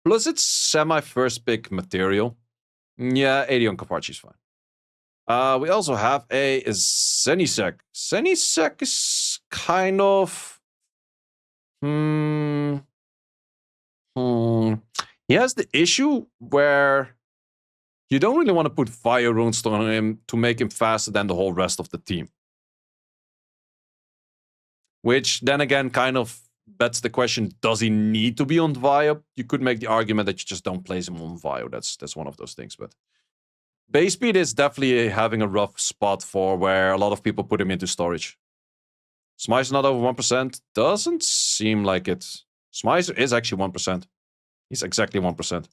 Plus, it's semi-first pick material. Yeah, 80 on Kovaci is fine. We also have a Zenisek. Zenisek is kind of... He has the issue where you don't really want to put Fire Runes on him to make him faster than the whole rest of the team. Which, then again, kind of bets the question, does he need to be on Vio? You could make the argument that you just don't place him on Vio. That's one of those things, but... Base speed is definitely having a rough spot for where a lot of people put him into storage. Smicer not over 1%. Doesn't seem like it. Smicer is actually 1%. He's exactly 1%.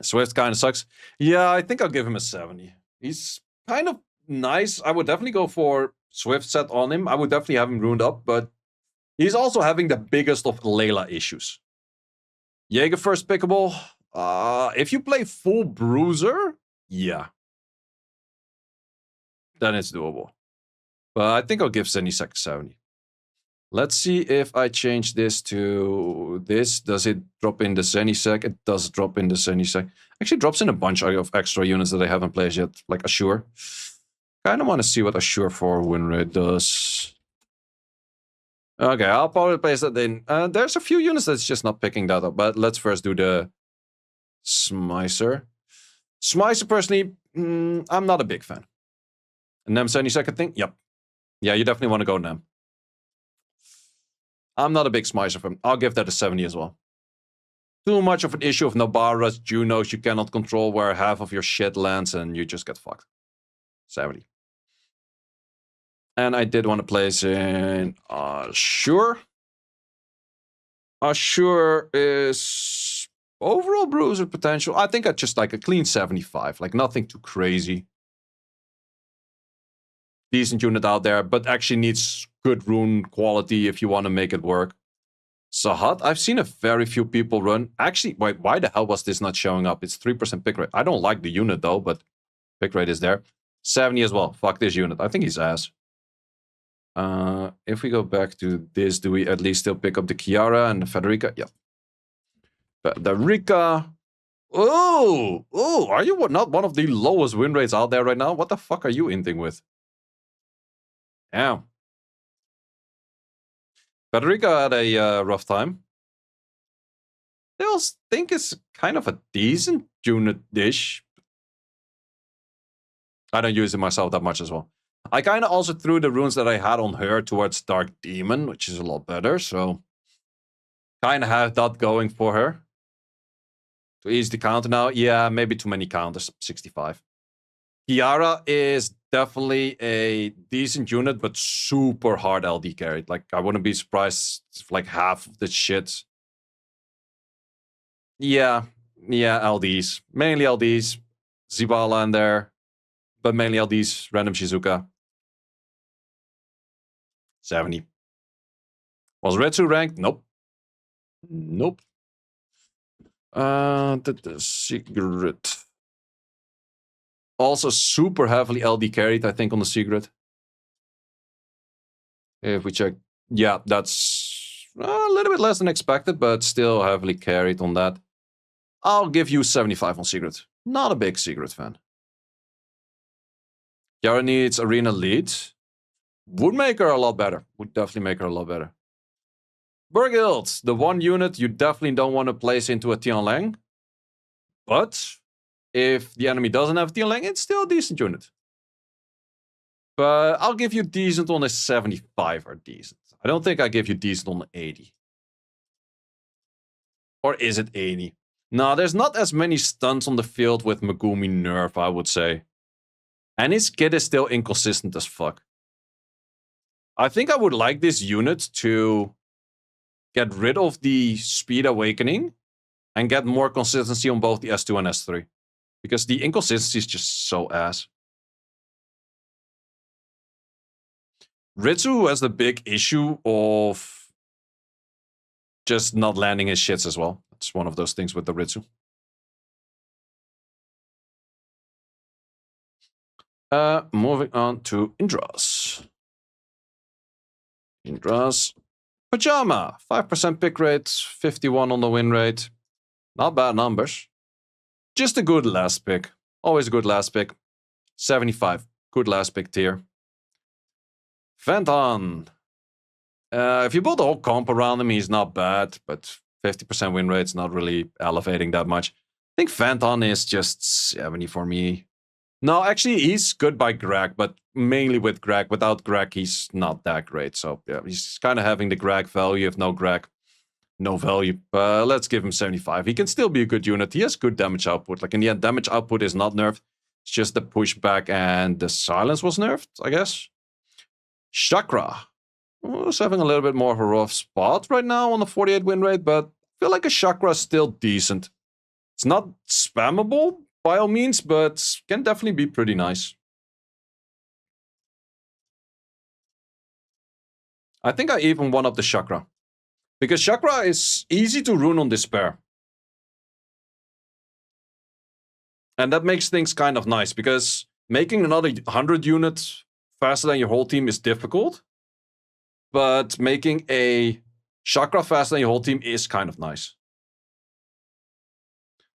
Swift kind of sucks. Yeah, I think I'll give him a 70. He's kind of nice. I would definitely go for Swift set on him. I would definitely have him ruined up, but he's also having the biggest of Layla issues. Jaeger first pickable. If you play full Bruiser, yeah. Then it's doable. But I think I'll give Zenisek 70. Let's see if I change this to this. Does it drop in the Zenisek? It does drop in the Zenisek. Actually drops in a bunch of extra units that I haven't played yet, like Ashur. Kind of want to see what Ashur for win rate does. Okay, I'll probably place that in. There's a few units that's just not picking that up, but let's first do the Smicer. Smicer, personally, I'm not a big fan. Nem's any second thing? Yep. Yeah, you definitely want to go Nem. I'm not a big Smicer fan. I'll give that a 70 as well. Too much of an issue of Nabaras, Junos you cannot control where half of your shit lands and you just get fucked. 70. And I did want to place in Eshir. Eshir is overall bruiser potential. I think I just like a clean 75. Like nothing too crazy. Decent unit out there, but actually needs good rune quality if you want to make it work. Sahat, I've seen a very few people run. Actually, wait, why the hell was this not showing up? It's 3% pick rate. I don't like the unit though, but pick rate is there. 70 as well. Fuck this unit. I think he's ass. If we go back to this, do we at least still pick up the Chiara and the Federica? Yeah. Federica. Oh, are you not one of the lowest win rates out there right now? What the fuck are you inting with? Yeah. Federica had a rough time. I also think it's kind of a decent unit dish. I don't use it myself that much as well. I kind of also threw the runes that I had on her towards Dark Demon, which is a lot better, so kind of have that going for her. To ease the counter now, yeah, maybe too many counters, 65. Chiara is definitely a decent unit, but super hard LD carried. Like, I wouldn't be surprised if like half of the shit. Yeah, LDs. Mainly LDs. Zibala in there. But mainly LDs. Random Shizuka. 70. Was Retsu ranked? Nope. Nope. The secret. Also super heavily LD carried, I think, on the secret. If we check, yeah, that's a little bit less than expected, but still heavily carried on that. I'll give you 75 on secret. Not a big secret fan. Yara needs arena lead. Would make her a lot better. Would definitely make her a lot better. Burgild, the one unit you definitely don't want to place into a Tianlang. But if the enemy doesn't have Tianlang, it's still a decent unit. But I'll give you decent on a 75 or decent. I don't think I give you decent on the 80. Or is it 80? No, there's not as many stunts on the field with Megumi nerf, I would say. And his kit is still inconsistent as fuck. I think I would like this unit to get rid of the Speed Awakening and get more consistency on both the S2 and S3. Because the inconsistency is just so ass. Ritsu has the big issue of just not landing his shits as well. It's one of those things with the Ritsu. Moving on to Indra's. Indra's Pajama. 5% pick rate, 51 on the win rate. Not bad numbers. Just a good last pick. Always a good last pick. 75. Good last pick tier. Fenton. If you build a whole comp around him, he's not bad, but 50% win rate's not really elevating that much. I think Fenton is just 70 for me. No, actually, he's good by Greg, but mainly with Greg. Without Greg, he's not that great. So, yeah, he's kind of having the Greg value. If no Greg, no value. Let's give him 75. He can still be a good unit. He has good damage output. Like, in the end, damage output is not nerfed. It's just the pushback and the silence was nerfed, I guess. Chakra. Was having a little bit more of a rough spot right now on the 48 win rate, but I feel like a Chakra is still decent. It's not spammable by all means, but can definitely be pretty nice. I think I even one up the Chakra. Because Chakra is easy to rune on Despair. And that makes things kind of nice, because making another 100 units faster than your whole team is difficult. But making a Chakra faster than your whole team is kind of nice.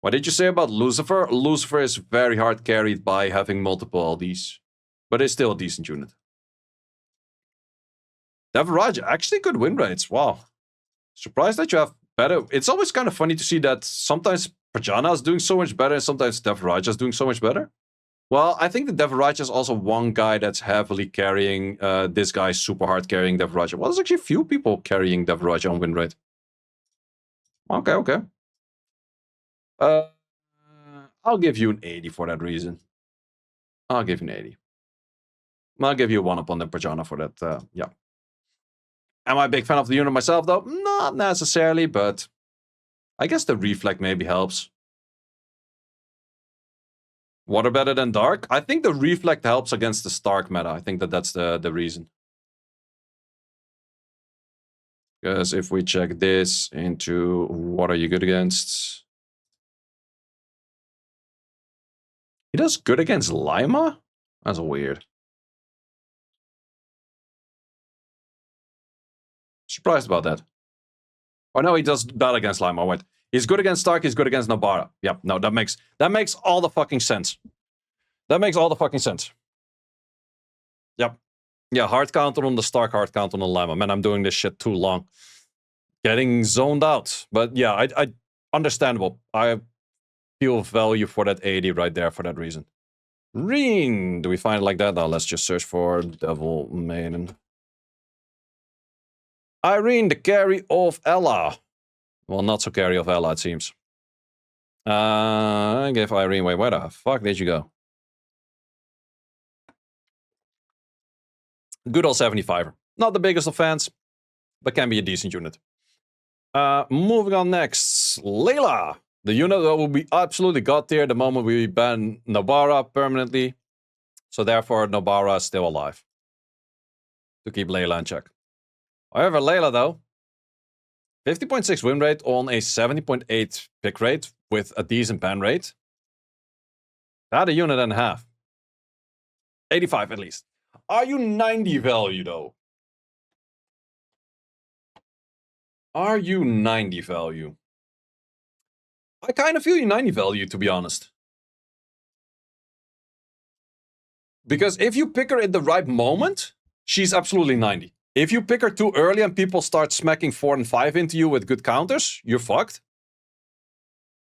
What did you say about Lucifer? Lucifer is very hard carried by having multiple LDs. But it's still a decent unit. Devaraja, actually good win rates. Wow. Surprised that you have better. It's always kind of funny to see that sometimes Prajana is doing so much better and sometimes Devaraja is doing so much better. Well, I think the Devaraja is also one guy that's heavily carrying this guy, super hard carrying Devaraja. Well, there's actually a few people carrying Devaraja on win rate. Okay, okay. I'll give you an 80 for that reason. I'll give you an 80. I'll give you a 1 up on the Prajana for that, yeah. Am I a big fan of the unit myself, though? Not necessarily, but I guess the Reflect maybe helps. Water better than Dark? I think the Reflect helps against the Stark meta. I think that's the reason. Because if we check this into what are you good against? He does good against Lima? That's weird. Surprised about that. Oh no, he does bad against Lima. Wait. He's good against Stark, he's good against Nobara. Yep, no, that makes all the fucking sense. That makes all the fucking sense. Yep. Yeah, hard counter on the Stark, hard counter on the Lima. Man, I'm doing this shit too long. Getting zoned out. But yeah, I understandable. I feel value for that 80 right there for that reason. Reen! Do we find it like that? Now let's just search for Devil Maiden. Irene, the carry of Ella. Well, not so carry of Ella, it seems. I gave Irene away. Where the fuck did you go? Good old 75er. Not the biggest of fans, but can be a decent unit. Moving on next. Layla. The unit that will be absolutely god tier the moment we ban Nobara permanently. So therefore, Nobara is still alive. To keep Layla in check. However, Layla though, 50.6 win rate on a 70.8 pick rate with a decent ban rate. That a unit and a half. 85 at least. Are you 90 value though? Are you 90 value? I kind of feel you 90 value, to be honest. Because if you pick her at the right moment, she's absolutely 90. If you pick her too early and people start smacking 4 and 5 into you with good counters, you're fucked.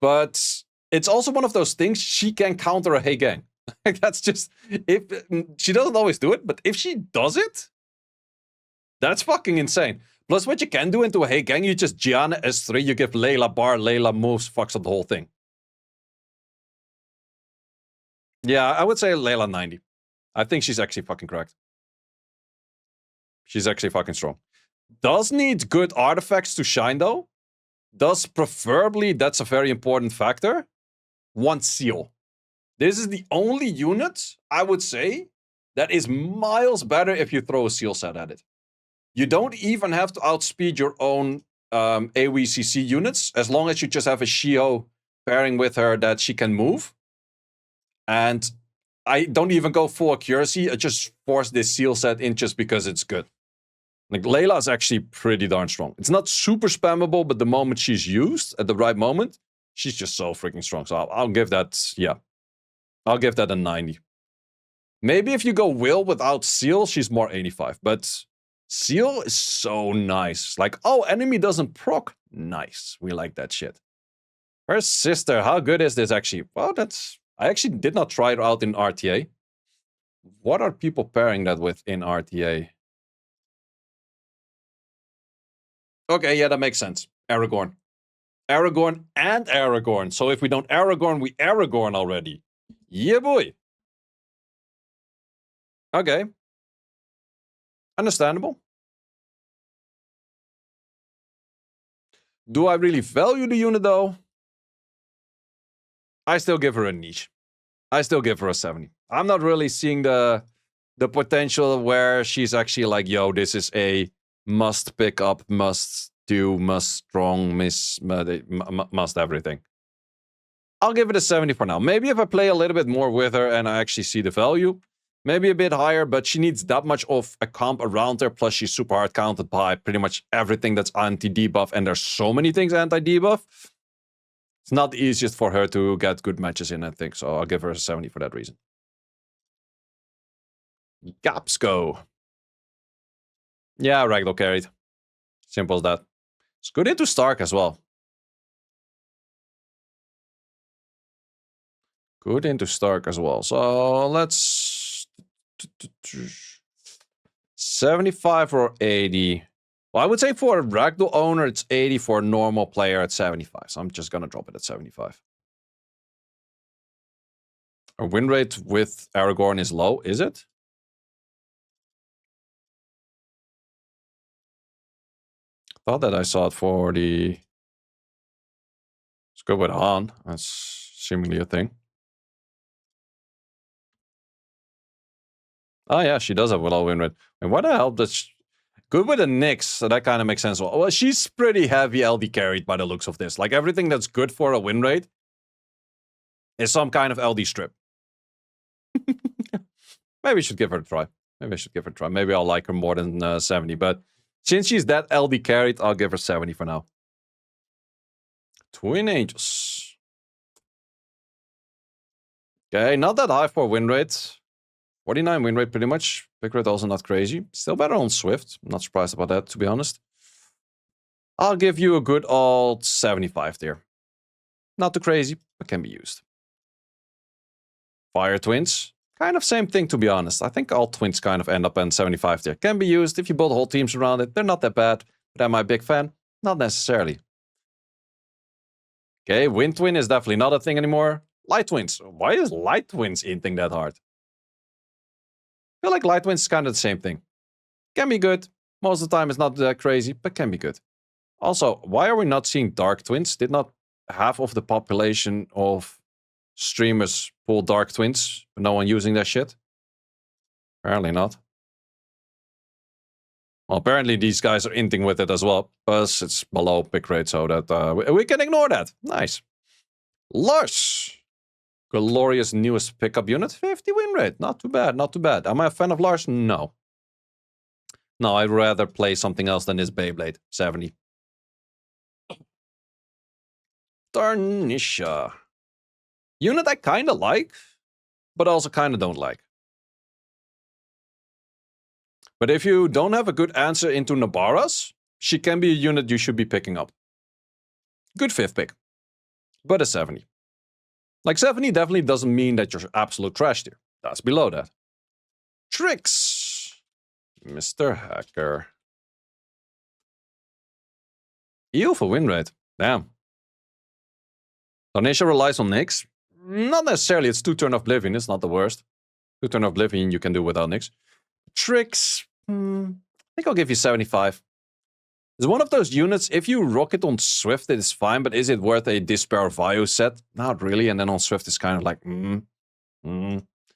But it's also one of those things, she can counter a Hey Gang. That's just, if she doesn't always do it, but if she does it, that's fucking insane. Plus what you can do into a Hey Gang, you just Gianna S3, you give Layla bar, Layla moves, fucks up the whole thing. Yeah, I would say Layla 90. I think she's actually fucking correct. She's actually fucking strong. Does need good artifacts to shine though. Does preferably, that's a very important factor, want seal. This is the only unit, I would say, that is miles better if you throw a seal set at it. You don't even have to outspeed your own AWCC units, as long as you just have a Shio pairing with her that she can move. And I don't even go full accuracy, I just force this seal set in just because it's good. Like, Layla is actually pretty darn strong. It's not super spammable, but the moment she's used, at the right moment, she's just so freaking strong. So I'll give that, yeah. I'll give that a 90. Maybe if you go Will without Seal, she's more 85. But Seal is so nice. Like, oh, enemy doesn't proc. Nice. We like that shit. Her sister, how good is this actually? Well, that's... I actually did not try it out in RTA. What are people pairing that with in RTA? Okay, yeah, that makes sense. Aragorn. Aragorn and Aragorn. So if we don't Aragorn, we Aragorn already. Yeah, boy. Okay. Understandable. Do I really value the unit, though? I still give her a niche. I still give her a 70. I'm not really seeing the potential where she's actually like, yo, this is a must pick up, must do, must strong, must everything. I'll give it a 70 for now. Maybe if I play a little bit more with her and I actually see the value, maybe a bit higher, but she needs that much of a comp around her, plus she's super hard counted by pretty much everything that's anti-debuff, and there's so many things anti-debuff. It's not the easiest for her to get good matches in, I think, so I'll give her a 70 for that reason. Gapsco. Yeah, Ragdoll carried. Simple as that. It's good into Stark as well. Good into Stark as well. So let's... 75 or 80. Well, I would say for a Ragdoll owner, it's 80. For a normal player, it's 75. So I'm just going to drop it at 75. Our win rate with Aragorn is low, is it? I thought that I saw it for the... Let's go with Han. That's seemingly a thing. Oh yeah, she does have a low win rate. And what the hell does... Good with the Nyx, so that kind of makes sense. Well, she's pretty heavy LD carried by the looks of this. Like, everything that's good for a win rate is some kind of LD strip. Maybe I should give her a try. Maybe I'll like her more than 70. But since she's that LD carried, I'll give her 70 for now. Twin Angels. Okay, not that high for win rate. 49 win rate pretty much. Pick rate also not crazy. Still better on Swift. I'm not surprised about that, to be honest. I'll give you a good old 75 there. Not too crazy, but can be used. Fire Twins. Kind of same thing, to be honest. I think all Twins kind of end up in 75 there. Can be used if you build whole teams around it. They're not that bad. But am I a big fan? Not necessarily. Okay, Wind Twin is definitely not a thing anymore. Light Twins. Why is Light Twins inting that hard? I feel like Light Twins is kind of the same thing. Can be good. Most of the time it's not that crazy, but can be good. Also, why are we not seeing Dark Twins? Did not half of the population of streamers pull Dark Twins, but no one using that shit? Apparently not. Well, apparently these guys are inting with it as well, but it's below pick rate, so that we can ignore that. Nice. Lars. Glorious newest pickup unit. 50 win rate. Not too bad, not too bad. Am I a fan of Lars? No. No, I'd rather play something else than this Beyblade. 70. Tarnisha. Unit I kind of like, but also kind of don't like. But if you don't have a good answer into Nabaras, she can be a unit you should be picking up. Good 5th pick. But a 70. Like 70 definitely doesn't mean that you're absolute trash tier. That's below that. Tricks. Mr. Hacker. Eel for win rate. Damn. Tarnisha relies on Nyx. Not necessarily. It's 2 turn of Oblivion. It's not the worst. 2 turn of Oblivion you can do without Nyx. Tricks. I think I'll give you 75. It's one of those units, if you rock it on Swift, it is fine, but is it worth a Despair Vio set? Not really, and then on Swift it's kind of like,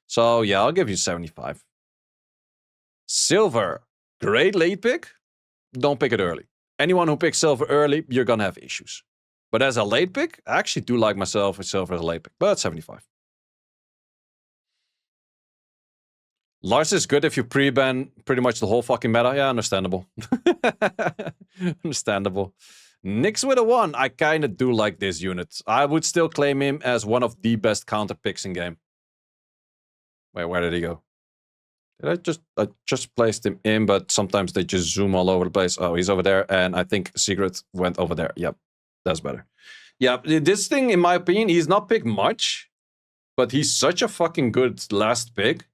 So yeah, I'll give you 75. Silver. Great late pick. Don't pick it early. Anyone who picks Silver early, you're gonna have issues. But as a late pick, I actually do like myself with Silver as a late pick, but 75. Lars is good if you pre-ban pretty much the whole fucking meta. Yeah, understandable. Understandable. Nyx with a 1. I kind of do like this unit. I would still claim him as one of the best counter picks in game. Wait, where did he go? I just placed him in, but sometimes they just zoom all over the place. Oh, he's over there, and I think Secret went over there. Yep, that's better. Yeah, this thing, in my opinion, he's not picked much, but he's such a fucking good last pick.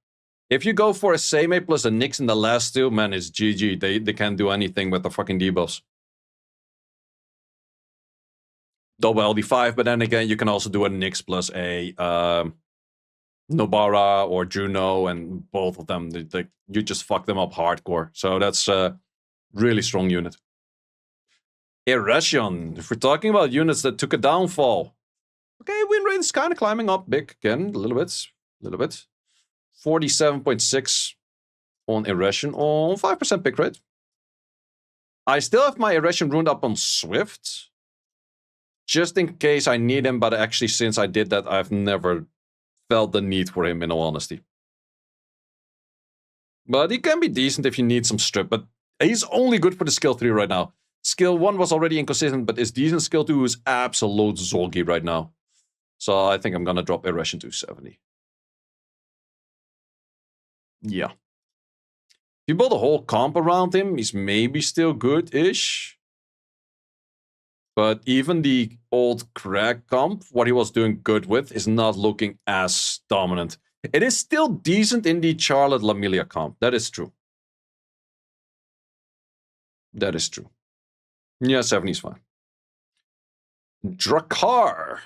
If you go for a Seimei plus a Nyx in the last 2, man, it's GG. They can't do anything with the fucking debuffs. Double LD5, but then again, you can also do a Nyx plus a Nobara or Juno, and both of them, you just fuck them up hardcore. So that's a really strong unit. Eresion. If we're talking about units that took a downfall. Okay, win rate is kind of climbing up big again, a little bit. 47.6 on Eresion on 5% pick rate. I still have my Eresion ruined up on Swift. Just in case I need him, but actually since I did that, I've never felt the need for him, in all honesty. But he can be decent if you need some strip, but he's only good for the skill 3 right now. Skill 1 was already inconsistent, but his decent skill 2 is absolute Zolgi right now. So I think I'm gonna drop Eresion to 70. Yeah. you build a whole comp around him, he's maybe still good-ish. But even the old crack comp, what he was doing good with, is not looking as dominant. It is still decent in the Charlotte Lamilia comp. That is true. That is true. Yeah, 70 is fine. Drakkar.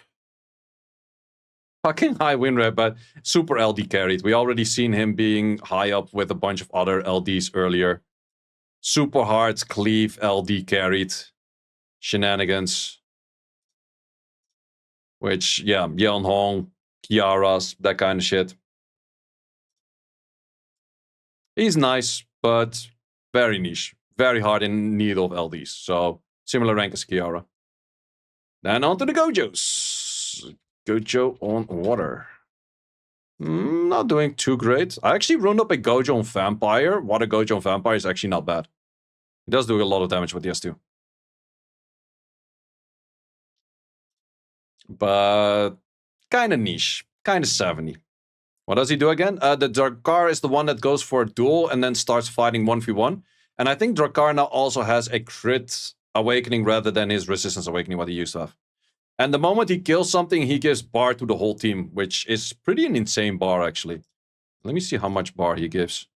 Fucking high win rate, but super LD carried. We already seen him being high up with a bunch of other LDs earlier. Super hard cleave LD carried. Shenanigans. Which, yeah, Yeon Hong, Kiaras, that kind of shit. He's nice, but very niche. Very hard in need of LDs. So, similar rank as Kiara. Then on to the Gojos. Gojo on water. Not doing too great. I actually run up a Gojo on Vampire. Water Gojo on Vampire is actually not bad. He does do a lot of damage with the S2. But kind of niche. Kind of 70. What does he do again? The Drakkar is the one that goes for a duel and then starts fighting 1v1. And I think Drakkar now also has a crit awakening rather than his resistance awakening, what he used to have. And the moment he kills something, he gives bar to the whole team, which is pretty an insane bar, actually. Let me see how much bar he gives.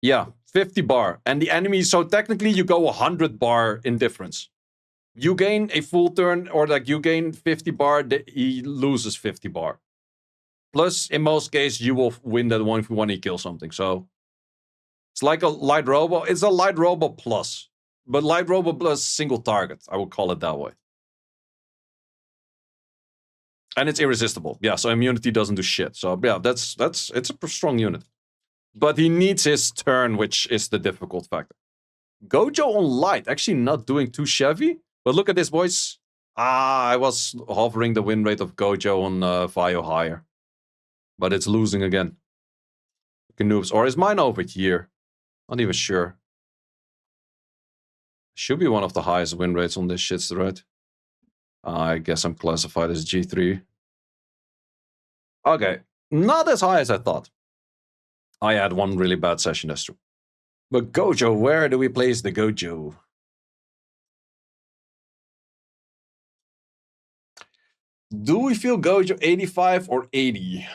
Yeah, 50 bar. And the enemy, so technically you go 100 bar in difference. You gain a full turn, or like you gain 50 bar, he loses 50 bar. Plus, in most cases, you will win that 1v1 he kills something, so... It's like a light robo. It's a light robo plus. But light robo plus single target. I would call it that way. And it's irresistible. Yeah, so immunity doesn't do shit. So yeah, it's a strong unit. But he needs his turn, which is the difficult factor. Gojo on light. Actually not doing too shabby. But look at this, boys. I was hovering the win rate of Gojo on Vio higher. But it's losing again. Noobs. Or is mine over here? Not even sure. Should be one of the highest win rates on this shit, right? I guess I'm classified as G3. Okay, not as high as I thought. I had one really bad session, that's true. But Gojo, where do we place the Gojo? Do we feel Gojo 85 or 80?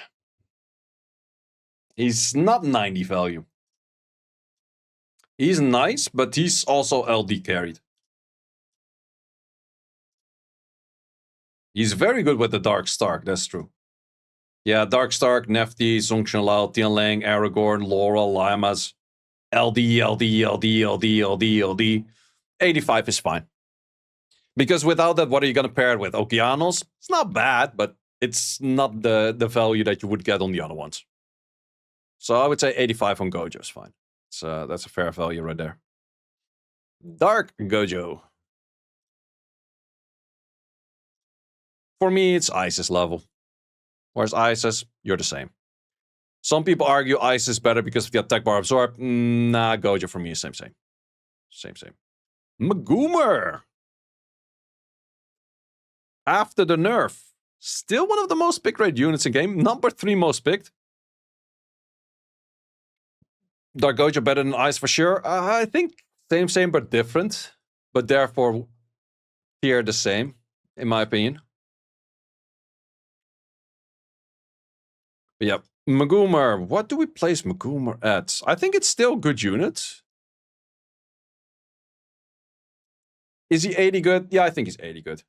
He's not 90 value. He's nice, but he's also LD carried. He's very good with the Dark Stark, that's true. Yeah, Dark Stark, Nefty, Zhong Shenlao, Tianlang, Aragorn, Laurel, Lamas. LD, LD, LD, LD, LD, LD. 85 is fine. Because without that, what are you going to pair it with? Okeanos? It's not bad, but it's not the value that you would get on the other ones. So I would say 85 on Gojo is fine. That's a fair value right there. Dark Gojo. For me, it's Isis level. Whereas Isis, you're the same. Some people argue Isis is better because of the attack bar absorb. Nah, Gojo for me is same. Same. Magoomer. After the nerf. Still one of the most pick rate units in game. Number 3 most picked. Dark Gojo better than Ice for sure. I think same but different. But therefore, tier the same, in my opinion. Yep. Magoomer. What do we place Magoomer at? I think it's still a good unit. Is he 80 good? Yeah, I think he's 80 good.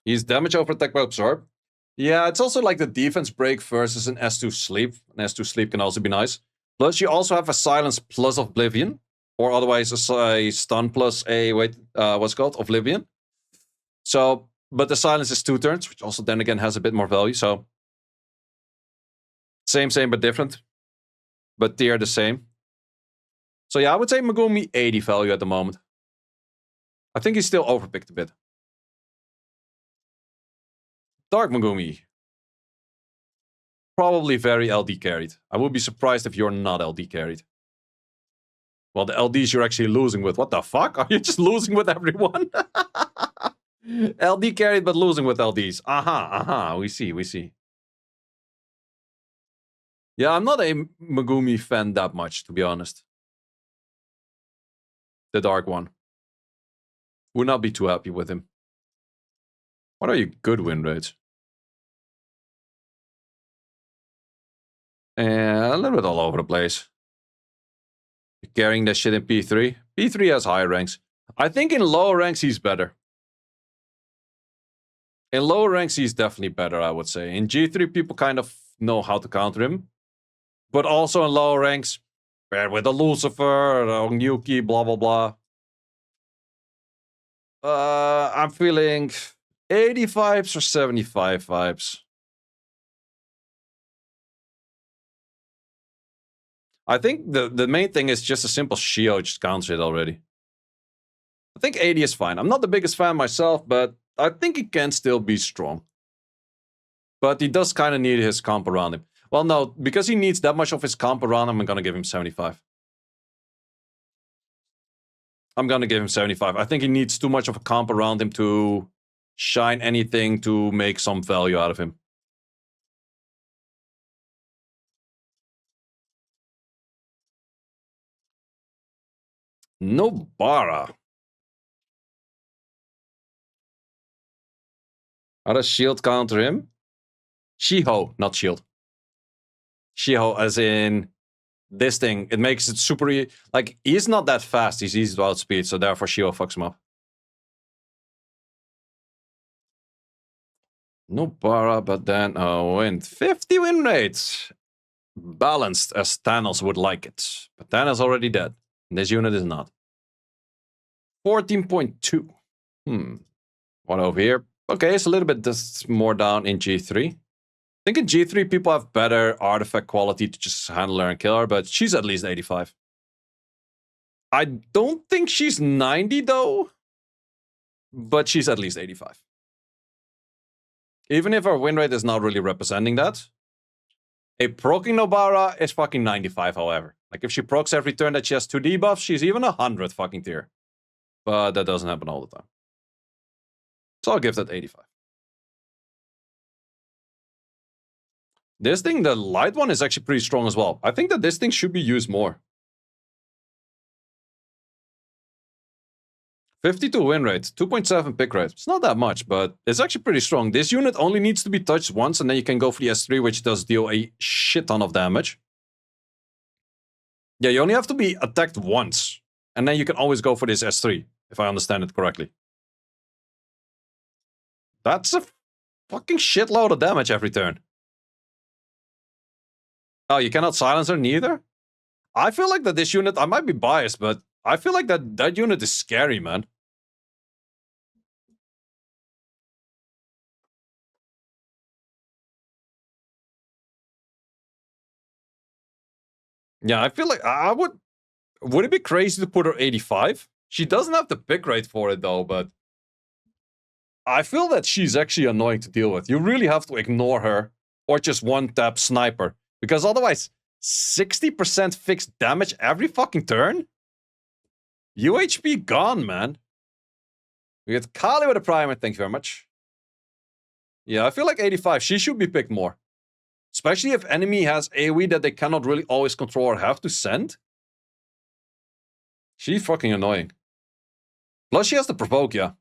He's damage over attack by absorb. Yeah, it's also like the defense break versus an S2 sleep. An S2 sleep can also be nice. Plus, you also have a silence plus Oblivion. Or otherwise a stun plus a, what's it called? Oblivion. So, but the silence is 2 turns, which also then again has a bit more value. So, same but different. But tier the same. So yeah, I would say Megumi 80 value at the moment. I think he's still overpicked a bit. Dark Megumi. Probably very LD carried. I would be surprised if you're not LD carried. Well, the LDs you're actually losing with. What the fuck? Are you just losing with everyone? LD carried but losing with LDs. We see. Yeah, I'm not a Megumi fan that much, to be honest. The dark one. Would not be too happy with him. What are your good win rates? And a little bit all over the place. You're carrying that shit in P3. P3 has higher ranks. I think in lower ranks he's better. In lower ranks he's definitely better, I would say. In G3 people kind of know how to counter him. But also in lower ranks, paired with a Lucifer, Onmyouji, blah blah blah. I'm feeling 80 vibes or 75 vibes. I think the main thing is just a simple Shio just counters it already. I think 80 is fine. I'm not the biggest fan myself, but I think he can still be strong. But he does kind of need his comp around him. Well, no, because he needs that much of his comp around him, I'm going to give him 75. I'm going to give him 75. I think he needs too much of a comp around him to shine anything to make some value out of him. Nobara. How does shield counter him? Shiho, not shield. Shiho as in this thing. It makes it super... Like, he's not that fast. He's easy to outspeed, so therefore Shiho fucks him up. Nobara, but then win. 50 win rates. Balanced as Thanos would like it. But Thanos already dead. This unit is not. 14.2. What over here? Okay, it's a little bit more down in G3. I think in G3 people have better artifact quality to just handle her and kill her, but she's at least 85. I don't think she's 90 though, but she's at least 85. Even if her win rate is not really representing that. A proccing Nobara is fucking 95, however. Like, if she procs every turn that she has 2 debuffs, she's even 100 fucking tier. But that doesn't happen all the time. So I'll give that 85. This thing, the light one, is actually pretty strong as well. I think that this thing should be used more. 52 win rate, 2.7 pick rate. It's not that much, but it's actually pretty strong. This unit only needs to be touched once, and then you can go for the S3, which does deal a shit ton of damage. Yeah, you only have to be attacked once, and then you can always go for this S3, if I understand it correctly. That's a fucking shitload of damage every turn. Oh, you cannot silence her neither? I feel like that this unit, I might be biased, but I feel like that unit is scary, man. Yeah, I feel like I would... Would it be crazy to put her 85? She doesn't have the pick rate for it, though, but... I feel that she's actually annoying to deal with. You really have to ignore her, or just one-tap sniper. Because otherwise, 60% fixed damage every fucking turn? UHP gone, man. We get Kali with a primer, thank you very much. Yeah, I feel like 85. She should be picked more. Especially if enemy has AoE that they cannot really always control or have to send. She's fucking annoying. Plus she has to provoke, yeah.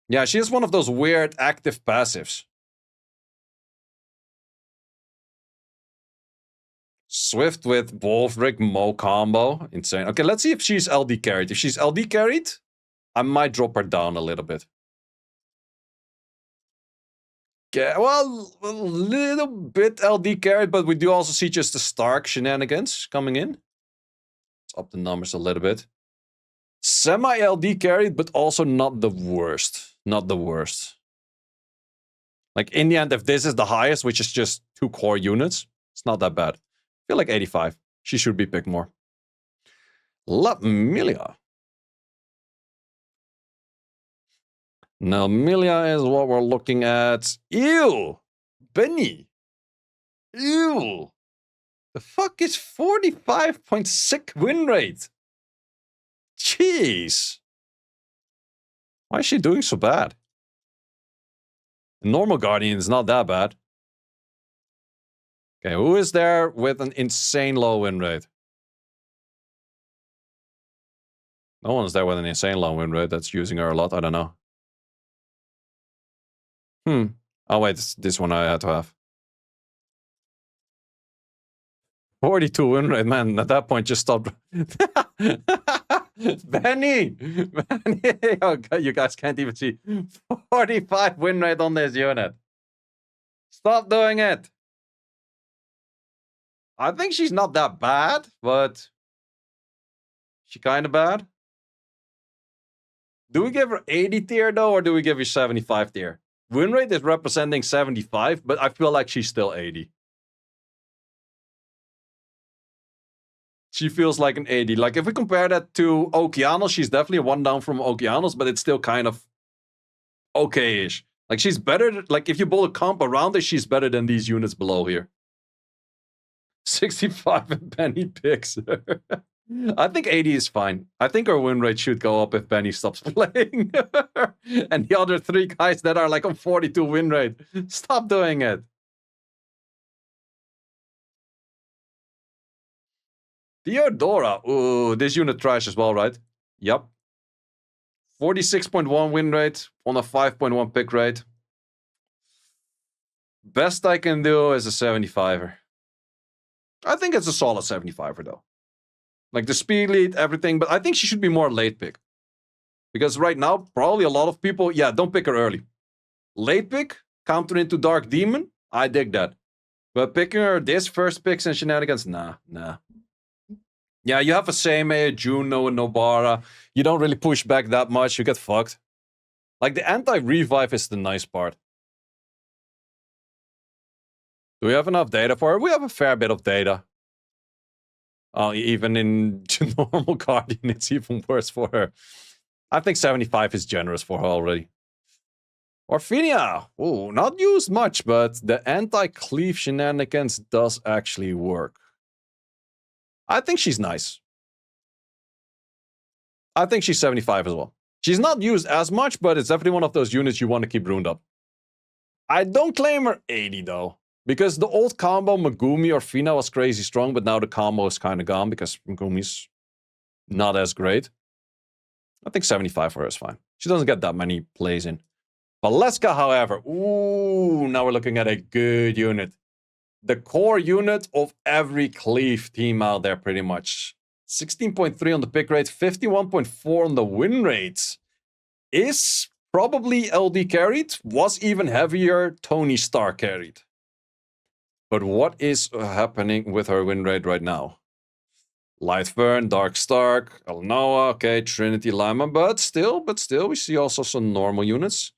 Yeah, she is one of those weird active passives. Swift with Wolfric Mo combo. Insane. Okay, let's see if she's LD carried. If she's LD carried, I might drop her down a little bit. Yeah, well, a little bit LD carried, but we do also see just the Stark shenanigans coming in. Let's up the numbers a little bit. Semi-LD carried, but also not the worst. Not the worst. Like, in the end, if this is the highest, which is just 2 core units, it's not that bad. I feel like 85. She should be picked more. La Milia. Now, Milia is what we're looking at. Ew! Benny! Ew! The fuck is 45.6 win rate? Jeez! Why is she doing so bad? Normal Guardian is not that bad. Okay, who is there with an insane low win rate? No one's there with an insane low win rate that's using her a lot. I don't know. Oh, wait, this one I had to have. 42 win rate, man. At that point, just stop. Benny! Benny! Oh, God, you guys can't even see. 45 win rate on this unit. Stop doing it. I think she's not that bad, but she kind of bad. Do we give her 80 tier though, or do we give her 75 tier? Win rate is representing 75, but I feel like she's still 80. She feels like an 80. Like, if we compare that to Okeanos, she's definitely a one down from Okeanos, but it's still kind of okay-ish. Like, she's better. Like, if you build a comp around it, she's better than these units below here. 65 and Benny picks her. I think 80 is fine. I think her win rate should go up if Benny stops playing. And the other three guys that are like on 42 win rate, stop doing it. Theodora. Ooh, this unit trash as well, right? Yep. 46.1 win rate on a 5.1 pick rate. Best I can do is a 75er. I think it's a solid 75er though. Like the speed lead, everything, but I think she should be more late pick. Because right now, probably a lot of people, yeah, don't pick her early. Late pick, counter into Dark Demon, I dig that. But picking her this first picks and shenanigans, nah. Yeah, you have a Seiishizo, Juno, and Nobara. You don't really push back that much, you get fucked. Like, the anti-revive is the nice part. Do we have enough data for her? We have a fair bit of data. Even in normal Guardian, it's even worse for her. I think 75 is generous for her already. Orphinia! Ooh, not used much, but the anti-cleave shenanigans does actually work. I think she's nice. I think she's 75 as well. She's not used as much, but it's definitely one of those units you want to keep ruined up. I don't claim her 80, though. Because the old combo Megumi or Fina was crazy strong, but now the combo is kind of gone because Megumi's not as great. I think 75 for her is fine. She doesn't get that many plays in. Valeska, however, ooh, now we're looking at a good unit. The core unit of every cleave team out there, pretty much. 16.3 on the pick rate, 51.4 on the win rate. Is probably LD carried, was even heavier Tony Stark carried. But what is happening with her win rate right now? Lightburn, Dark Stark, Elenoa, okay, Trinity Lima, but still, we see also some normal units.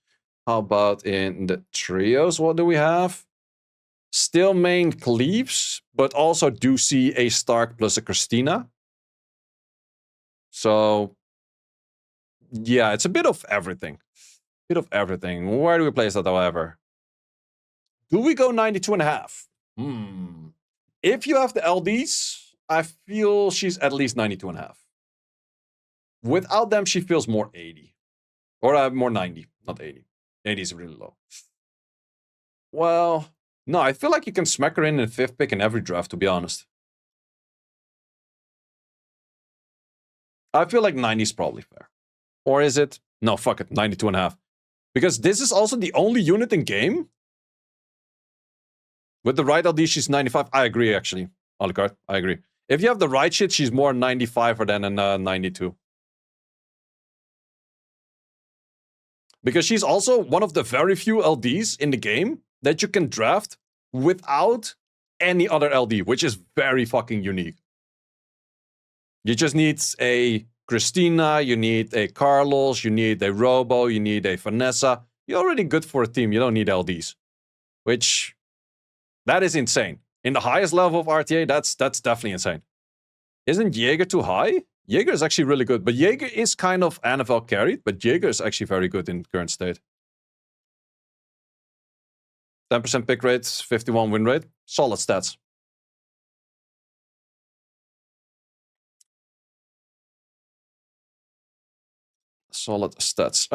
How about in the trios? What do we have? Still main Cleaves, but also do see a Stark plus a Christina. So, yeah, it's a bit of everything. Bit of everything. Where do we place that, however? Do we go 92.5? If you have the LDs, I feel she's at least 92.5. Without them, she feels more 80. Or more 90, not 80. 80 is really low. Well, no, I feel like you can smack her in the 5th pick in every draft, to be honest. I feel like 90 is probably fair. Or is it? No, fuck it, 92.5. Because this is also the only unit in game. With the right LD, she's 95. I agree, actually. Alucard, I agree. If you have the right shit, she's more 95 than a 92. Because she's also one of the very few LDs in the game that you can draft without any other LD, which is very fucking unique. You just need a Christina, you need a Carlos, you need a Robo, you need a Vanessa. You're already good for a team. You don't need LDs. Which, that is insane. In the highest level of RTA, that's definitely insane. Isn't Jaeger too high? Jaeger is actually really good, but Jaeger is kind of NFL carried, but Jaeger is actually very good in current state. 10% pick rate, 51 win rate. Solid stats. Solid stats.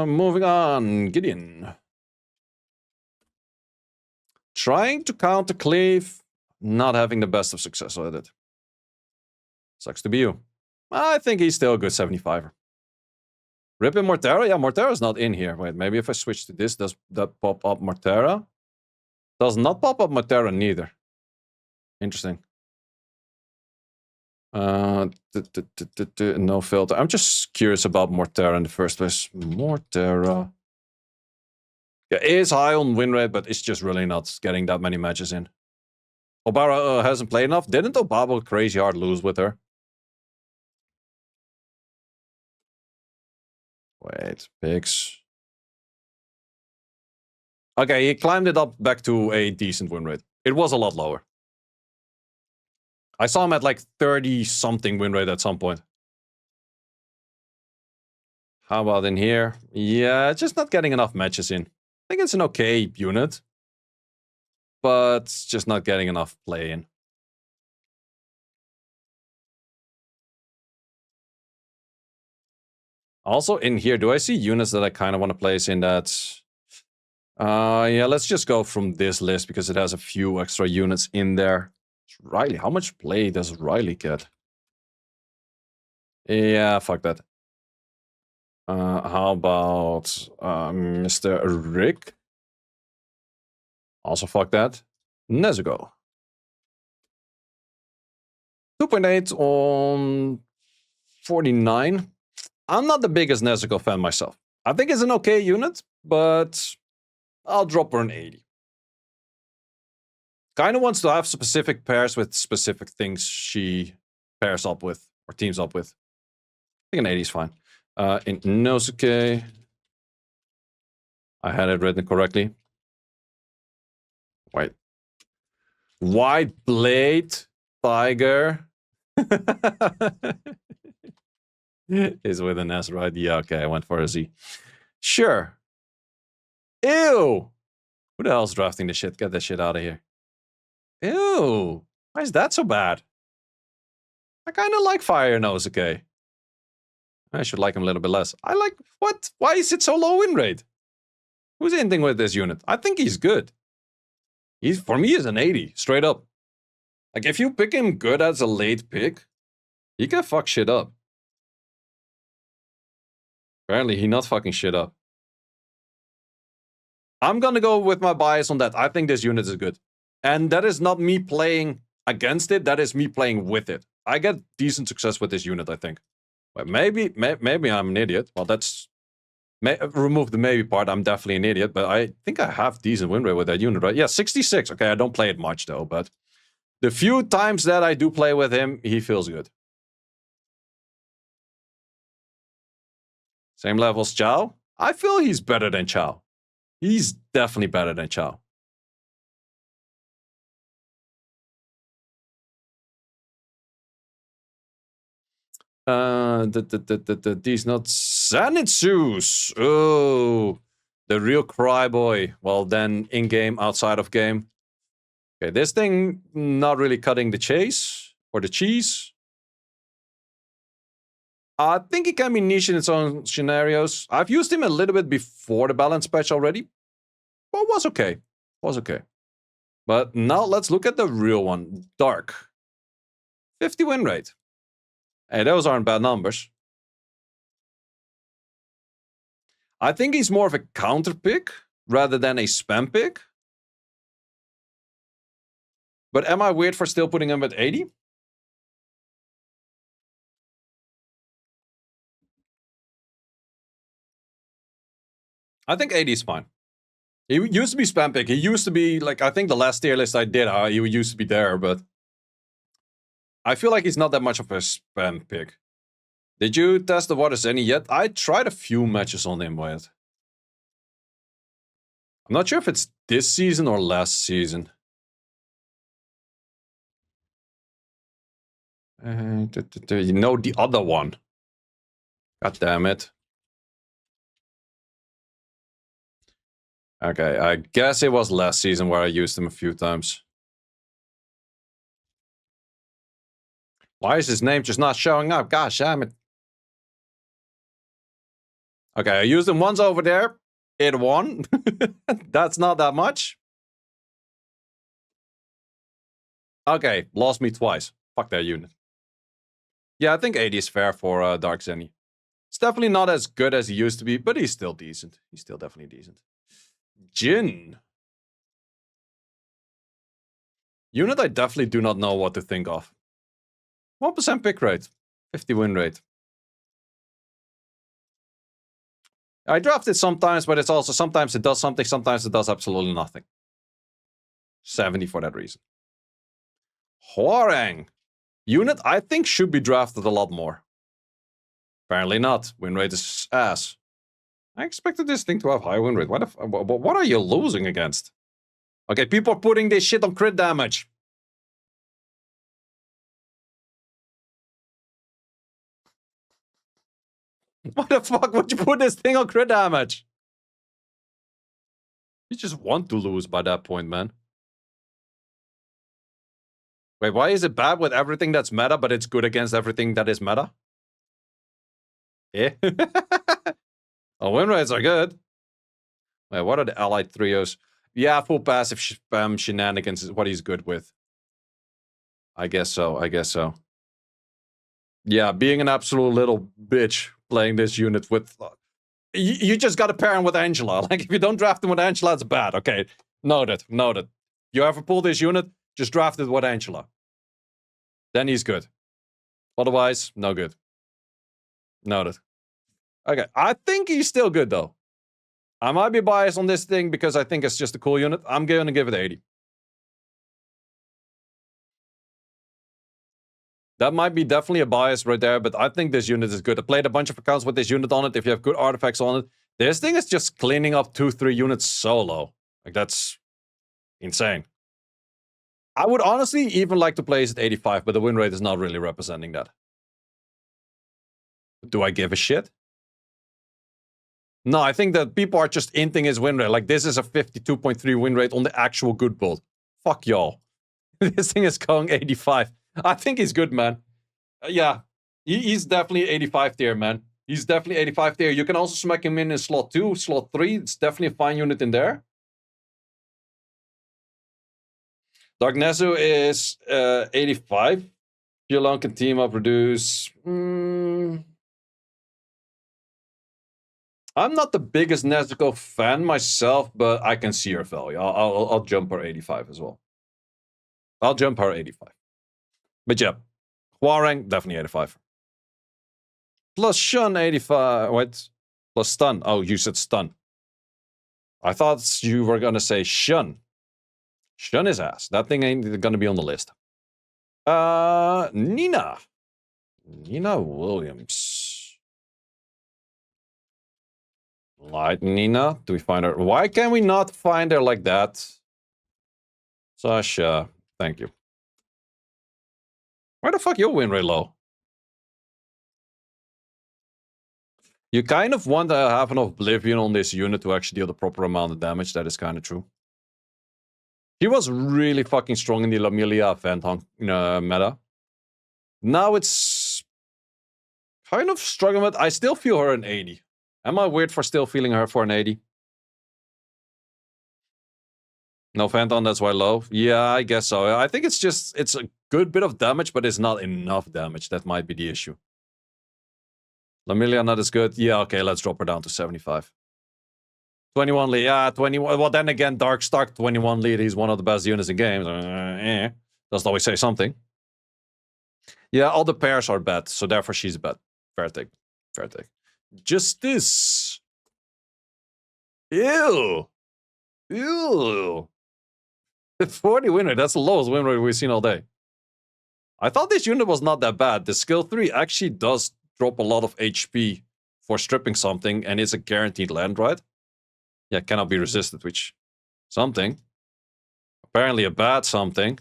Moving on. Gideon. Trying to counter Cleave. not having the best of success with it. Sucks to be you. I think he's still a good 75er. Rip in Mortera? Yeah, Mortera's not in here. Wait, maybe if I switch to this, does that pop up Mortera? Does not pop up Mortera neither. Interesting. No filter. I'm just curious about Mortera in the first place. Mortera. Yeah, it is high on win rate, but it's just really not getting that many matches in. Obara hasn't played enough. Didn't Obaba crazy hard lose with her? Wait, picks. Okay, he climbed it up back to a decent win rate. It was a lot lower. I saw him at like 30-something win rate at some point. How about in here? Yeah, just not getting enough matches in. I think it's an okay unit. But just not getting enough play in. Also, in here, do I see units that I kind of want to place in that? Yeah, let's just go from this list because it has a few extra units in there. Riley, how much play does Riley get? Yeah, fuck that. How about Mr. Rick? Also fuck that. Nezuko. 2.8 on 49. I'm not the biggest Nezuko fan myself. I think it's an okay unit, but I'll drop her an 80. Kind of wants to have specific pairs with specific things she pairs up with or teams up with. I think an 80 is fine. In Nosuke, I had it written correctly. Wait. White Blade Tiger is with an S, right? Yeah, okay, I went for a Z. Sure. Ew! Who the hell's drafting this shit? Get that shit out of here. Ew! Why is that so bad? I kind of like Fire Nosuke. I should like him a little bit less. I like... What? Why is it so low win rate? Who's ending with this unit? I think he's good. For me, he's an 80, straight up. Like, if you pick him good as a late pick, he can fuck shit up. Apparently, he not fucking shit up. I'm gonna go with my bias on that. I think this unit is good. And that is not me playing against it, that is me playing with it. I get decent success with this unit, I think. But maybe I'm an idiot. Well, that's... remove the maybe part, I'm definitely an idiot, but I think I have decent win rate with that unit, right? Yeah, 66. Okay, I don't play it much, though, but... the few times that I do play with him, he feels good. Same level as Chao? I feel he's better than Chao. He's definitely better than Chao. These not Zenitsus. Oh, the real cry boy. Well, then in-game, outside of game. Okay, this thing not really cutting the chase or the cheese. I think it can be niche in its own scenarios. I've used him a little bit before the balance patch already. But was okay. Was okay. But now let's look at the real one. Dark. 50 win rate. Hey, those aren't bad numbers. I think he's more of a counter pick rather than a spam pick. But am I weird for still putting him at 80? I think 80 is fine. He used to be spam pick. He used to be, like, I think the last tier list I did, he used to be there, but... I feel like he's not that much of a spam pick. Did you test the waters any yet? I tried a few matches on him with. I'm not sure if it's this season or last season. You know the other one. God damn it. Okay, I guess it was last season where I used him a few times. Why is his name just not showing up? Gosh damn it. Okay, I used him once over there. It won. That's not that much. Okay, lost me twice. Fuck that unit. Yeah, I think 80 is fair for Dark Zenny. It's definitely not as good as he used to be, but he's still decent. He's still definitely decent. Jin. Unit I definitely do not know what to think of. 1% pick rate. 50 win rate. I draft it sometimes, but it's also sometimes it does something, sometimes it does absolutely nothing. 70 for that reason. Hwoarang. Unit I think should be drafted a lot more. Apparently not. Win rate is ass. I expected this thing to have high win rate. What are you losing against? Okay, people are putting this shit on crit damage. Why the fuck would you put this thing on crit damage? You just want to lose by that point, man. Wait, why is it bad with everything that's meta, but it's good against everything that is meta? Eh? Oh, win rates are good. Wait, what are the allied trios? Yeah, full passive spam shenanigans is what he's good with. I guess so, I guess so. Yeah, being an absolute little bitch playing this unit with... You just gotta pair him with Angela. Like, if you don't draft him with Angela, it's bad. Okay, noted, noted. You ever pull this unit, just draft it with Angela. Then he's good. Otherwise, no good. Noted. Okay, I think he's still good, though. I might be biased on this thing because I think it's just a cool unit. I'm going to give it 80. That might be definitely a bias right there, but I think this unit is good. I played a bunch of accounts with this unit on it. If you have good artifacts on it, this thing is just cleaning up 2-3 units solo. Like, that's insane. I would honestly even like to place it 85, but the win rate is not really representing that. Do I give a shit? No, I think that people are just inting his win rate. Like, this is a 52.3 win rate on the actual good build. Fuck y'all. This thing is going 85. I think he's good, man. Yeah, he's definitely 85 tier, man. He's definitely 85 tier. You can also smack him in slot 2, slot 3. It's definitely a fine unit in there. Dark Nezu is 85. You alone can team up, reduce... I'm not the biggest Nezuko fan myself, but I can see her value. I'll jump her 85 as well. I'll jump her 85. But yeah, Hwoarang, definitely 85. Plus Shun, 85. Wait, plus Stun. Oh, you said Stun. I thought you were going to say Shun. Shun is ass. That thing ain't going to be on the list. Nina. Nina Williams. Light Nina. Do we find her? Why can we not find her like that? Sasha. Thank you. Why the fuck your win rate low? You kind of want to have enough Oblivion on this unit to actually deal the proper amount of damage. That is kind of true. He was really fucking strong in the Lamelia Phantom meta. Now it's kind of struggling with... I still feel her an 80. Am I weird for still feeling her for an 80? No Phantom, that's why low? Yeah, I guess so. I think it's just... It's a good bit of damage, but it's not enough damage. That might be the issue. Lamelia not as good. Yeah, okay, let's drop her down to 75. 21 lead. Yeah, 21. Well, then again, Dark Stark, 21 lead. He's one of the best units in games. Doesn't always say something. Yeah, all the pairs are bad, so therefore she's bad. Fair take. Fair take. Justice. Ew. Ew. 40 win rate. That's the lowest win rate we've seen all day. I thought this unit was not that bad. The skill 3 actually does drop a lot of HP for stripping something, and it's a guaranteed land, right? Yeah, cannot be resisted, which... Something. Apparently a bad something.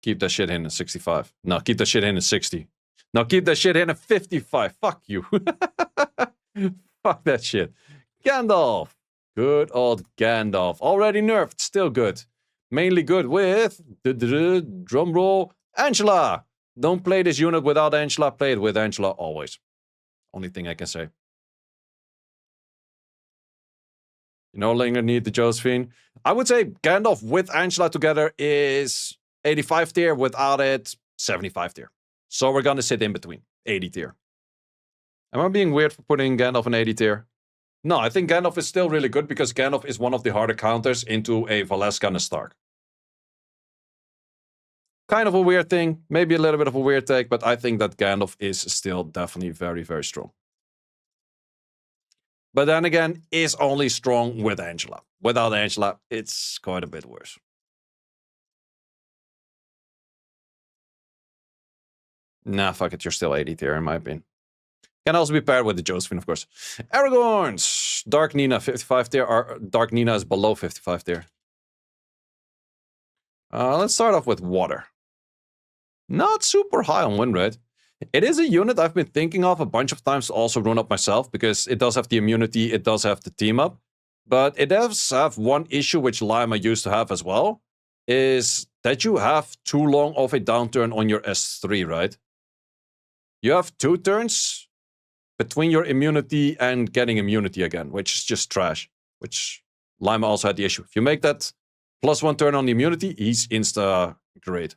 Keep that shit in at 65. No, keep that shit in at 60. No, keep that shit in at 55. Fuck you. Fuck that shit. Gandalf. Good old Gandalf. Already nerfed, still good. Mainly good with... Drumroll. Angela. Don't play this unit without Angela. Play it with Angela always. Only thing I can say. You no longer need the Josephine. I would say Gandalf with Angela together is 85 tier, without it, 75 tier. So we're gonna sit in between, 80 tier. Am I being weird for putting Gandalf in 80 tier? No, I think Gandalf is still really good because Gandalf is one of the harder counters into a Valeska and a Stark. Kind of a weird thing, maybe a little bit of a weird take, but I think that Gandalf is still definitely very, very strong. But then again, is only strong with Angela. Without Angela, it's quite a bit worse. Nah, fuck it, you're still 80 tier in my opinion. Can also be paired with the Josephine, of course. Aragorns! Dark Nina, 55 tier. Dark Nina is below 55 tier. Let's start off with water. Not super high on win rate. It is a unit I've been thinking of a bunch of times to also run up myself, because it does have the immunity, it does have the team up. But it does have one issue which Lima used to have as well, is that you have too long of a downturn on your S3, right? You have 2 turns between your immunity and getting immunity again, which is just trash. Which Lima also had the issue. If you make that +1 turn on the immunity, he's insta great.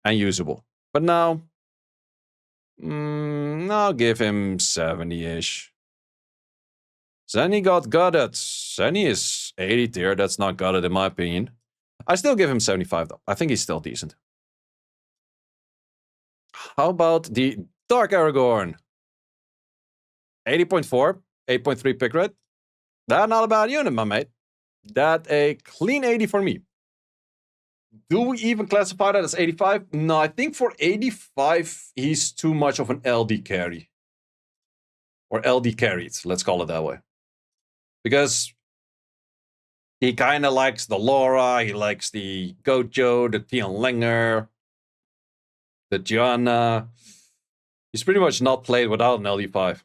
And usable. But now, I'll give him 70-ish. Zenny got gutted. Zenny is 80 tier. That's not gutted in my opinion. I still give him 75 though. I think he's still decent. How about the Dark Aragorn? 80.4, 8.3 pick rate. That's not a bad unit, my mate. That a clean 80 for me. Do we even classify that as 85? No, I think for 85, he's too much of an LD carry. Or LD carried, let's call it that way. Because he kind of likes the Laura, he likes the Gojo, the Tian Langer, the Gianna. He's pretty much not played without an LD5.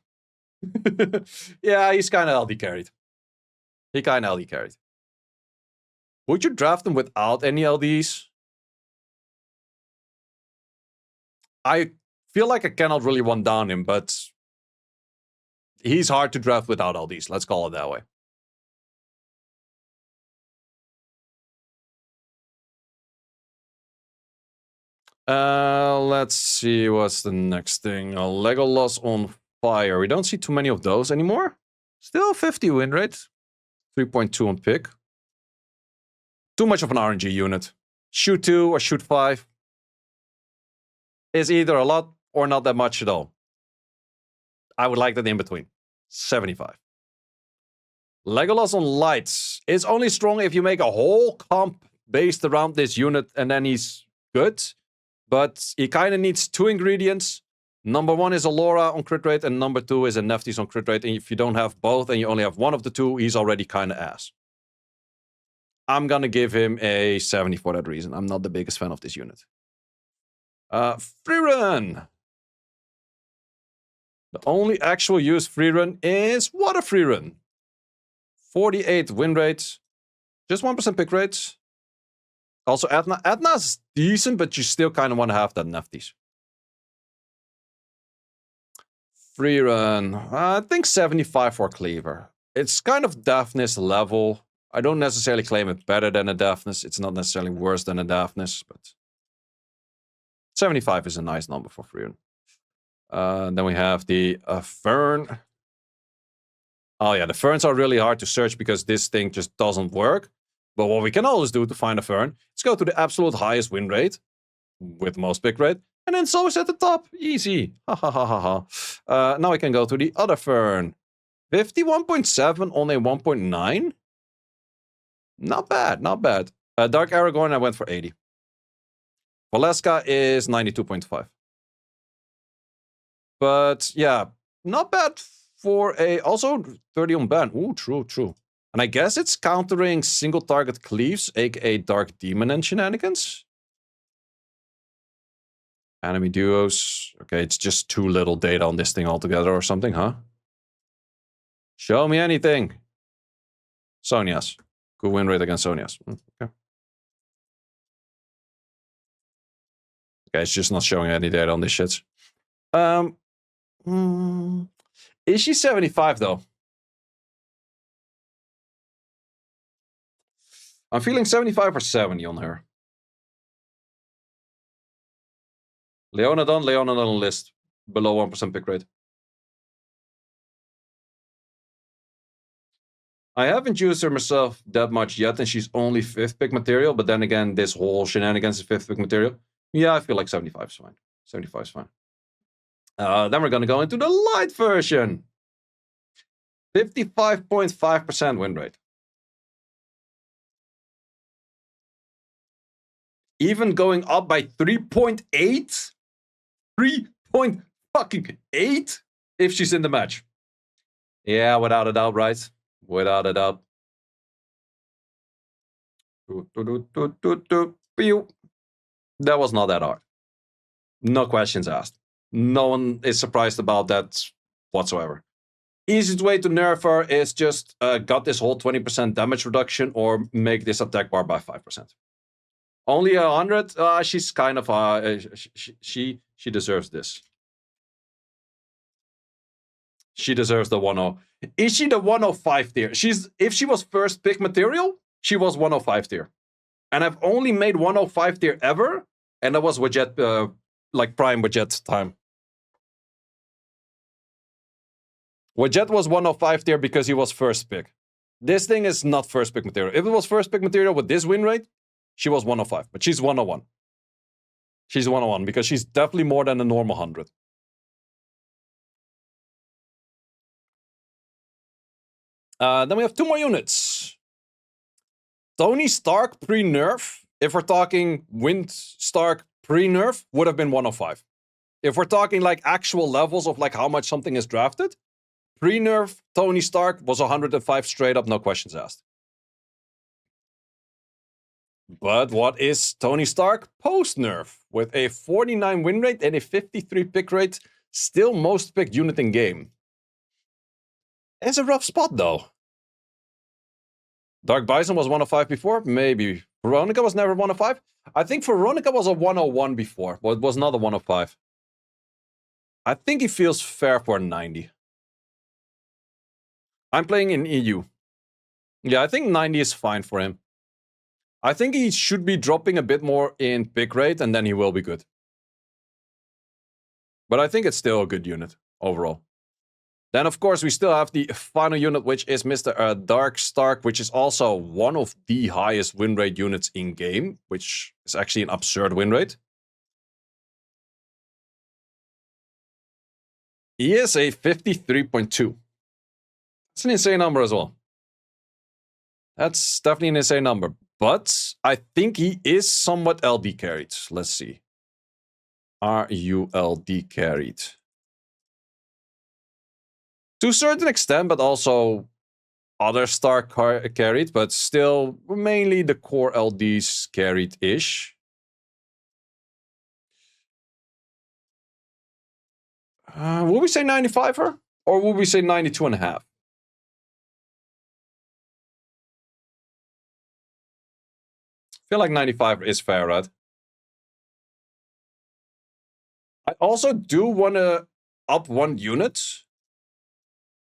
Yeah, he's kind of LD carried. He kind of LD carried. Would you draft him without any LDs? I feel like I cannot really one down him, but he's hard to draft without LDs. Let's call it that way. Let's see what's the next thing. Legolas on fire. We don't see too many of those anymore. Still 50 win rate. 3.2 on pick. Too much of an RNG unit. Shoot 2 or shoot 5 is either a lot or not that much at all. I would like that in between. 75. Legolas on lights is only strong if you make a whole comp based around this unit and then he's good. But he kind of needs 2 ingredients. Number 1 is a Laura on crit rate and number 2 is a Neftis on crit rate. And if you don't have both and you only have one of the 2, he's already kind of ass. I'm gonna give him a 70 for that reason. I'm not the biggest fan of this unit. Frieren. The only actual use Frieren is Water Frieren. 48 win rate. Just 1% pick rate. Also Edna. Edna's decent, but you still kind of want to have that Neftis. Frieren. I think 75 for Cleaver. It's kind of Daphnis level. I don't necessarily claim it better than a Daphnis. It's not necessarily worse than a Daphnis, but 75 is a nice number for Frieren. Then we have the Fern. Oh yeah, the Ferns are really hard to search because this thing just doesn't work. But what we can always do to find a Fern is go to the absolute highest win rate with most pick rate. And then it's always at the top. Easy. Ha ha ha ha ha. Now we can go to the other Fern. 51.7 on a 1.9. Not bad, not bad. Dark Aragorn, I went for 80. Valeska is 92.5. But yeah, not bad for a... Also 30 on ban. Ooh, true, true. And I guess it's countering single target cleaves, aka Dark Demon and shenanigans. Enemy duos. Okay, it's just too little data on this thing altogether or something, huh? Show me anything. Sonia's. Good win rate against Sonia's. Okay. Okay, it's just not showing any data on this shit. Is she 75 though? I'm feeling 75 or 70 on her. Leonadon list. Below 1% pick rate. I haven't used her myself that much yet, and she's only 5th pick material, but then again, this whole shenanigans is 5th pick material. Yeah, I feel like 75 is fine. 75 is fine. Then we're going to go into the light version. 55.5% win rate. Even going up by 3.8? 3.8 if she's in the match. Yeah, without a doubt, right? Without a doubt. That was not that hard. No questions asked. No one is surprised about that whatsoever. Easiest way to nerf her is just got this whole 20% damage reduction or make this attack bar by 5%. Only 100? She's kind of... she deserves this. She deserves the 1-0. Is she the 105 tier? If she was first pick material, she was 105 tier. And I've only made 105 tier ever, and that was Widget, like prime Widget time. Widget was 105 tier because he was first pick. This thing is not first pick material. If it was first pick material with this win rate, she was 105, but she's 101. She's 101 because she's definitely more than a normal 100. Then we have 2 more units. Tony Stark pre-nerf, if we're talking Wind Stark pre-nerf, would have been 105. If we're talking like actual levels of like how much something is drafted, pre-nerf Tony Stark was 105 straight up, no questions asked. But what is Tony Stark post-nerf? With a 49 win rate and a 53 pick rate, still most picked unit in game. It's a rough spot though. Dark Bison was 105 before? Maybe. Veronica was never 105? I think Veronica was a 101 before, but it was not a 105. I think he feels fair for a 90. I'm playing in EU. Yeah, I think 90 is fine for him. I think he should be dropping a bit more in pick rate, and then he will be good. But I think it's still a good unit, overall. Then, of course, we still have the final unit, which is Mr. Dark Stark, which is also one of the highest win rate units in game, which is actually an absurd win rate. He is a 53.2. That's an insane number as well. That's definitely an insane number. But I think he is somewhat LD carried. Let's see. Are you LD carried? To a certain extent, but also other Stark carried, but still mainly the core LDs carried-ish. Will we say 95er? Or will we say 92.5? I feel like 95 is fair, right? I also do want to up 1 unit.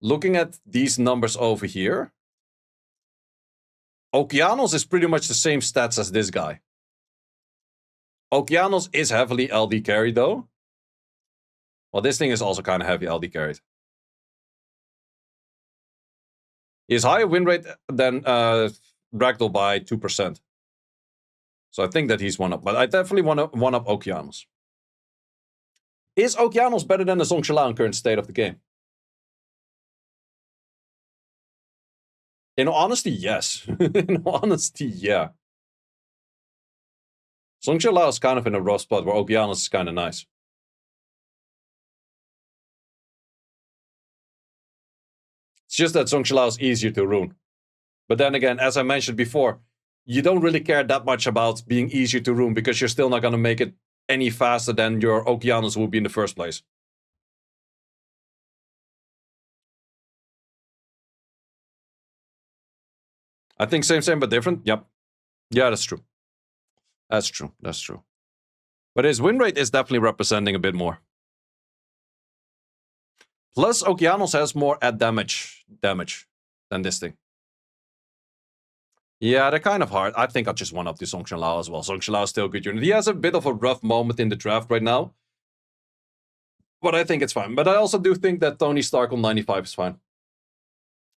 Looking at these numbers over here, Okeanos is pretty much the same stats as this guy. Okeanos is heavily LD carried though. Well, this thing is also kind of heavy LD carried. He has higher win rate than Ragdoll by 2%. So I think that he's 1-up, but I definitely want to 1-up Okeanos. Is Okeanos better than the Zhongshala in current state of the game? In honesty, yes. In honesty, yeah. Zhongshala is kind of in a rough spot where Okeanos is kind of nice. It's just that Zhongshala is easier to rune. But then again, as I mentioned before, you don't really care that much about being easier to rune because you're still not going to make it any faster than your Okeanos would be in the first place. I think same, but different. Yep. Yeah, that's true. That's true. That's true. But his win rate is definitely representing a bit more. Plus, Okeanos has more at damage than this thing. Yeah, they're kind of hard. I think I'll just 1-up the Zhongshala as well. Zhongshala is still a good unit. He has a bit of a rough moment in the draft right now. But I think it's fine. But I also do think that Tony Stark on 95 is fine.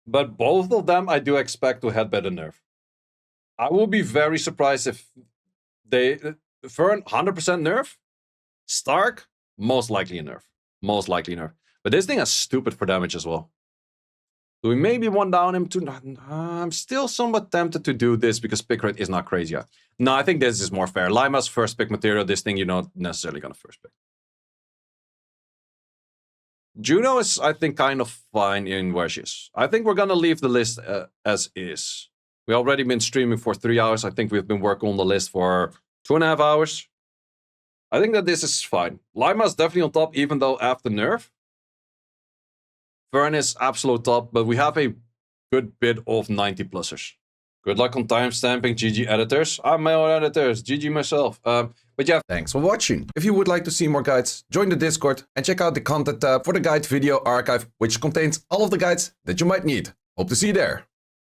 But both of them I do expect to headbed a nerf. I will be very surprised if they... Fern, 100% nerf. Stark, most likely a nerf. Most likely nerf. But this thing has stupid for damage as well. Do we maybe one down him to... I'm still somewhat tempted to do this because pick rate is not crazy yet. No, I think this is more fair. Lima's first pick material. This thing you're not necessarily going to first pick. Juno is, I think, kind of fine in where she is. I think we're going to leave the list as is. We've already been streaming for 3 hours. I think we've been working on the list for 2.5 hours. I think that this is fine. Lima's definitely on top, even though after nerf. Fern is absolute top, but we have a good bit of 90-plussers. Good luck on timestamping, GG editors. I'm my own editors, GG myself. But yeah, thanks for watching. If you would like to see more guides, join the Discord and check out the content tab for the guide video archive, which contains all of the guides that you might need. Hope to see you there.